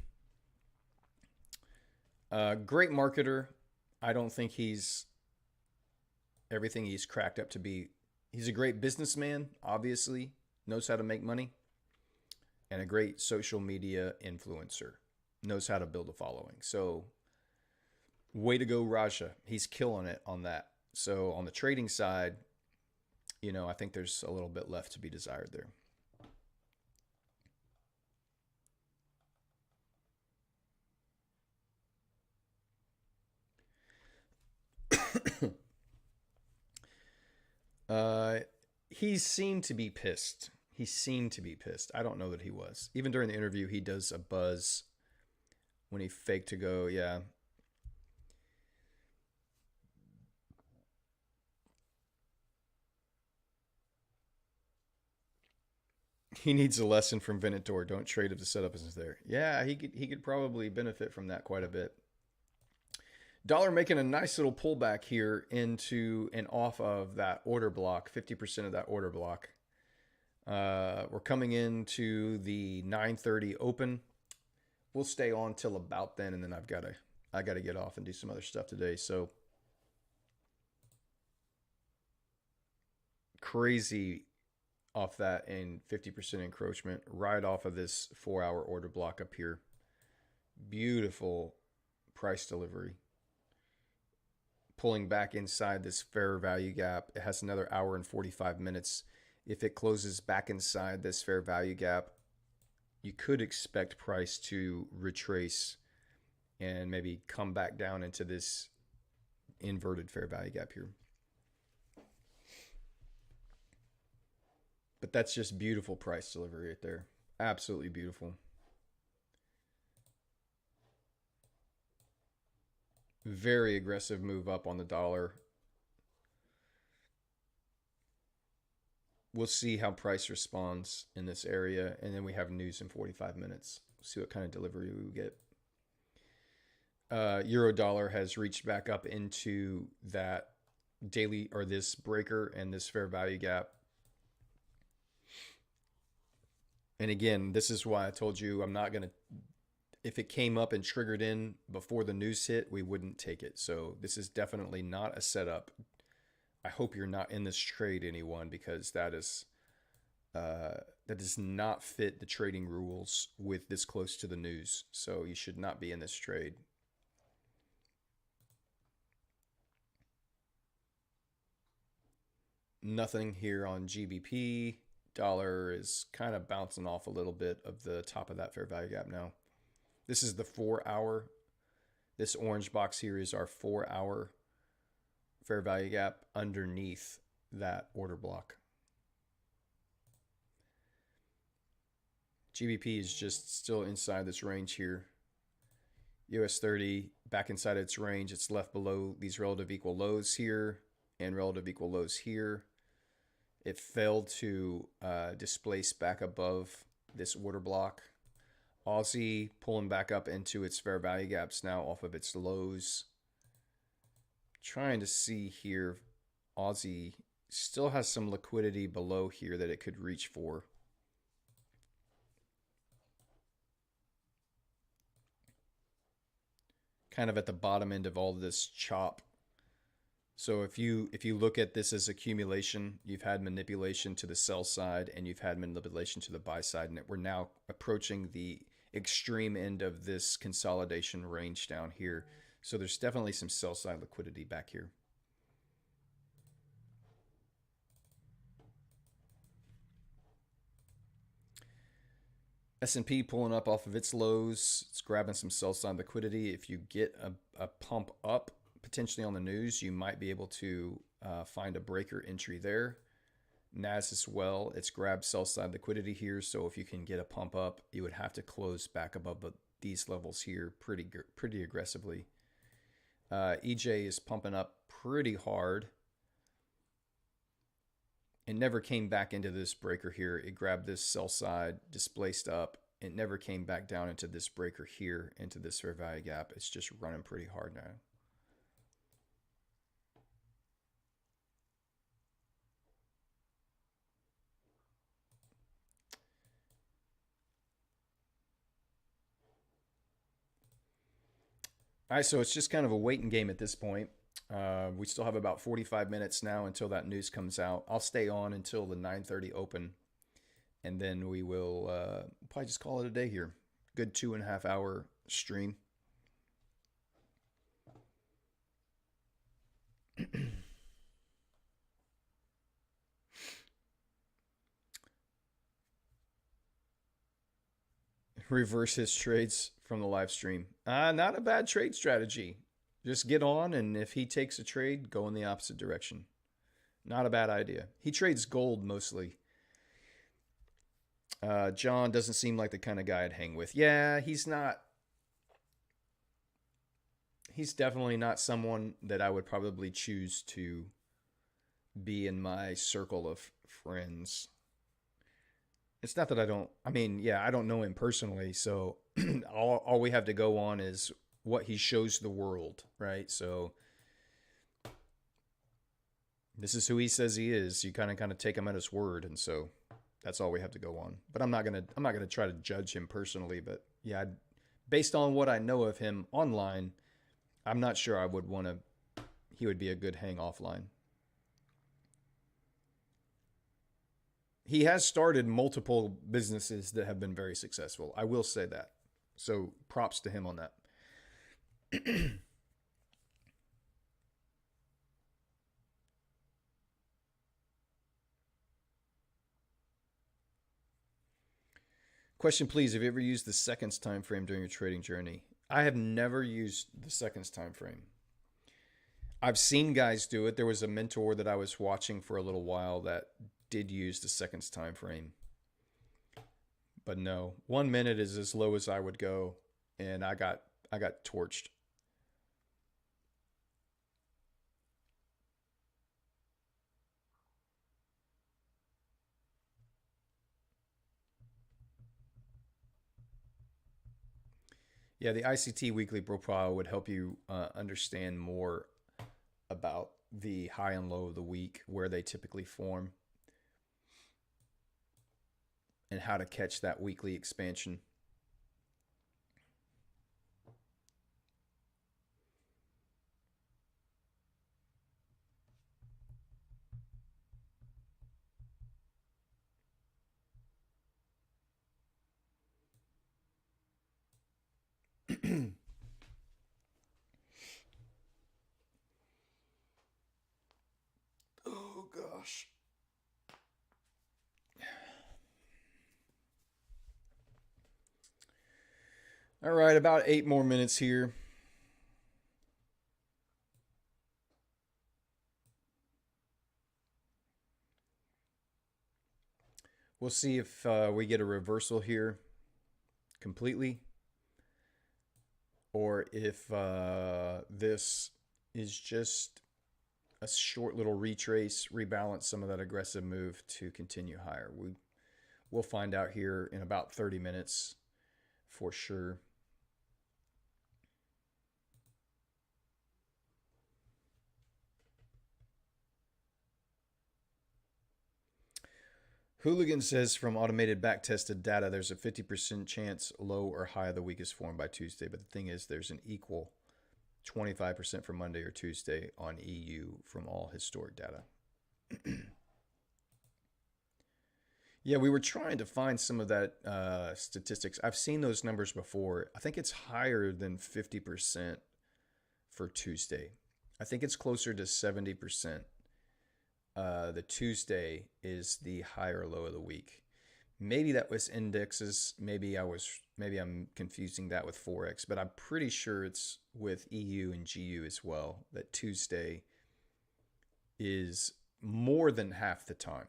marketer. I don't think he's everything he's cracked up to be. He's a great businessman, obviously, knows how to make money, and a great social media influencer, knows how to build a following. So, way to go, Raja. He's killing it on that. So, on the trading side, I think there's a little bit left to be desired there. uh, he seemed to be pissed. He seemed to be pissed. I don't know that he was. Even during the interview, he does a buzz when he faked to go, yeah. He needs a lesson from Venator. Don't trade if the setup isn't there. Yeah, he could probably benefit from that quite a bit. Dollar making a nice little pullback here into and off of that order block, 50% of that order block. We're coming into the 9:30 open. We'll stay on till about then, and then I gotta get off and do some other stuff today. So crazy off that and 50% encroachment right off of this 4-hour order block up here. Beautiful price delivery. Pulling back inside this fair value gap. It has another hour and 45 minutes. If it closes back inside this fair value gap, you could expect price to retrace and maybe come back down into this inverted fair value gap here. But that's just beautiful price delivery right there. Absolutely beautiful. Very aggressive move up on the dollar. We'll see how price responds in this area, and then we have news in 45 minutes. We'll see what kind of delivery we get. Euro dollar has reached back up into that daily or this breaker and this fair value gap. And again, this is why I told you I'm not going to, if it came up and triggered in before the news hit, we wouldn't take it. So this is definitely not a setup. I hope you're not in this trade, anyone, because that does not fit the trading rules with this close to the news. So you should not be in this trade. Nothing here on GBP. Dollar is kind of bouncing off a little bit of the top of that fair value gap now. This is the 4-hour. This orange box here is our 4-hour fair value gap underneath that order block. GBP is just still inside this range here. US 30 back inside its range. It's left below these relative equal lows here and relative equal lows here. It failed to displace back above this order block. Aussie pulling back up into its fair value gaps now off of its lows. Trying to see here, Aussie still has some liquidity below here that it could reach for. Kind of at the bottom end of all this chop. So if you look at this as accumulation, you've had manipulation to the sell side and you've had manipulation to the buy side, and we're now approaching the extreme end of this consolidation range down here. So there's definitely some sell side liquidity back here. S&P pulling up off of its lows. It's grabbing some sell side liquidity. If you get a pump up potentially on the news, you might be able to find a breaker entry there. NAS as well, it's grabbed sell side liquidity here, so if you can get a pump up, you would have to close back above these levels here pretty aggressively. EJ is pumping up pretty hard. It never came back into this breaker here. It grabbed this sell side, displaced up. It never came back down into this breaker here, into this fair value gap. It's just running pretty hard now. All right, so it's just kind of a waiting game at this point. We still have about 45 minutes now until that news comes out. I'll stay on until the 9:30 open, and then we will probably just call it a day here. Good 2.5 hour stream. Reverse his trades from the live stream. Not a bad trade strategy. Just get on, and if he takes a trade, go in the opposite direction. Not a bad idea. He trades gold mostly. John doesn't seem like the kind of guy I'd hang with. Yeah, he's not. He's definitely not someone that I would probably choose to be in my circle of friends. It's not that I don't. I mean, yeah, I don't know him personally, so all we have to go on is what he shows the world, right? So this is who he says he is. You kind of take him at his word, and so that's all we have to go on. But I'm not gonna try to judge him personally. But yeah, based on what I know of him online, I'm not sure I would want to. He would be a good hang offline. He has started multiple businesses that have been very successful. I will say that. So props to him on that. Question, please. Have you ever used the seconds time frame during your trading journey? I have never used the seconds time frame. I've seen guys do it. There was a mentor that I was watching for a little while that did use the seconds time frame. But no, 1 minute is as low as I would go, and I got torched. Yeah, the ICT weekly profile would help you understand more about the high and low of the week, where they typically form, and how to catch that weekly expansion. Oh gosh. All right, about 8 more minutes here. We'll see if we get a reversal here completely, or if this is just a short little retrace, rebalance some of that aggressive move to continue higher. We'll find out here in about 30 minutes for sure. Hooligan says from automated back-tested data, there's a 50% chance low or high of the week is formed by Tuesday. But the thing is, there's an equal 25% for Monday or Tuesday on EU from all historic data. Yeah, we were trying to find some of that statistics. I've seen those numbers before. I think it's higher than 50% for Tuesday. I think it's closer to 70%. The Tuesday is the higher low of the week. Maybe that was indexes. Maybe I'm confusing that with forex, but I'm pretty sure it's with EU and GU as well. That Tuesday is more than half the time.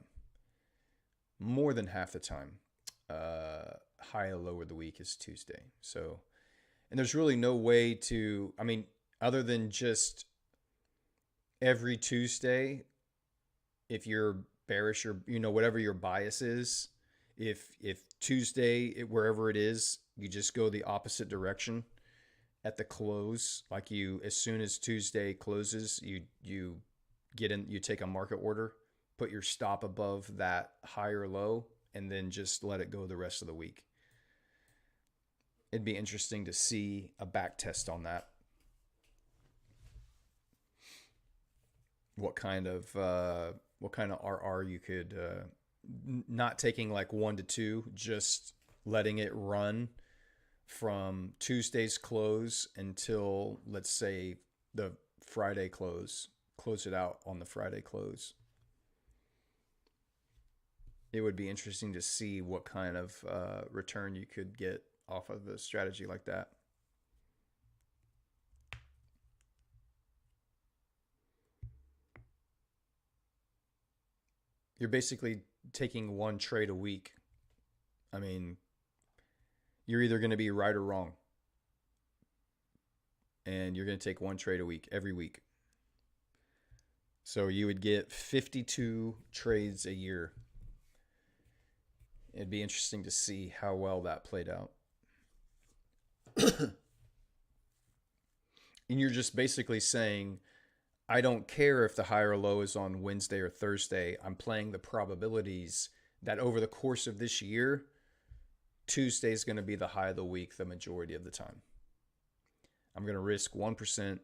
More than half the time. High or low of the week is Tuesday. So, and there's really no way to. I mean, other than just every Tuesday, if you're bearish or whatever your bias is, if Tuesday wherever it is, you just go the opposite direction at the close. Like, you, as soon as Tuesday closes, you get in, you take a market order, put your stop above that high or low, and then just let it go the rest of the week. It'd be interesting to see a back test on that. What kind of RR you could, not taking like 1 to 2, just letting it run from Tuesday's close until, let's say, the Friday close it out on the Friday close. It would be interesting to see what kind of return you could get off of a strategy like that. You're basically taking one trade a week. I mean, you're either going to be right or wrong, and you're going to take one trade a week every week. So you would get 52 trades a year, It'd be interesting to see how well that played out. And you're just basically saying, I don't care if the high or low is on Wednesday or Thursday. I'm playing the probabilities that over the course of this year, Tuesday is going to be the high of the week the majority of the time. I'm going to risk 1%,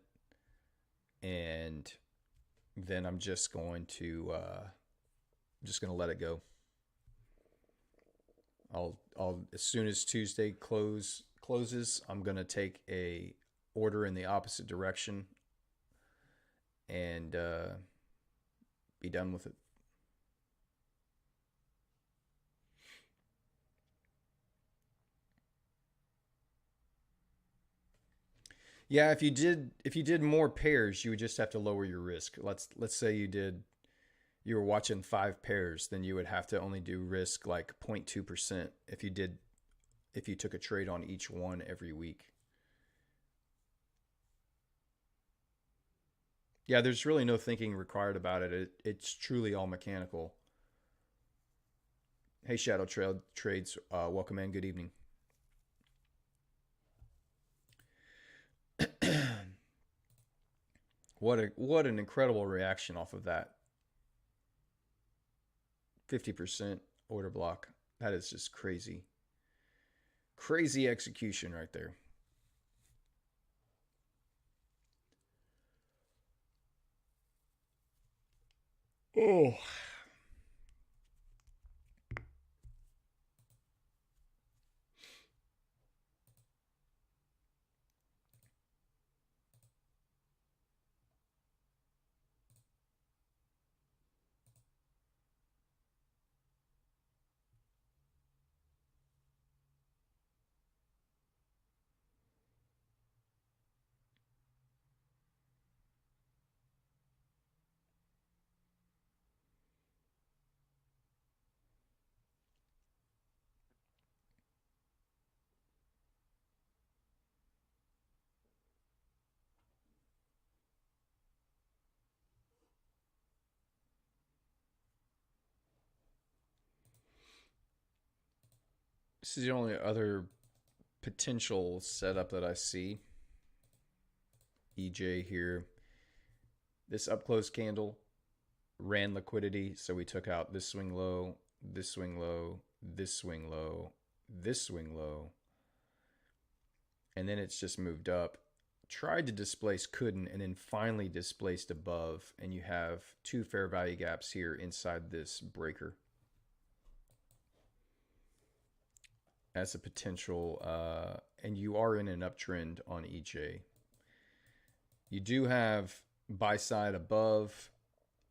and then I'm just going to let it go. I'll as soon as Tuesday closes, I'm going to take a order in the opposite direction and be done with it. Yeah, if you did more pairs, you would just have to lower your risk. Let's say you were watching 5 pairs, then you would have to only do risk like 0.2% if you took a trade on each one every week. Yeah, there's really no thinking required about it's truly all mechanical. Hey, Shadow Trail Trades, welcome in. Good evening. What an incredible reaction off of that 50% order block. That is just crazy. Crazy execution right there. Oh. This is the only other potential setup that I see. EJ here. This up close candle ran liquidity, so we took out this swing low, this swing low, this swing low, this swing low, and then it's just moved up. Tried to displace, couldn't, and then finally displaced above, and you have 2 fair value gaps here inside this breaker. As a potential, and you are in an uptrend on EJ. You do have buy side above.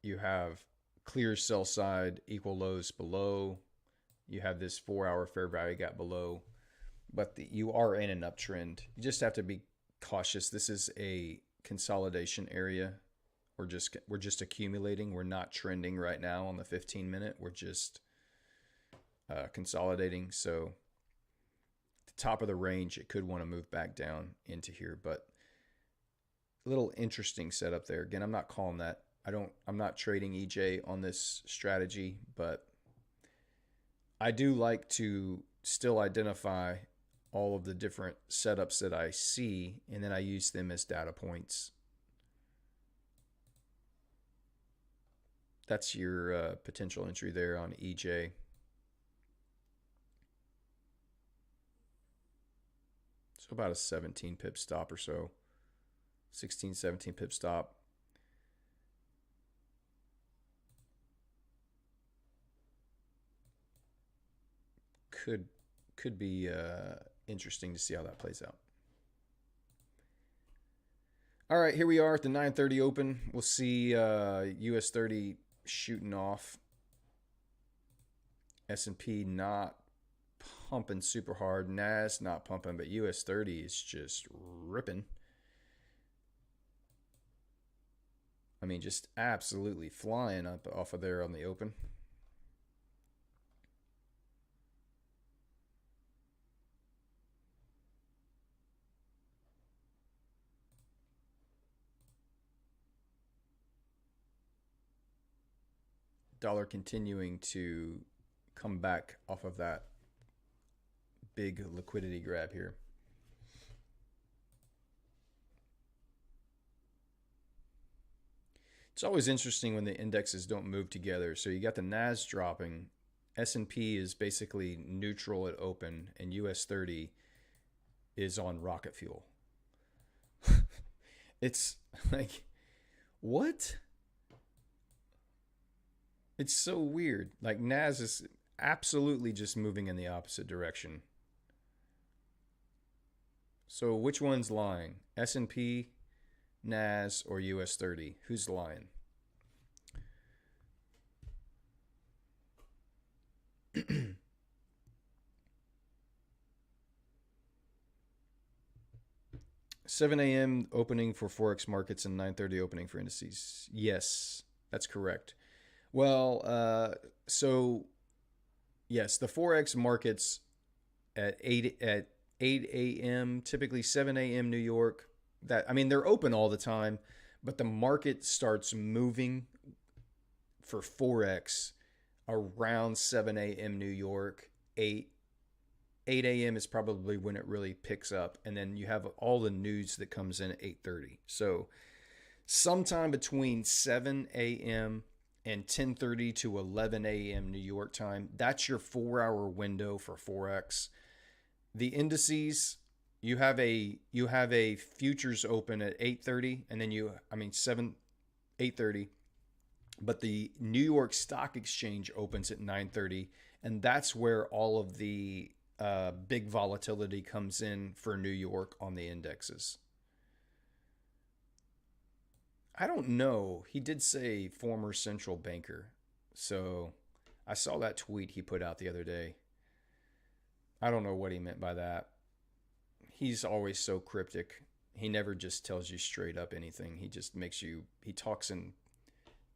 You have clear sell side, equal lows below. You have this 4-hour fair value gap below. But you are in an uptrend. You just have to be cautious. This is a consolidation area. We're just accumulating. We're not trending right now on the 15-minute. We're just consolidating. So the top of the range, it could want to move back down into here, but a little interesting setup there. Again, I'm not calling that. I'm not trading EJ on this strategy, but I do like to still identify all of the different setups that I see, and then I use them as data points. That's your potential entry there on EJ. So about a 17 pip stop or so. 16, 17 pip stop. Could be interesting to see how that plays out. All right, here we are at the 9:30 open. We'll see US 30 shooting off. S&P not pumping super hard. NAS not pumping, but US 30 is just ripping. I mean, just absolutely flying up off of there on the open. Dollar continuing to come back off of that big liquidity grab here. It's always interesting when the indexes don't move together. So you got the Nas dropping, S&P is basically neutral at open, and US 30 is on rocket fuel. It's like, what? It's so weird. Like Nas is absolutely just moving in the opposite direction. So which one's lying? S&P, Nas, or US 30? Who's lying? 7 a.m. opening for Forex markets and 9:30 opening for indices. Yes, that's correct. Well, so yes, the Forex markets at 8 a.m. typically 7 a.m. New York. That I mean they're open all the time, but the market starts moving for Forex around 7 a.m. New York. 8 a.m. is probably when it really picks up, and then you have all the news that comes in at 8:30. So sometime between 7 a.m. and 10:30 to 11 a.m. New York time, that's your 4-hour window for Forex. The indices, you have a futures open at 8:30, and then 8:30, but the New York Stock Exchange opens at 9:30, and that's where all of the big volatility comes in for New York on the indexes. I don't know. He did say former central banker. So I saw that tweet he put out the other day. I don't know what he meant by that. He's always so cryptic. He never just tells you straight up anything. He just he talks in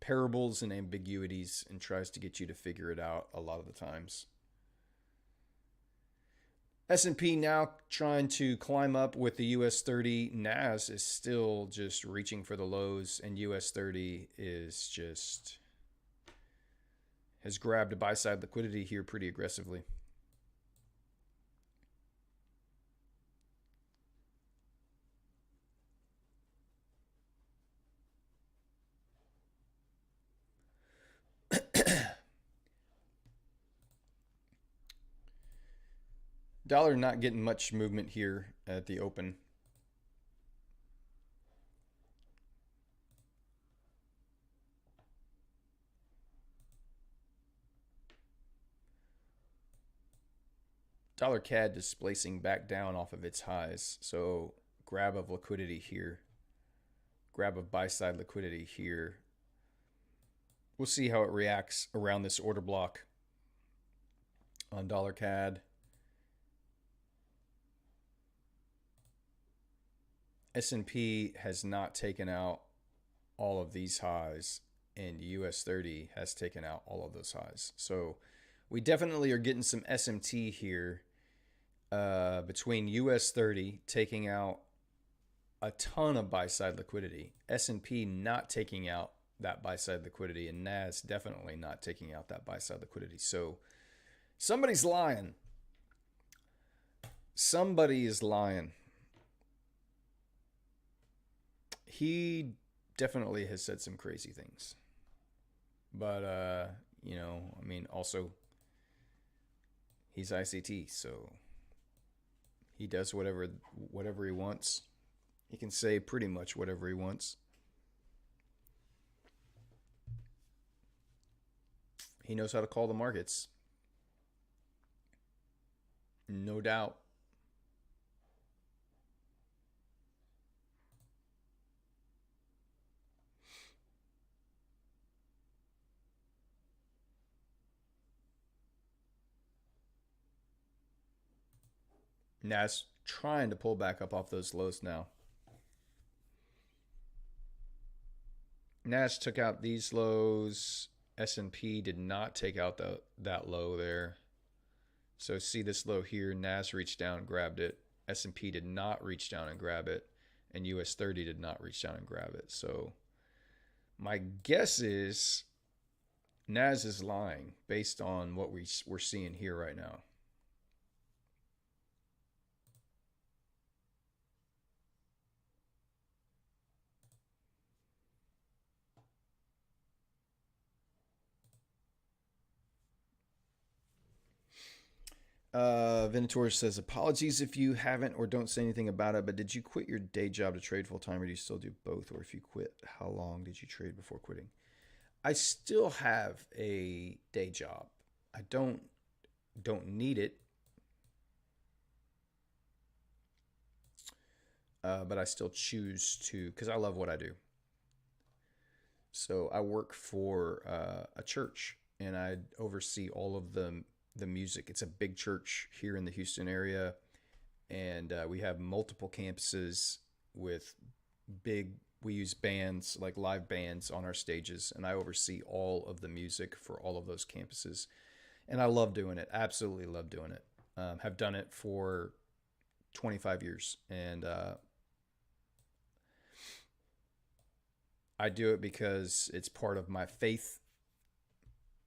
parables and ambiguities and tries to get you to figure it out a lot of the times. S&P now trying to climb up with the US 30. Nas is still just reaching for the lows, and US 30 is just has grabbed a buy side liquidity here pretty aggressively. Dollar not getting much movement here at the open. Dollar CAD displacing back down off of its highs. So grab of liquidity here. Grab of buy side liquidity here. We'll see how it reacts around this order block on dollar CAD. S&P has not taken out all of these highs, and US 30 has taken out all of those highs. So we definitely are getting some SMT here between US 30 taking out a ton of buy side liquidity, S&P not taking out that buy side liquidity, and Nas definitely not taking out that buy side liquidity. So somebody's lying. Somebody is lying. He definitely has said some crazy things. But I mean, also he's ICT, so he does whatever he wants. He can say pretty much whatever he wants. He knows how to call the markets. No doubt. Nas trying to pull back up off those lows now. Nas took out these lows. S&P did not take out that low there. So see this low here. Nas reached down and grabbed it. S&P did not reach down and grab it. And US 30 did not reach down and grab it. So my guess is Naz is lying based on what we're seeing here right now. Venator says, apologies if you haven't or don't say anything about it, but did you quit your day job to trade full time, or do you still do both? Or if you quit, how long did you trade before quitting? I still have a day job. I don't need it, but I still choose to because I love what I do. So I work for a church, and I oversee all of the music. It's a big church here in the Houston area, and we have multiple campuses with big. We use bands like live bands on our stages, and I oversee all of the music for all of those campuses. And I love doing it. Absolutely love doing it. Have done it for 25 years, and I do it because it's part of my faith,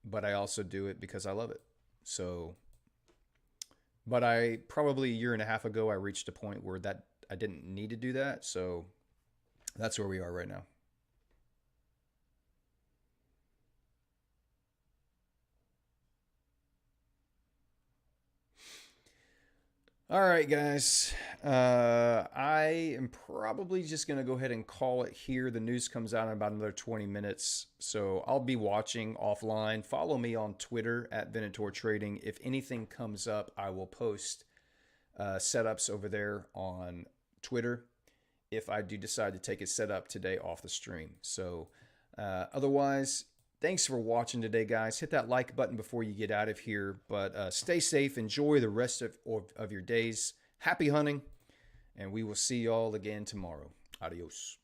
but I also do it because I love it. So, but I probably a year and a half ago I reached a point where that I didn't need to do that. So that's where we are right now. All right, guys. I am probably just going to go ahead and call it here. The news comes out in about another 20 minutes. So I'll be watching offline. Follow me on Twitter at Venator Trading. If anything comes up, I will post setups over there on Twitter if I do decide to take a setup today off the stream. So otherwise, thanks for watching today, guys. Hit that like button before you get out of here. But stay safe. Enjoy the rest of your days. Happy hunting. And we will see y'all again tomorrow. Adios.